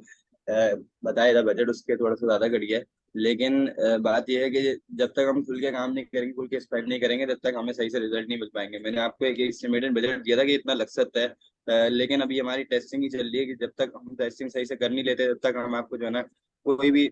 बताया था बजट उसके थोड़ा सा ज्यादा घट गया है। लेकिन बात यह है कि जब तक हम खुल के काम नहीं करेंगे, खुल के स्पेंड नहीं करेंगे, तब तक हमें सही से रिजल्ट नहीं मिल पाएंगे। मैंने आपको एक एस्टिमेटेड बजट दिया था कि इतना लग सकता है, लेकिन अभी हमारी टेस्टिंग ही चल रही है कि जब तक हम टेस्टिंग सही से कर नहीं लेते तब तक हम आपको जो है ना कोई भी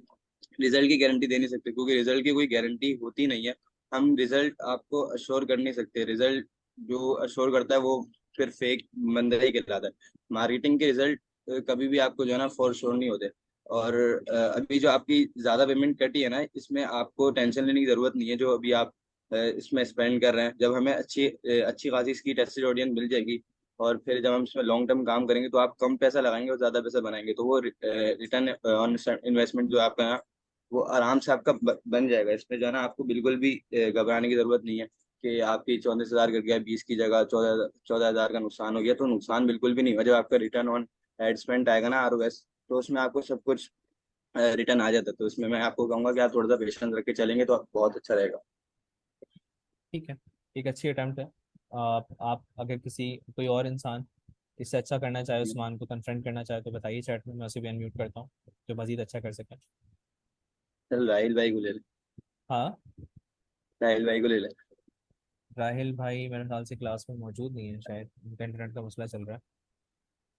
रिजल्ट की गारंटी दे नहीं सकते, क्योंकि रिजल्ट की कोई गारंटी होती नहीं है। हम रिजल्ट आपको अश्योर कर नहीं सकते। रिजल्ट जो अश्योर करता है वो फिर फेक बंदा ही कहलाता है। मार्केटिंग के रिजल्ट कभी भी आपको जो है ना फॉर श्योर नहीं होते। और अभी जो आपकी ज्यादा पेमेंट कटी है ना, इसमें आपको टेंशन लेने की जरूरत नहीं है। जो अभी आप इसमें स्पेंड कर रहे हैं, जब हमें अच्छी खासी इसकी टेस्टेड ऑडियंस मिल जाएगी और फिर जब हम इसमें लॉन्ग टर्म काम करेंगे तो आप कम पैसा लगाएंगे और ज्यादा पैसा बनाएंगे, तो वो रिटर्न ऑन इन्वेस्टमेंट जो आपका है ना, वो आराम से आपका बन जाएगा। इसमें जो है ना आपको बिल्कुल भी घबराने की जरूरत नहीं है कि आपकी 34,000 कर गया, 20 की जगह 14,000 का नुकसान हो गया। तो नुकसान बिल्कुल भी नहीं हुआ। जब आपका रिटर्न ऑन एड स्पेंड आएगा ना, ROS, तो उसमें आपको सब कुछ रिटर्न आ जाता है। तो इसमें मैं आपको कहूंगा कि आप थोड़ा सा पेशेंस रख के चलेंगे तो बहुत अच्छा रहेगा। ठीक है, एक अच्छी अटेम्प्ट है। आप अगर किसी कोई और इंसान इससे अच्छा करना चाहे, उस्मान को कन्फ्रंट करना चाहे तो बताइए चैट में, मैं उसे भी अनम्यूट करता हूँ जो मजीद अच्छा कर सके। चल राहिल भाई को ले ले। हाँ, राहिल भाई को ले ले। राहिल भाई मेरे ख्याल से क्लास में मौजूद नहीं है, शायद उनका इंटरनेट का मसला चल रहा है।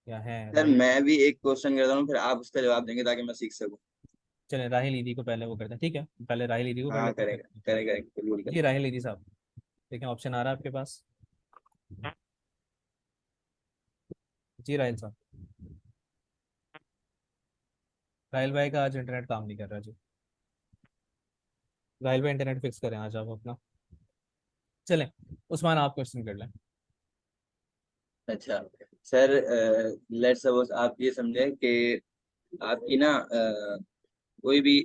या है सर राहिल? मैं भी एक क्वेश्चन करता हूँ, फिर आप उसका जवाब देंगे ताकि मैं सीख सकूँ। चले राहिल ईदी को पहले वो करते हैं, ठीक है, पहले राहिल ईदी को कर हाँ लेते हैं करेंगे फिर। करेंगे करेंगे, बिल्कुल जी करेंगे। राहिल ईदी साहब, देखें ऑप्शन आ रहा है आपके पास। जी राहिल साहब, राहिल भाई का आज इंटरनेट काम नहीं कर रहा जी। राहिल भाई इंटरनेट फिक्स करें आज आप अपना। चलें, उस्मान आप क्वेश्चन कर लें। अच्छा सर, लेट्स सपोज आप ये समझे कि आपकी ना कोई भी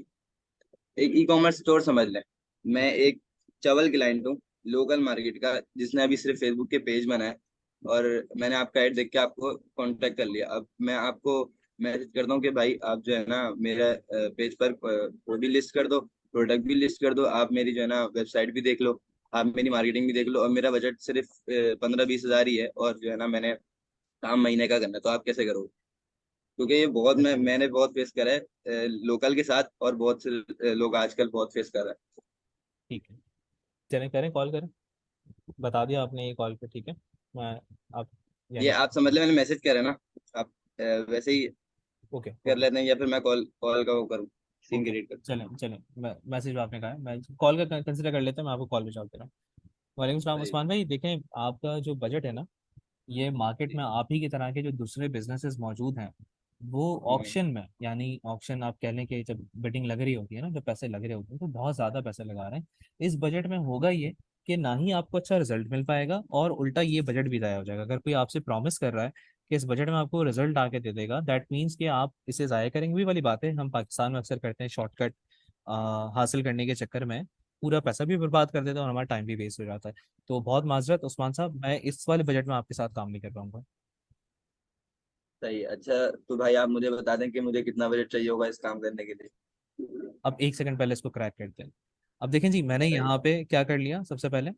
एक ई-कॉमर्स स्टोर समझ लें। मैं एक चावल क्लाइंट हूँ लोकल मार्केट का, जिसने अभी सिर्फ फेसबुक के पेज बनाया और मैंने आपका ऐड देख के आपको कांटेक्ट कर लिया। अब मैं आपको मैसेज करता हूँ कि भाई आप जो है ना मेरा पेज पर वो भी लिस्ट कर दो, प्रोडक्ट भी लिस्ट कर दो, आप मेरी जो है ना वेबसाइट भी देख लो, आप मेरी मार्केटिंग भी देख लो, और मेरा बजट सिर्फ 15-20 हज़ार ही है और जो है ना मैंने काम महीने का करना है। तो आप कैसे करोगे? क्योंकि ये बहुत मैंने बहुत फेस करा है लोकल के साथ, और बहुत से लोग आजकल बहुत फेस कर रहे हैं। ठीक है, चलें करें, कॉल करें। बता दिया आपने ये कॉल पे, ठीक है। मैं आप ये यानी आप समझ लें, मैंने मैसेज करा ना, आप वैसे ही ओके कर ओके लेते हैं, या फिर मैं कॉल कॉल का वो करूँ, सीन ओके, क्रिएट कर। चलें चलें, मैं मैसेज आपने कहा है, मैं कॉल का कंसिडर कर लेते हैं, मैं आपको कॉल पे जवाब दे रहा हूँ। वालेकुम सलाम सही। उस्मान भाई, देखें आपका जो बजट है ना, ये मार्केट जी। में आप ही की तरह के जो दूसरे बिजनेसेस मौजूद हैं, वो हम्म, ऑक्शन में, यानी ऑक्शन आप कह लें कि जब बिडिंग लग रही होती है ना, जब पैसे लग रहे होते हैं तो बहुत ज़्यादा पैसे लगा रहे हैं। इस बजट में होगा ये कि ना ही आपको अच्छा रिजल्ट मिल पाएगा और उल्टा ये बजट भी ज़ाया हो जाएगा। अगर कोई आपसे प्रॉमिस कर रहा है कि इस बजट में आपको रिजल्ट आके दे देगा, दैट मीन्स कि आप इसे ज़ाया करेंगे। भी वाली बात है, हम पाकिस्तान में अक्सर करते हैं शॉर्टकट हासिल करने के चक्कर में पूरा पैसा भी बर्बाद कर देते हैं और हमारा टाइम भी वेस्ट हो जाता है। तो बहुत माजरत उस्मान साहब, मैं इस वाले बजट में आपके साथ काम नहीं कर पाऊंगा। सही है। अच्छा तो भाई आप मुझे बता दें कि मुझे कितना बजट चाहिए होगा इस काम करने के लिए। अब एक सेकंड पहले इसको क्रैक करते हैं। अब देखें जी, मैंने बताइए। यहाँ पे क्या कर लिया सबसे पहले।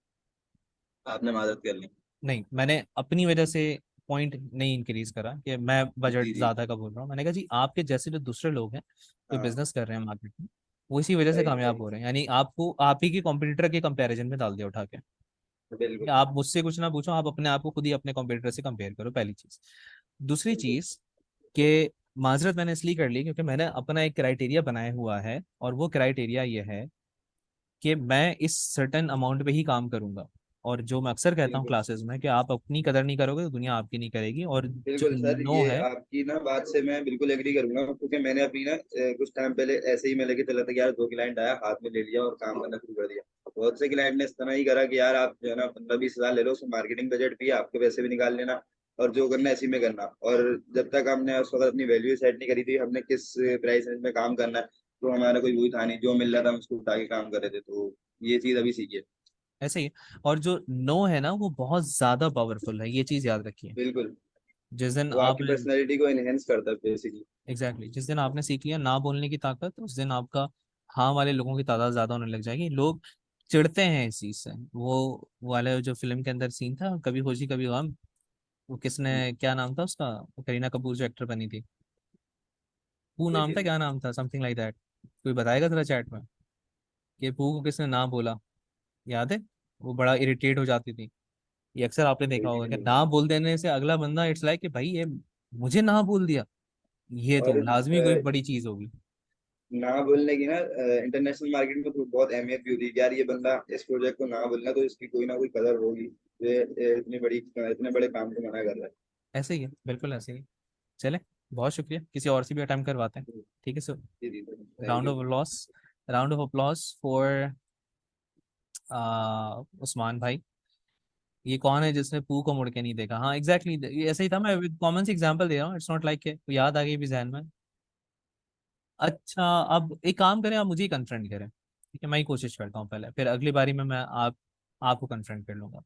आपने मदद कर ली। नहीं, मैंने अपनी वजह से पॉइंट नहीं इंक्रीज करा कि मैं बजट जी जी। ज्यादा का बोल रहा हूँ। मैंने कहा जी आपके जैसे जो दूसरे लोग हैं जो हाँ। बिजनेस कर रहे हैं मार्केट में, वो इसी वजह से सही कामयाब सही। हो रहे हैं। यानी आपको आप ही के कॉम्पिटिटर के कंपैरिजन में डाल दिया उठा के। बिल्कुल। आप मुझसे कुछ ना पूछो, आप अपने आप को खुद ही अपने कॉम्पिटिटर से कंपेयर करो, पहली चीज। दूसरी बिल्कुल। चीज कि माजरत मैंने इसलिए कर ली क्योंकि मैंने अपना एक क्राइटेरिया बनाया हुआ है, और वो क्राइटेरिया ये है कि मैं इस सर्टेन अमाउंट पे ही काम करूंगा। और जो मैं अक्सर कहता हूँ बिल्कुल। क्लासेस में कि आप अपनी कदर नहीं करोगे तो दुनिया आपकी नहीं करेगी। और जो बिल्कुल सर, नो ये है, आपकी ना बात से मैं बिल्कुल एग्री करूंगा, क्योंकि मैंने अभी ना कुछ टाइम पहले ऐसे ही मैं लेके चला था कि यार 2 क्लाइंट आया, हाथ में ले लिया और काम करना शुरू कर दिया। बहुत से क्लाइंट ने इस तरह ही करा कि यार आप जो है ना 15-20 हज़ार ले लो, उसमें मार्केटिंग बजट भी है, आपके पैसे भी निकाल लेना और जो करना है इसी में करना। और जब तक हमने उस वक्त अपनी वैल्यू सेट नहीं करी थी, हमने किस प्राइस रेंज में काम करना है, तो हमारा कोई वही था नहीं, जो मिल रहा था हम उसको उठा के काम कर रहे थे। तो ये चीज अभी सीखिए। ऐसे ही। और जो नो है ना, वो बहुत ज्यादा पावरफुल है, ये चीज याद रखिए। बिल्कुल। जिस दिन वो आपकी आपने पर्सनैलिटी को एनहेंस करता है बेसिकली। एग्जैक्टली जिस दिन आपने सीख लिया ना बोलने की ताकत, उस दिन आपका हाँ वाले लोगों की तादाद ज्यादा होने लग जाएगी। लोग चिढ़ते हैं इस चीज से। वो वाले जो फिल्म के अंदर सीन था, कभी खुशी कभी गम, वो किसने क्या नाम था उसका, करीना कपूर जो एक्टर बनी थी, पू नाम था, क्या नाम था, समथिंग लाइक दैट। कोई बताएगा जरा चैट में कि पू को किसने ना बोला, याद है? वो बड़ा इरिटेट हो जाती थी। ये अक्सर आपने देखा होगा कि ना बोल देने से अगला बंदा इट्स लाइक कि भाई ये मुझे ना बोल दिया, ये तो और लाजमी कोई बड़ी चीज होगी। ना बोलने की ना इंटरनेशनल मार्केट में तो बहुत अहमियत भी होती है कि यार ये बंदा इस प्रोजेक्ट को ना बोलना तो इसकी कोई ना कोई कदर होगी। ये इतने बड़े काम को मना कर रहा ऐसे ही है, बिल्कुल ऐसे ही है। चले, बहुत शुक्रिया, किसी और से भी अटेम्प्ट करवाते हैं। ठीक है सर, है। जी thank round you. Of applause, round of applause for Usman भाई। ये कौन है जिसने पू को मुड़ के नहीं देखा? हाँ एग्जैक्टली exactly, ऐसा ही था। मैं कॉमन सी एग्जांपल दे रहा हूँ, इट्स नॉट लाइक याद आ गई भी जहन में। अच्छा, अब एक काम करें, आप मुझे ही कन्फ्रंट करें, ठीक है? मैं ही कोशिश करता हूँ पहले, फिर अगली बारी में मैं आपको कन्फ्रंट कर लूंगा।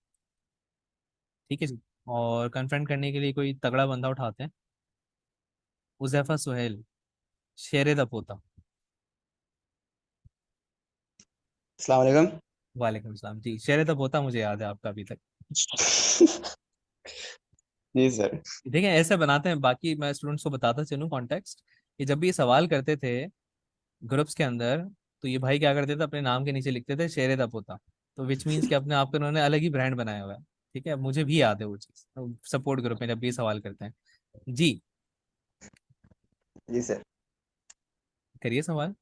ठीक है जी। और कन्फ्रंट करने के लिए कोई तगड़ा बंदा उठाते हैं। उज़ैफा सुहेल, शेरे द पोता। अस्सलाम वालेकुम। वालेकुम सलाम जी। शेरे द पोता मुझे याद है आपका अभी तक। जी सर। देखें, ऐसे बनाते हैं, बाकी मैं स्टूडेंट्स को बताता चलूँ कॉन्टेक्स्ट, कि जब भी ये सवाल करते थे ग्रुप्स के अंदर, तो ये भाई क्या करते थे, अपने नाम के नीचे लिखते थे शेरे द पोता। तो विच मीन्स कि अपने आप को उन्होंने अलग ही ब्रांड बनाया हुआ है। ठीक है, मुझे भी याद है वो चीज़, सपोर्ट ग्रुप में जब भी ये सवाल करते हैं। जी, जी सर। करिए सवाल।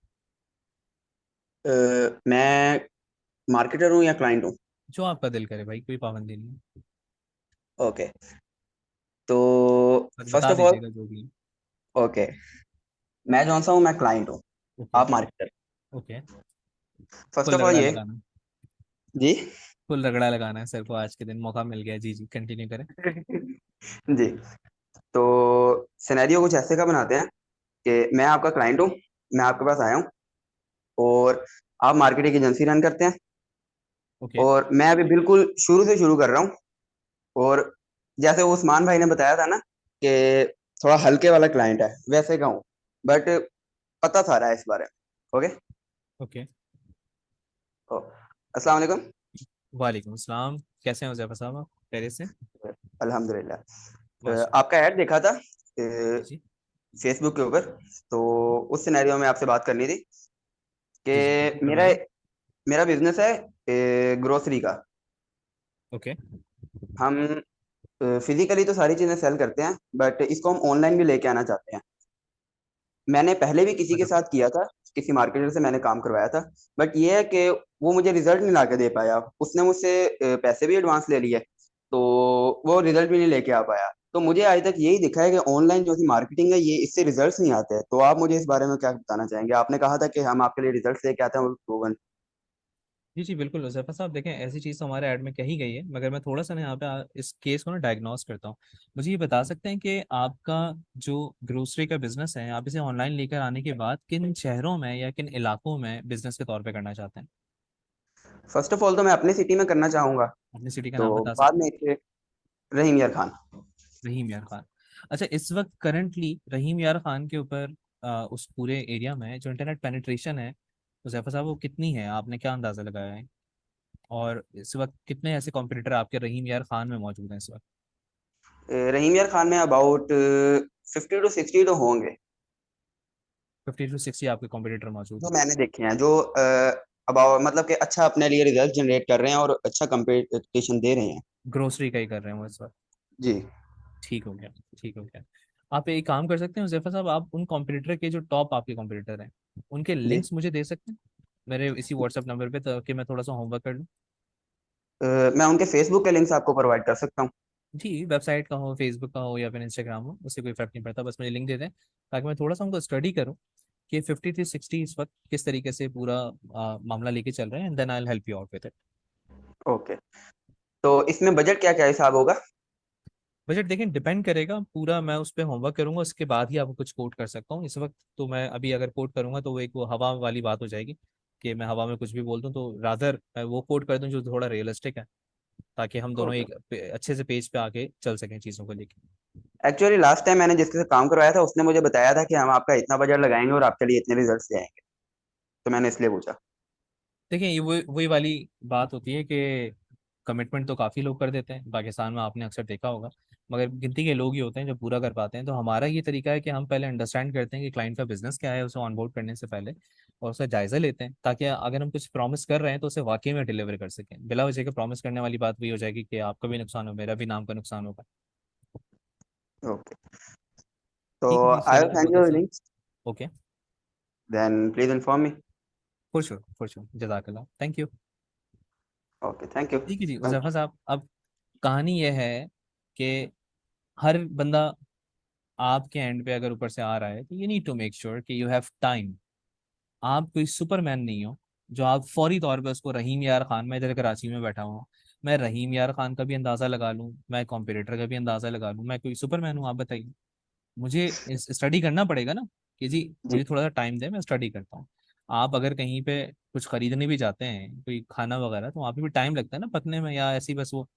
मैं मार्केटर हूँ या क्लाइंट हूँ? जो आपका दिल करे भाई, कोई पाबंदी नहीं है। ओके, तो बस फर्स्ट बता ऑफ ऑल, दीजिएगा जो भी है। ओके, मैं जौन सा हूँ, मैं क्लाइंट हूँ, ओके। आप marketer. Okay. First full of all रगड़ा ये, लगाना, जी फुल रगड़ा लगाना है सर को, आज के दिन मौका मिल गया। जी जी, कंटिन्यू करें। जी, तो सिनेरियो कुछ ऐसे का बनाते हैं कि मैं आपका क्लाइंट हूँ, मैं आपके पास आया हूँ, और आप मार्केटिंग एजेंसी रन करते हैं, ओके। और मैं अभी बिल्कुल शुरू से शुरू कर रहा हूँ, और जैसे वो उस्मान भाई ने बताया था ना कि थोड़ा हल्के वाला क्लाइंट है, वैसे का हूँ, बट पता सारा है इस बारे में। ओके। ओके। ओ, अस्सलाम वालेकुम। वालेकुम अस्सलाम, कैसे हैं उज़ैफा साहब आप? पहले से अल्हम्दुलिल्लाह। माशा। आपका ऐड देखा था जी जी। फेसबुक के ऊपर, तो उस सिनेरियो में आपसे बात करनी थी जी जी, कि बिल्कुल मेरा फरमाइए। मेरा बिजनेस है ग्रोसरी का। ओके। हम फिजिकली तो सारी चीजें सेल करते हैं, बट इसको हम ऑनलाइन भी लेके आना चाहते हैं। मैंने पहले भी किसी के मतलब, साथ किया था, किसी मार्केटर से मैंने काम करवाया था, बट ये है कि वो मुझे रिजल्ट नहीं ला के दे पाया। उसने मुझसे पैसे भी एडवांस ले लिए, तो वो रिजल्ट भी नहीं लेके आ पाया। तो मुझे आज तक यही दिखा है कि ऑनलाइन जो सी मार्केटिंग है, ये इससे रिजल्ट्स नहीं आते हैं। तो आप मुझे इस बारे में क्या बताना चाहेंगे? आपने कहा था कि हम आपके लिए रिजल्ट्स लेके आते हैं, और प्रूवन। जी जी बिल्कुल उज़ैफा साहब, देखें ऐसी चीज़ तो हमारे ऐड में कही गई है, मगर मैं थोड़ा सा ना यहाँ पे इस केस को ना डायग्नोस करता हूँ। मुझे ये बता सकते हैं कि आपका जो ग्रोसरी का बिजनेस है, आप इसे ऑनलाइन लेकर आने के बाद किन शहरों में या किन इलाकों में बिजनेस के तौर पे करना चाहते हैं? फर्स्ट ऑफ ऑल तो मैं अपनी सिटी में करना चाहूंगा, अपनी सिटी का नाम तो बता बाद सकते में इसे रहीम यार खान। हैं? रहीम यार खान। अच्छा, इस वक्त करंटली रहीम यार खान के ऊपर उस पूरे एरिया में जो इंटरनेट पेनिट्रेशन है उज़ैफा साहब, वो कितनी है? आपने क्या अंदाजा लगाया है? और इस वक्त कितने ऐसे कॉम्पिटिटर आपके रहीम यार खान में मौजूद हैं इस वक्त? रहीम यार खान में अबाउट 50 to 60 तो होंगे, 50 to 60 आपके कॉम्पिटिटर मौजूद जो हैं। मैंने देखे हैं, जो अबाउट मतलब कि अच्छा अपने लिए रिजल्ट जनरेट कर रहे हैं और अच्छा कंपटीशन दे रहे हैं। ग्रोसरी का ही कर रहे हैं वो इस वक्त। जी। ठीक हो गया, ठीक हो गया। आप एक काम कर सकते हैं जैफर साहब, आप उन कॉम्पिटिटर के जो टॉप आपके कॉम्पिटिटर हैं उनके जी। लिंक्स मुझे दे सकते हैं मेरे इसी व्हाट्सएप नंबर पे, ताकि मैं थोड़ा सा होमवर्क कर लूँ। मैं उनके फेसबुक के लिंक्स आपको प्रोवाइड कर सकता हूँ। जी, वेबसाइट का हो, फेसबुक का हो, या फिर इंस्टाग्राम हो, उससे कोई फर्क नहीं पड़ता, बस मुझे लिंक दे दें ताकि मैं थोड़ा सा उनको स्टडी करूँ कि 50 to 60 इस वक्त किस तरीके से पूरा मामला लेके चल रहे हैं, and then I will help you out with it. Okay, तो इसमें बजट क्या क्या हिसाब होगा? बजट देखें, डिपेंड करेगा पूरा, मैं उस पर होमवर्क करूंगा, उसके बाद ही आपको कुछ कोट कर सकता हूँ। इस वक्त तो मैं अभी अगर कोट करूंगा तो वो एक वो हवा वाली बात हो जाएगी कि मैं हवा में कुछ भी बोल दूं, तो रादर मैं वो कोट कर दूं जो थोड़ा रियलिस्टिक है, ताकि हम दोनों ओके। एक अच्छे से पेज पे आके चल सकें चीज़ों को लेके। एक्चुअली लास्ट टाइम मैंने जिसके साथ काम करवाया था, उसने मुझे बताया था कि हम आपका इतना बजट लगाएंगे और आपके लिए इतने रिजल्ट्स ले आएंगे, तो मैंने इसलिए पूछा। देखिए, ये वही वाली बात होती है कि कमिटमेंट तो काफ़ी लोग कर देते हैं पाकिस्तान में, आपने अक्सर देखा होगा, मगर गिनती के लोग ही होते हैं जो पूरा कर पाते हैं। तो हमारा ये तरीका है कि हम पहले अंडरस्टैंड करते हैं कि क्लाइंट का बिजनेस क्या है उसे ऑनबोर्ड करने से पहले, और उसका जायजा लेते हैं, ताकि अगर हम कुछ प्रॉमिस कर रहे हैं तो उसे वाकई में डिलीवर कर सकें। बिला वजह के प्रॉमिस करने वाली बात वही हो जाएगी कि आपका भी नुकसान हो, मेरा भी नाम का नुकसान होगा। Okay. So ठीक है जी, I will चलिए send बहुत you the अच्छा। links. Okay, Then please inform me. For sure, जज़ाकल्लाह, thank you. Okay. Thank you. ठीक है जी Thank उज़ैफा साहब, अब कहानी यह है कि हर बंदा आपके एंड पे अगर ऊपर से आ रहा है तो you need to make sure कि यू हैव टाइम। आप कोई सुपरमैन नहीं हो जो आप फौरी तौर पे उसको रहीम यार खान, मैं इधर कराची में बैठा हुआ हूँ, मैं रहीम यार खान का भी अंदाजा लगा लूँ, मैं कॉम्पिटिटर का भी अंदाजा लगा लूँ, मैं कोई सुपरमैन हूँ? आप बताइए। मुझे स्टडी करना पड़ेगा ना कि जी जी। मुझे थोड़ा सा टाइम दे, मैं स्टडी करता हूँ। आप अगर कहीं पे कुछ खरीदने भी जाते हैं कोई खाना वगैरह, तो वहाँ पे भी टाइम लगता है ना पकने में, या ऐसी बस वो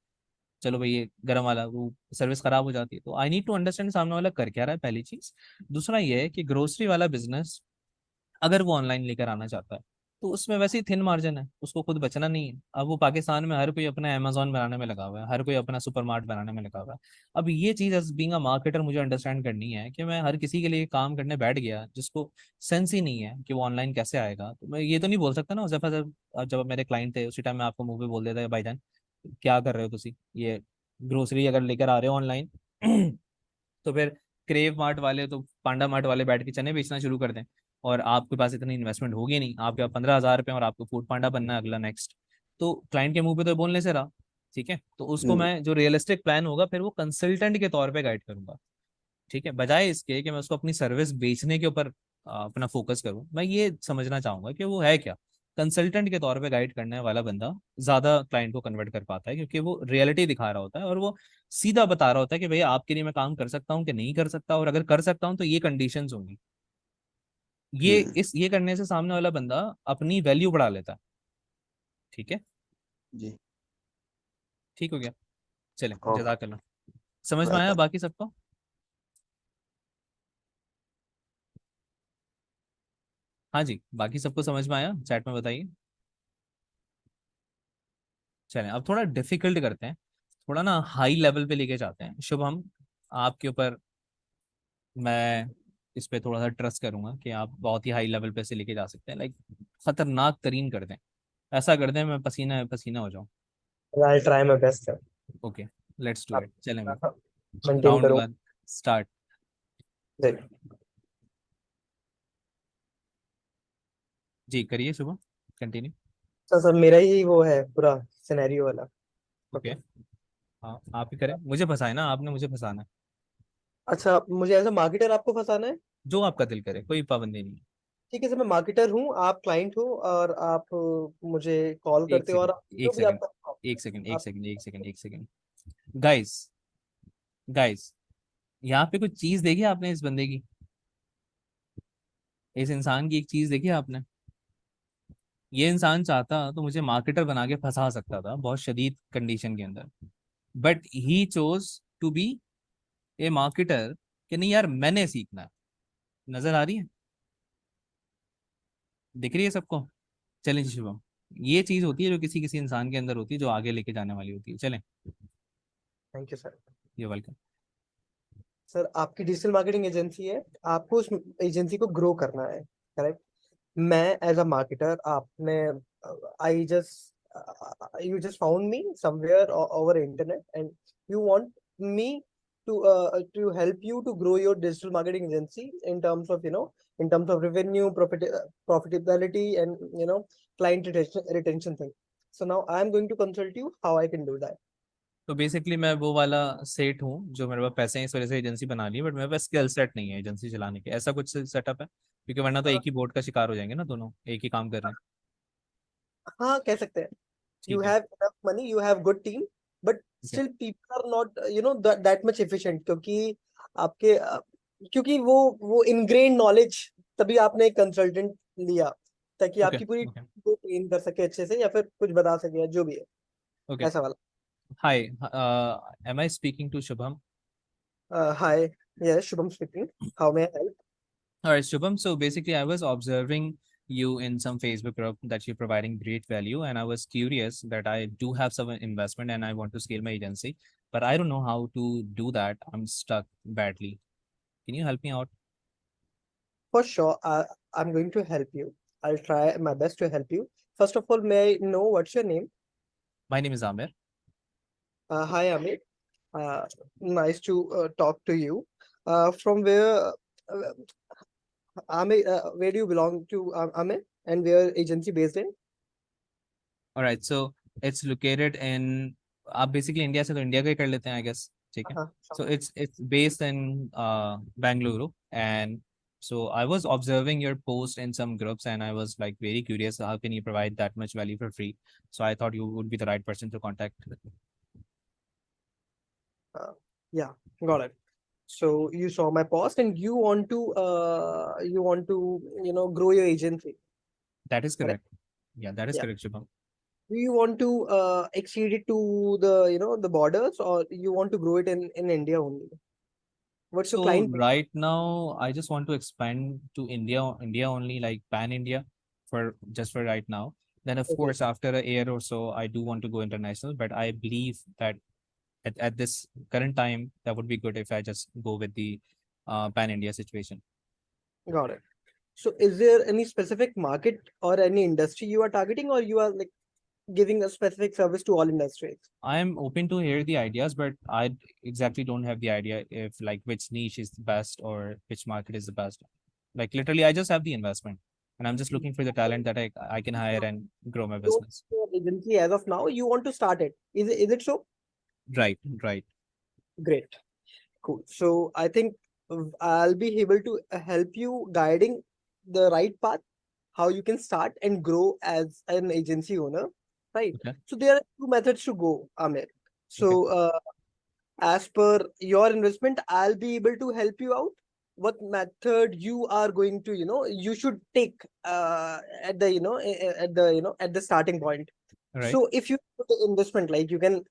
चलो भाई ये गर्म वाला वो सर्विस खराब हो जाती है। तो आई नीड टू अंडरस्टैंड सामने वाला कर क्या रहा है, पहली चीज। दूसरा ये है कि ग्रोसरी वाला बिजनेस अगर वो ऑनलाइन लेकर आना चाहता है तो उसमें वैसे ही थिन मार्जिन है, उसको खुद बचना नहीं है। अब वो पाकिस्तान में हर कोई अपना अमेजोन बनाने में लगा हुआ है, हर कोई अपना सुपरमार्ट बनाने में लगा हुआ है। अब ये चीज एज बीइंग अ मार्केटर मुझे अंडरस्टैंड करनी है कि मैं हर किसी के लिए काम करने बैठ गया जिसको सेंस ही नहीं है कि वो ऑनलाइन कैसे आएगा, तो मैं ये तो नहीं बोल सकता ना जब जब मेरे क्लाइंट थे उसी टाइम मैं आपको मुंह पे बोल देता है भाईजान क्या कर रहे हो तुसी, ये ग्रोसरी अगर लेकर आ रहे हो ऑनलाइन तो फिर क्रेव मार्ट वाले तो पांडा मार्ट वाले बैठ के चने बेचना शुरू कर दें, और आपके पास इतनी इन्वेस्टमेंट होगी नहीं, आपके पास 15,000 रुपये और आपको फूड पांडा बनना है अगला नेक्स्ट। तो क्लाइंट के मुंह पे तो बोलने से रहा। ठीक है, तो उसको हम्म, मैं जो रियलिस्टिक प्लान होगा फिर वो कंसल्टेंट के तौर पे गाइड करूंगा। ठीक है, बजाय इसके कि मैं उसको अपनी सर्विस बेचने के ऊपर अपना फोकस करूं, मैं ये समझना चाहूंगा कि वो है क्या। कंसल्टेंट के तौर पे गाइड करने वाला बंदा ज्यादा क्लाइंट को कन्वर्ट कर पाता है, क्योंकि वो रियलिटी दिखा रहा होता है और वो सीधा बता रहा होता है कि भैया आपके लिए मैं काम कर सकता हूँ कि नहीं कर सकता, और अगर कर सकता हूँ तो ये कंडीशंस होंगी। हम्म, ये करने से सामने वाला बंदा अपनी वैल्यू बढ़ा लेता है। ठीक है, जी। ठीक हो गया, चले ओके। जज़ाकल्लाह। समझ में आया वेलकम। बाकी सबको? हाँ जी, बाकी सबको समझ में आया? चैट में बताइए। चलें अब थोड़ा डिफिकल्ट करते हैं, थोड़ा ना हाई लेवल पे लेके जाते हैं। शुभम, आपके ऊपर मैं इस पे थोड़ा सा ट्रस्ट करूंगा कि आप बहुत ही हाई लेवल पे से लेके जा सकते हैं, लाइक खतरनाक तरीन कर दें, ऐसा कर दें मैं पसीना पसीना हो जाऊं। I'll try my best, sir. Okay, let's do it, चलें भाई। मेंटेन राउंड करूँ। One start. जी। जी करिए शुभम, कंटिन्यू। सर मेरा ही वो है पूरा सिनेरियो वाला। Okay, okay. हाँ आप ही करें, मुझे फंसाए ना आपने, मुझे फंसाना है। अच्छा, मुझे एज अ मार्केटर आपको फंसाना है। जो आपका दिल करे, कोई पाबंदी नहीं है। ठीक है सर, मैं मार्केटर हूँ, आप क्लाइंट हो, और आप मुझे कॉल एक करते हो, और सेकंड, जो एक भी सेकंड, आपका एक सेकंड, एक आप सेकंड, एक सेकंड, एक सेकंड। गाइस, गाइस, यहाँ पे कुछ चीज देखी आपने इस बंदे की, इस इंसान की एक चीज देखी आपने? ये इंसान चाहता तो मुझे मार्केटर बना के फंसा सकता था बहुत शदीद कंडीशन के अंदर, but he chose to be a marketer कि नहीं यार मैंने सीखना है। नजर आ रही है, दिख रही है सबको? चलें जी शुभम, ये चीज होती है जो किसी किसी इंसान के अंदर होती है जो आगे लेके जाने वाली होती है। चलें, थैंक यू सर। ये वेलकम। सर आपकी डिजिटल मार्केटिंग एजेंसी है, आपको उस एजेंसी को ग्रो करना है, करेक्ट? मैं एज अ मार्केटर, आपने I just you just found me somewhere over internet, and you want me to help you to grow your digital marketing agency in terms of, in terms of revenue, profitability, and client retention thing. So now I'm going to consult you how I can do that. तो बेसिकली मैं वो वाला सेट हूँ जो मेरे पास पैसे हैं इस वजह से एजेंसी बना ली, बट मेरे पास स्किल सेट नहीं है एजेंसी चलाने के, ऐसा कुछ सेटअप है? क्योंकि वरना तो एक ही बोर्ड का शिकार हो जाएंगे ना, दोनों एक ही काम कर रहे हैं। हाँ, कह सकते हैं। You ठीक है, have enough money, you have good team, but ठीक है, still people are not, that much efficient, क्योंकि आपके क्योंकि वो ingrained knowledge, तभी आपने एक कंसल्टेंट लिया ताकि ओके, आपकी पूरी ओके, team को ट्रेन कर सके अच्छे से, या फिर कुछ बता सके, या जो भी है ओके। ऐसा वाला। Hi, am I speaking to Shubham? Hi, yes, Shubham speaking. How may I help? All right, Shubham. So basically, I was observing you in some Facebook group that you're providing great value, and I was curious that I do have some investment and I want to scale my agency, but I don't know how to do that. I'm stuck badly. Can you help me out? For sure, I'm going to help you. I'll try my best to help you. First of all, may I know what's your name? My name is Amir. Hi, Amit. Nice to talk to you. From Amit, where do you belong to, Amit? And where agency based in? All right, so it's located in आप basically India से तो India का ही कर लेते हैं I guess, ठीक है? So it's based in Bangalore, and so I was observing your post in some groups and I was like very curious, how can you provide that much value for free? So I thought you would be the right person to contact. Yeah, got it. So you saw my post and you want to grow your agency. That is Correct? correct. Yeah, that is Yeah. correct, Shubham. Do you want to exceed it to the borders, or you want to grow it in India only? What's your So client base? right now, I just want to expand to India only, like pan India, for right now. Then of Okay. course, after a year or so, I do want to go international. But I believe that at this current time, that would be good if I just go with the pan India situation. Got it. So is there any specific market or any industry you are targeting, or you are like giving a specific service to all industries? I'm open to hear the ideas, but I exactly don't have the idea if like which niche is the best or which market is the best. Like literally, I just have the investment and I'm just looking for the talent that I can hire and grow my So business. your agency as of now, you want to start it. Is it so? Right, right. Great. Cool. So I think I'll be able to help you guiding the right path, how you can start and grow as an agency owner, right? Okay. So there are two methods to go, Amir. So as per your investment, I'll be able to help you out. What method you are going to, you should take at the, at the starting point. Right. So if you put the investment, like you can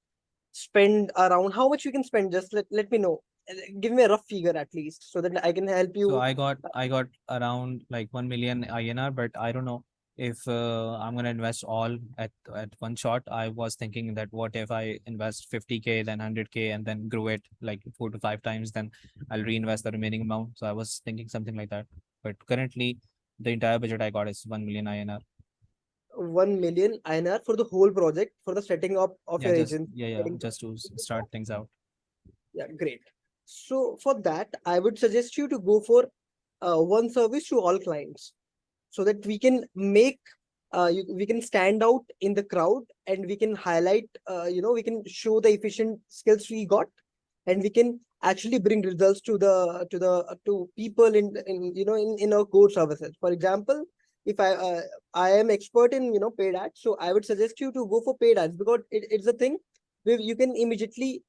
spend around how much you can spend, just let me know. Give me a rough figure at least so that I can help you. So I got around like 1 million INR, but I don't know if I'm gonna invest all at one shot. I was thinking that what if I invest 50K, then 100K, and then grow it like 4 to 5 times, then I'll reinvest the remaining amount. So I was thinking something like that. But currently, the entire budget I got is 1 million INR. 1 million INR for the whole project, for the setting up of your agency. Just to start things out. Yeah, great. So for that, I would suggest you to go for one service to all clients, so that we can make we can stand out in the crowd, and we can highlight, we can show the efficient skills we got, and we can actually bring results to people in our core services. For example, if I am expert in paid ads, so I would suggest you to go for paid ads, because it's a thing where you can immediately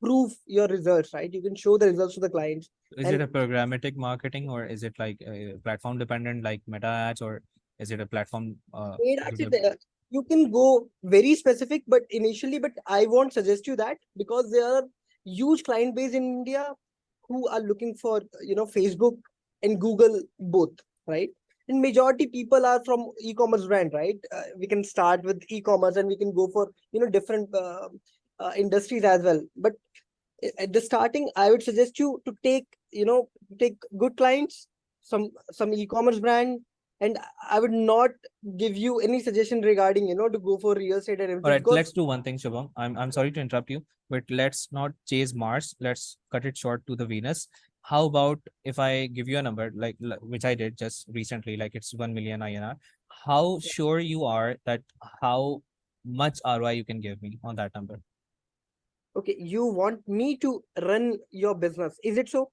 prove your results, right? You can show the results to the clients. Is it a programmatic marketing, or is it like platform dependent, like Meta ads, or is it a platform? Paid ads, you can go very specific, but initially, but I won't suggest you that, because there are huge client base in India who are looking for Facebook and Google both, right? And majority people are from e-commerce brand, right? We can start with e-commerce and we can go for different industries as well. But at the starting, I would suggest you to take good clients, some e-commerce brand, and I would not give you any suggestion regarding to go for real estate and All everything, right, because let's do one thing, Shubham. I'm sorry to interrupt you, but let's not chase Mars. Let's cut it short to the Venus. How about if I give you a number, like which I did just recently, like it's 1 million INR. How sure you are that how much ROI you can give me on that number? okay, you want me to run your business, is it so?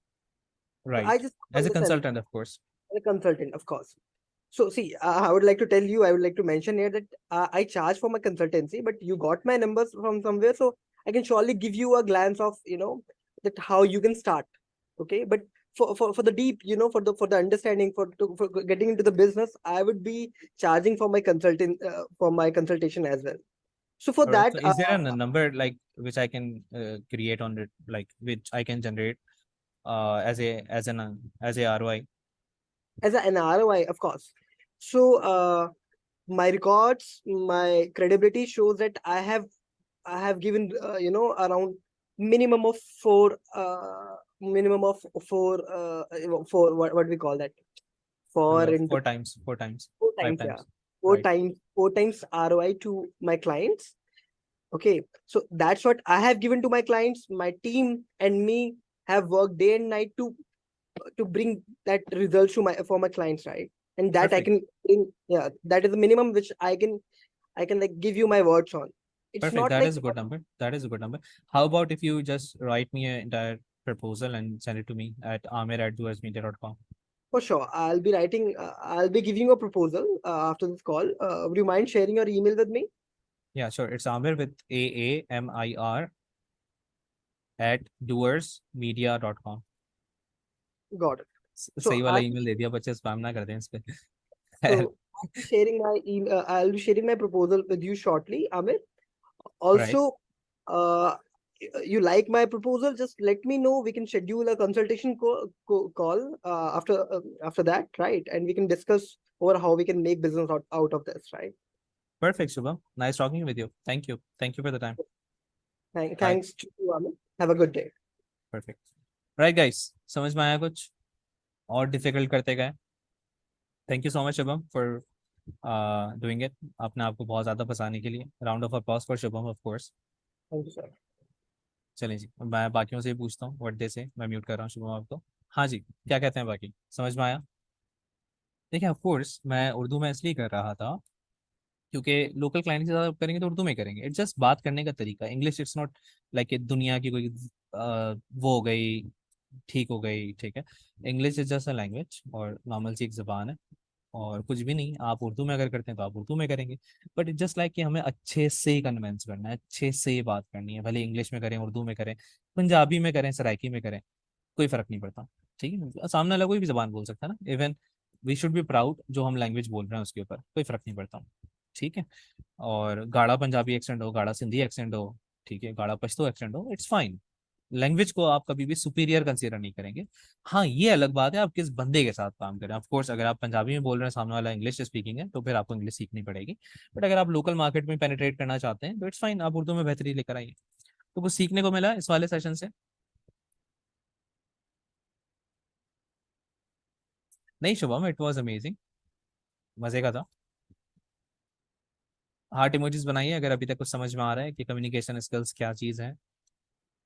Right. I just As a understand. consultant, of course. A consultant, of course. So see, I would like to tell you, I would like to mention here that I charge for my consultancy, but you got my numbers from somewhere, so I can surely give you a glance of that how you can start. Okay, but for the deep, for the understanding, for getting into the business, I would be charging for my consultation as well. So for All right. that, So is there a number like which I can create on it, like which I can generate as a ROI? as an ROI, of course. So my records, my credibility shows that I have given around minimum of four what we call that, for मतलब into four times, four five times, yeah, times, four right? times, four times ROI to my clients. Okay, so that's what I have given to my clients. My team and me have worked day and night to bring that results to my for my clients, right? And that I Perfect. can bring, yeah, that is the minimum which I can like give you my words on. It's Perfect. not That like is a good number. That is a good number. How about if you just write me an entire proposal and send it to me at amir@duersmedia.com? for sure. I'll be giving you a proposal after this call. Would you mind sharing your email with me? Yeah, sure. It's Amir with AAMIR @duersmedia.com. Got it. सही So वाला ईमेल दे दिया, बच्चे स्पैम ना कर दें इस पे. so I'll be sharing my email. I'll be sharing my proposal with you shortly, Amir. Right. Also, uh, you like my proposal? Just let me know. We can schedule a consultation call after that, right? And we can discuss over how we can make business out of this, right? Perfect, Shubham. Nice talking with you. Thank you. Thank you for the time. Bye. Thanks to you, Amir. Have a good day. Perfect. Right, guys. समझ में आया कुछ और डिफिकल्ट करते गए? Thank you so much Shubham for doing it, अपने आप को बहुत ज़्यादा फंसाने के लिए. Round of applause for Shubham of course. Thank you, sir. चलें जी, मैं बाकियों से ही पूछता हूँ व्हाट दे से. मैं म्यूट कर रहा हूँ शुभम आपको. हाँ जी, क्या कहते हैं बाकी? समझ में आया? देखिए ऑफ कोर्स मैं उर्दू में इसलिए कर रहा था क्योंकि लोकल क्लाइंट से ज़्यादा करेंगे तो उर्दू में करेंगे. इट्स जस्ट बात करने का तरीका. इंग्लिश इट्स नॉट लाइक दुनिया की कोई वो हो गई, ठीक हो गई, ठीक है. English is just a language और नॉर्मल सी एक ज़बान है और कुछ भी नहीं. आप उर्दू में अगर करते हैं तो आप उर्दू में करेंगे. बट इट जस्ट लाइक कि हमें अच्छे से कन्वेंस करना है, अच्छे से बात करनी है. भले इंग्लिश में करें, उर्दू में करें, पंजाबी में करें, सराइकी में करें, कोई फर्क नहीं पड़ता. ठीक है, सामने वाला कोई भी जबान बोल सकता है ना. Even we should be proud जो हम लैंग्वेज बोल रहे हैं उसके ऊपर, कोई फर्क नहीं पड़ता. ठीक है. और गाढ़ा पंजाबी एक्सेंट हो, गाढ़ा सिंधी एक्सेंट हो, ठीक है, गाढ़ा पश्तो एक्सेंट हो, इट्स फाइन. लैंग्वेज को आप कभी भी सुपीरियर कंसीडर नहीं करेंगे. हाँ, ये अलग बात है आप किस बंदे के साथ काम करें. ऑफ कोर्स अगर आप पंजाबी में बोल रहे हैं, सामने वाला इंग्लिश स्पीकिंग है, तो फिर आपको इंग्लिश सीखनी पड़ेगी. बट अगर आप लोकल मार्केट में पेनिट्रेट करना चाहते हैं तो इट्स फाइन, आप उर्दू में बेहतरी लेकर आइए. तो कुछ सीखने को मिला इस वाले सेशन से? नहीं शुभम, इट वॉज अमेजिंग, मजे का था. हार्ट इमोजीज बनाइए अगर अभी तक कुछ समझ में आ रहा है कि कम्युनिकेशन स्किल्स क्या चीज़ है.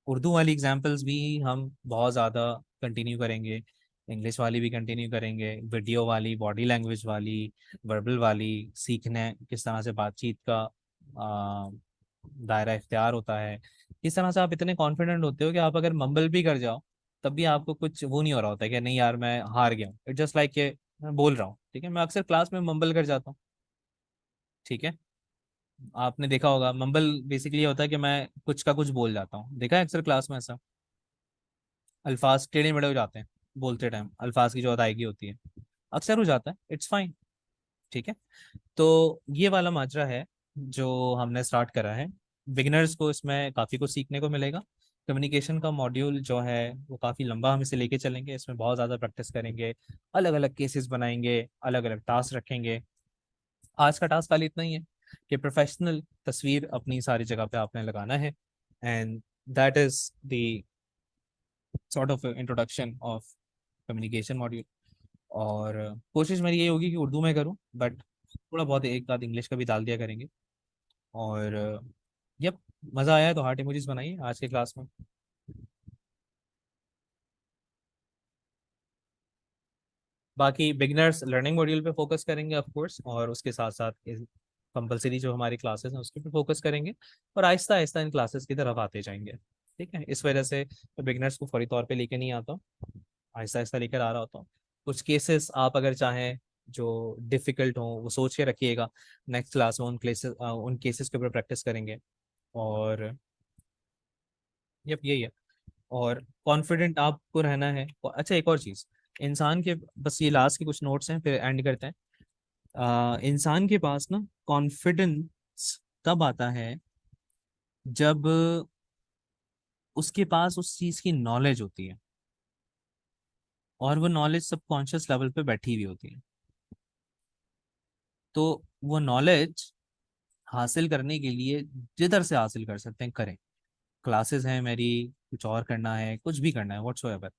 उर्दू वाली एग्जाम्पल्स भी हम बहुत ज़्यादा कंटिन्यू करेंगे, इंग्लिश वाली भी कंटिन्यू करेंगे, वीडियो वाली, बॉडी लैंग्वेज वाली, वर्बल वाली, सीखने किस तरह से बातचीत का आ, दायरा इख्तियार होता है. किस तरह से आप इतने कॉन्फिडेंट होते हो कि आप अगर मम्बल भी कर जाओ तब भी आपको कुछ वो नहीं हो रहा होता है कि नहीं यार मैं हार गया हूँ. इट जस्ट लाइक के मैं बोल रहा हूँ. ठीक है, मैं अक्सर क्लास में मम्बल कर जाता हूँ. ठीक है, आपने देखा होगा मम्बल बेसिकली होता है कि मैं कुछ का कुछ बोल जाता हूँ. देखा है अक्सर क्लास में ऐसा, अल्फाज टेढ़े मेढ़े हो जाते हैं बोलते टाइम, अल्फाज की जो अदायगी होती है, अक्सर हो जाता है. It's fine. ठीक है, तो ये वाला माजरा है जो हमने स्टार्ट करा है. बिगिनर्स को इसमें काफ़ी कुछ सीखने को मिलेगा. कम्युनिकेशन का मॉड्यूल जो है वो काफ़ी लंबा हम इसे लेके चलेंगे. इसमें बहुत ज़्यादा प्रैक्टिस करेंगे, अलग अलग केसेस बनाएंगे, अलग अलग टास्क रखेंगे. आज का टास्क खाली इतना ही है कि प्रोफेशनल तस्वीर अपनी सारी जगह पे आपने लगाना है. And that is the sort of introduction of communication module. और कोशिश मेरी ये होगी कि उर्दू में करूं, बट थोड़ा बहुत एक आध इंग्लिश का भी डाल दिया करेंगे. और यप, मज़ा आया तो हार्ट इमोजीज बनाइए आज के क्लास में. बाकी बिगनर्स लर्निंग मॉड्यूल पे फोकस करेंगे ऑफ कोर्स, और उसके साथ साथ कंपलसरी जो हमारी क्लासेस हैं उसके पे फोकस करेंगे. और आहिस्ता आहिस्ता इन क्लासेस की तरफ आते जाएंगे. ठीक है, इस वजह से बिगनर्स को फौरी तौर पे लेके नहीं आता हूँ, आहिस्ता आहिस्ता लेकर आ रहा होता हूँ. कुछ केसेस आप अगर चाहें जो डिफिकल्ट हों वो सोच के रखिएगा. नेक्स्ट क्लास में उन केसेस के ऊपर प्रैक्टिस करेंगे. और यप यही है. और कॉन्फिडेंट आपको रहना है. अच्छा, एक और चीज़, इंसान के, बस ये लास्ट के कुछ नोट्स हैं फिर एंड करते हैं. इंसान के पास ना कॉन्फिडेंस तब आता है जब उसके पास उस चीज़ की नॉलेज होती है और वो नॉलेज सबकॉन्शियस लेवल पे बैठी हुई होती है. तो वो नॉलेज हासिल करने के लिए जिधर से हासिल कर सकते हैं करें। क्लासेस हैं मेरी, कुछ और करना है, कुछ भी करना है, व्हाट्सोएवर,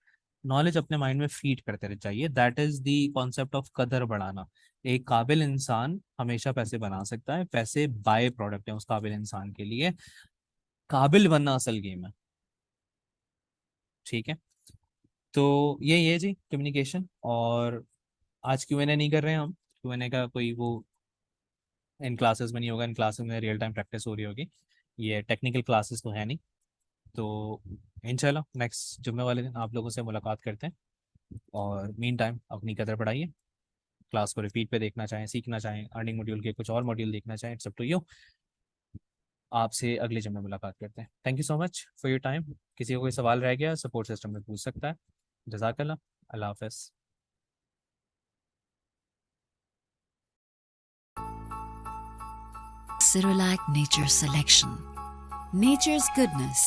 नॉलेज अपने माइंड में फीड करते रह चाहिए। That is the concept of कदर बढ़ाना। एक काबिल इंसान हमेशा पैसे बना सकता है, पैसे बाय प्रोडक्ट है उस काबिल इंसान के लिए, काबिल बनना असल गेम है। ठीक है, तो ये जी कम्युनिकेशन। और आज Q&A नहीं कर रहे हैं हम, Q&A का कोई वो इन क्लासेस में नहीं होगा, इन क्लासेस में रियल टाइम प्रैक्टिस हो रही होगी, ये टेक्निकल क्लासेस तो है नहीं। तो इंशाल्लाह नेक्स्ट जुम्मे वाले दिन आप लोगों से मुलाकात करते हैं। और मीन टाइम अपनी कदर बढ़ाइए। क्लास को रिपीट पे देखना चाहें, सीखना चाहें, अर्निंग मॉड्यूल के कुछ और मॉड्यूल देखना चाहें, इट्स अप टू यू। आपसे अगले जुम्मे मुलाकात करते हैं। Thank you so much for your time. किसी को कोई सवाल रह गया सपोर्ट सिस्टम में पूछ सकता है। जज़ाकल्लाह, अल्लाह हाफ़िज़। Cerulac Nature Selection. Nature's goodness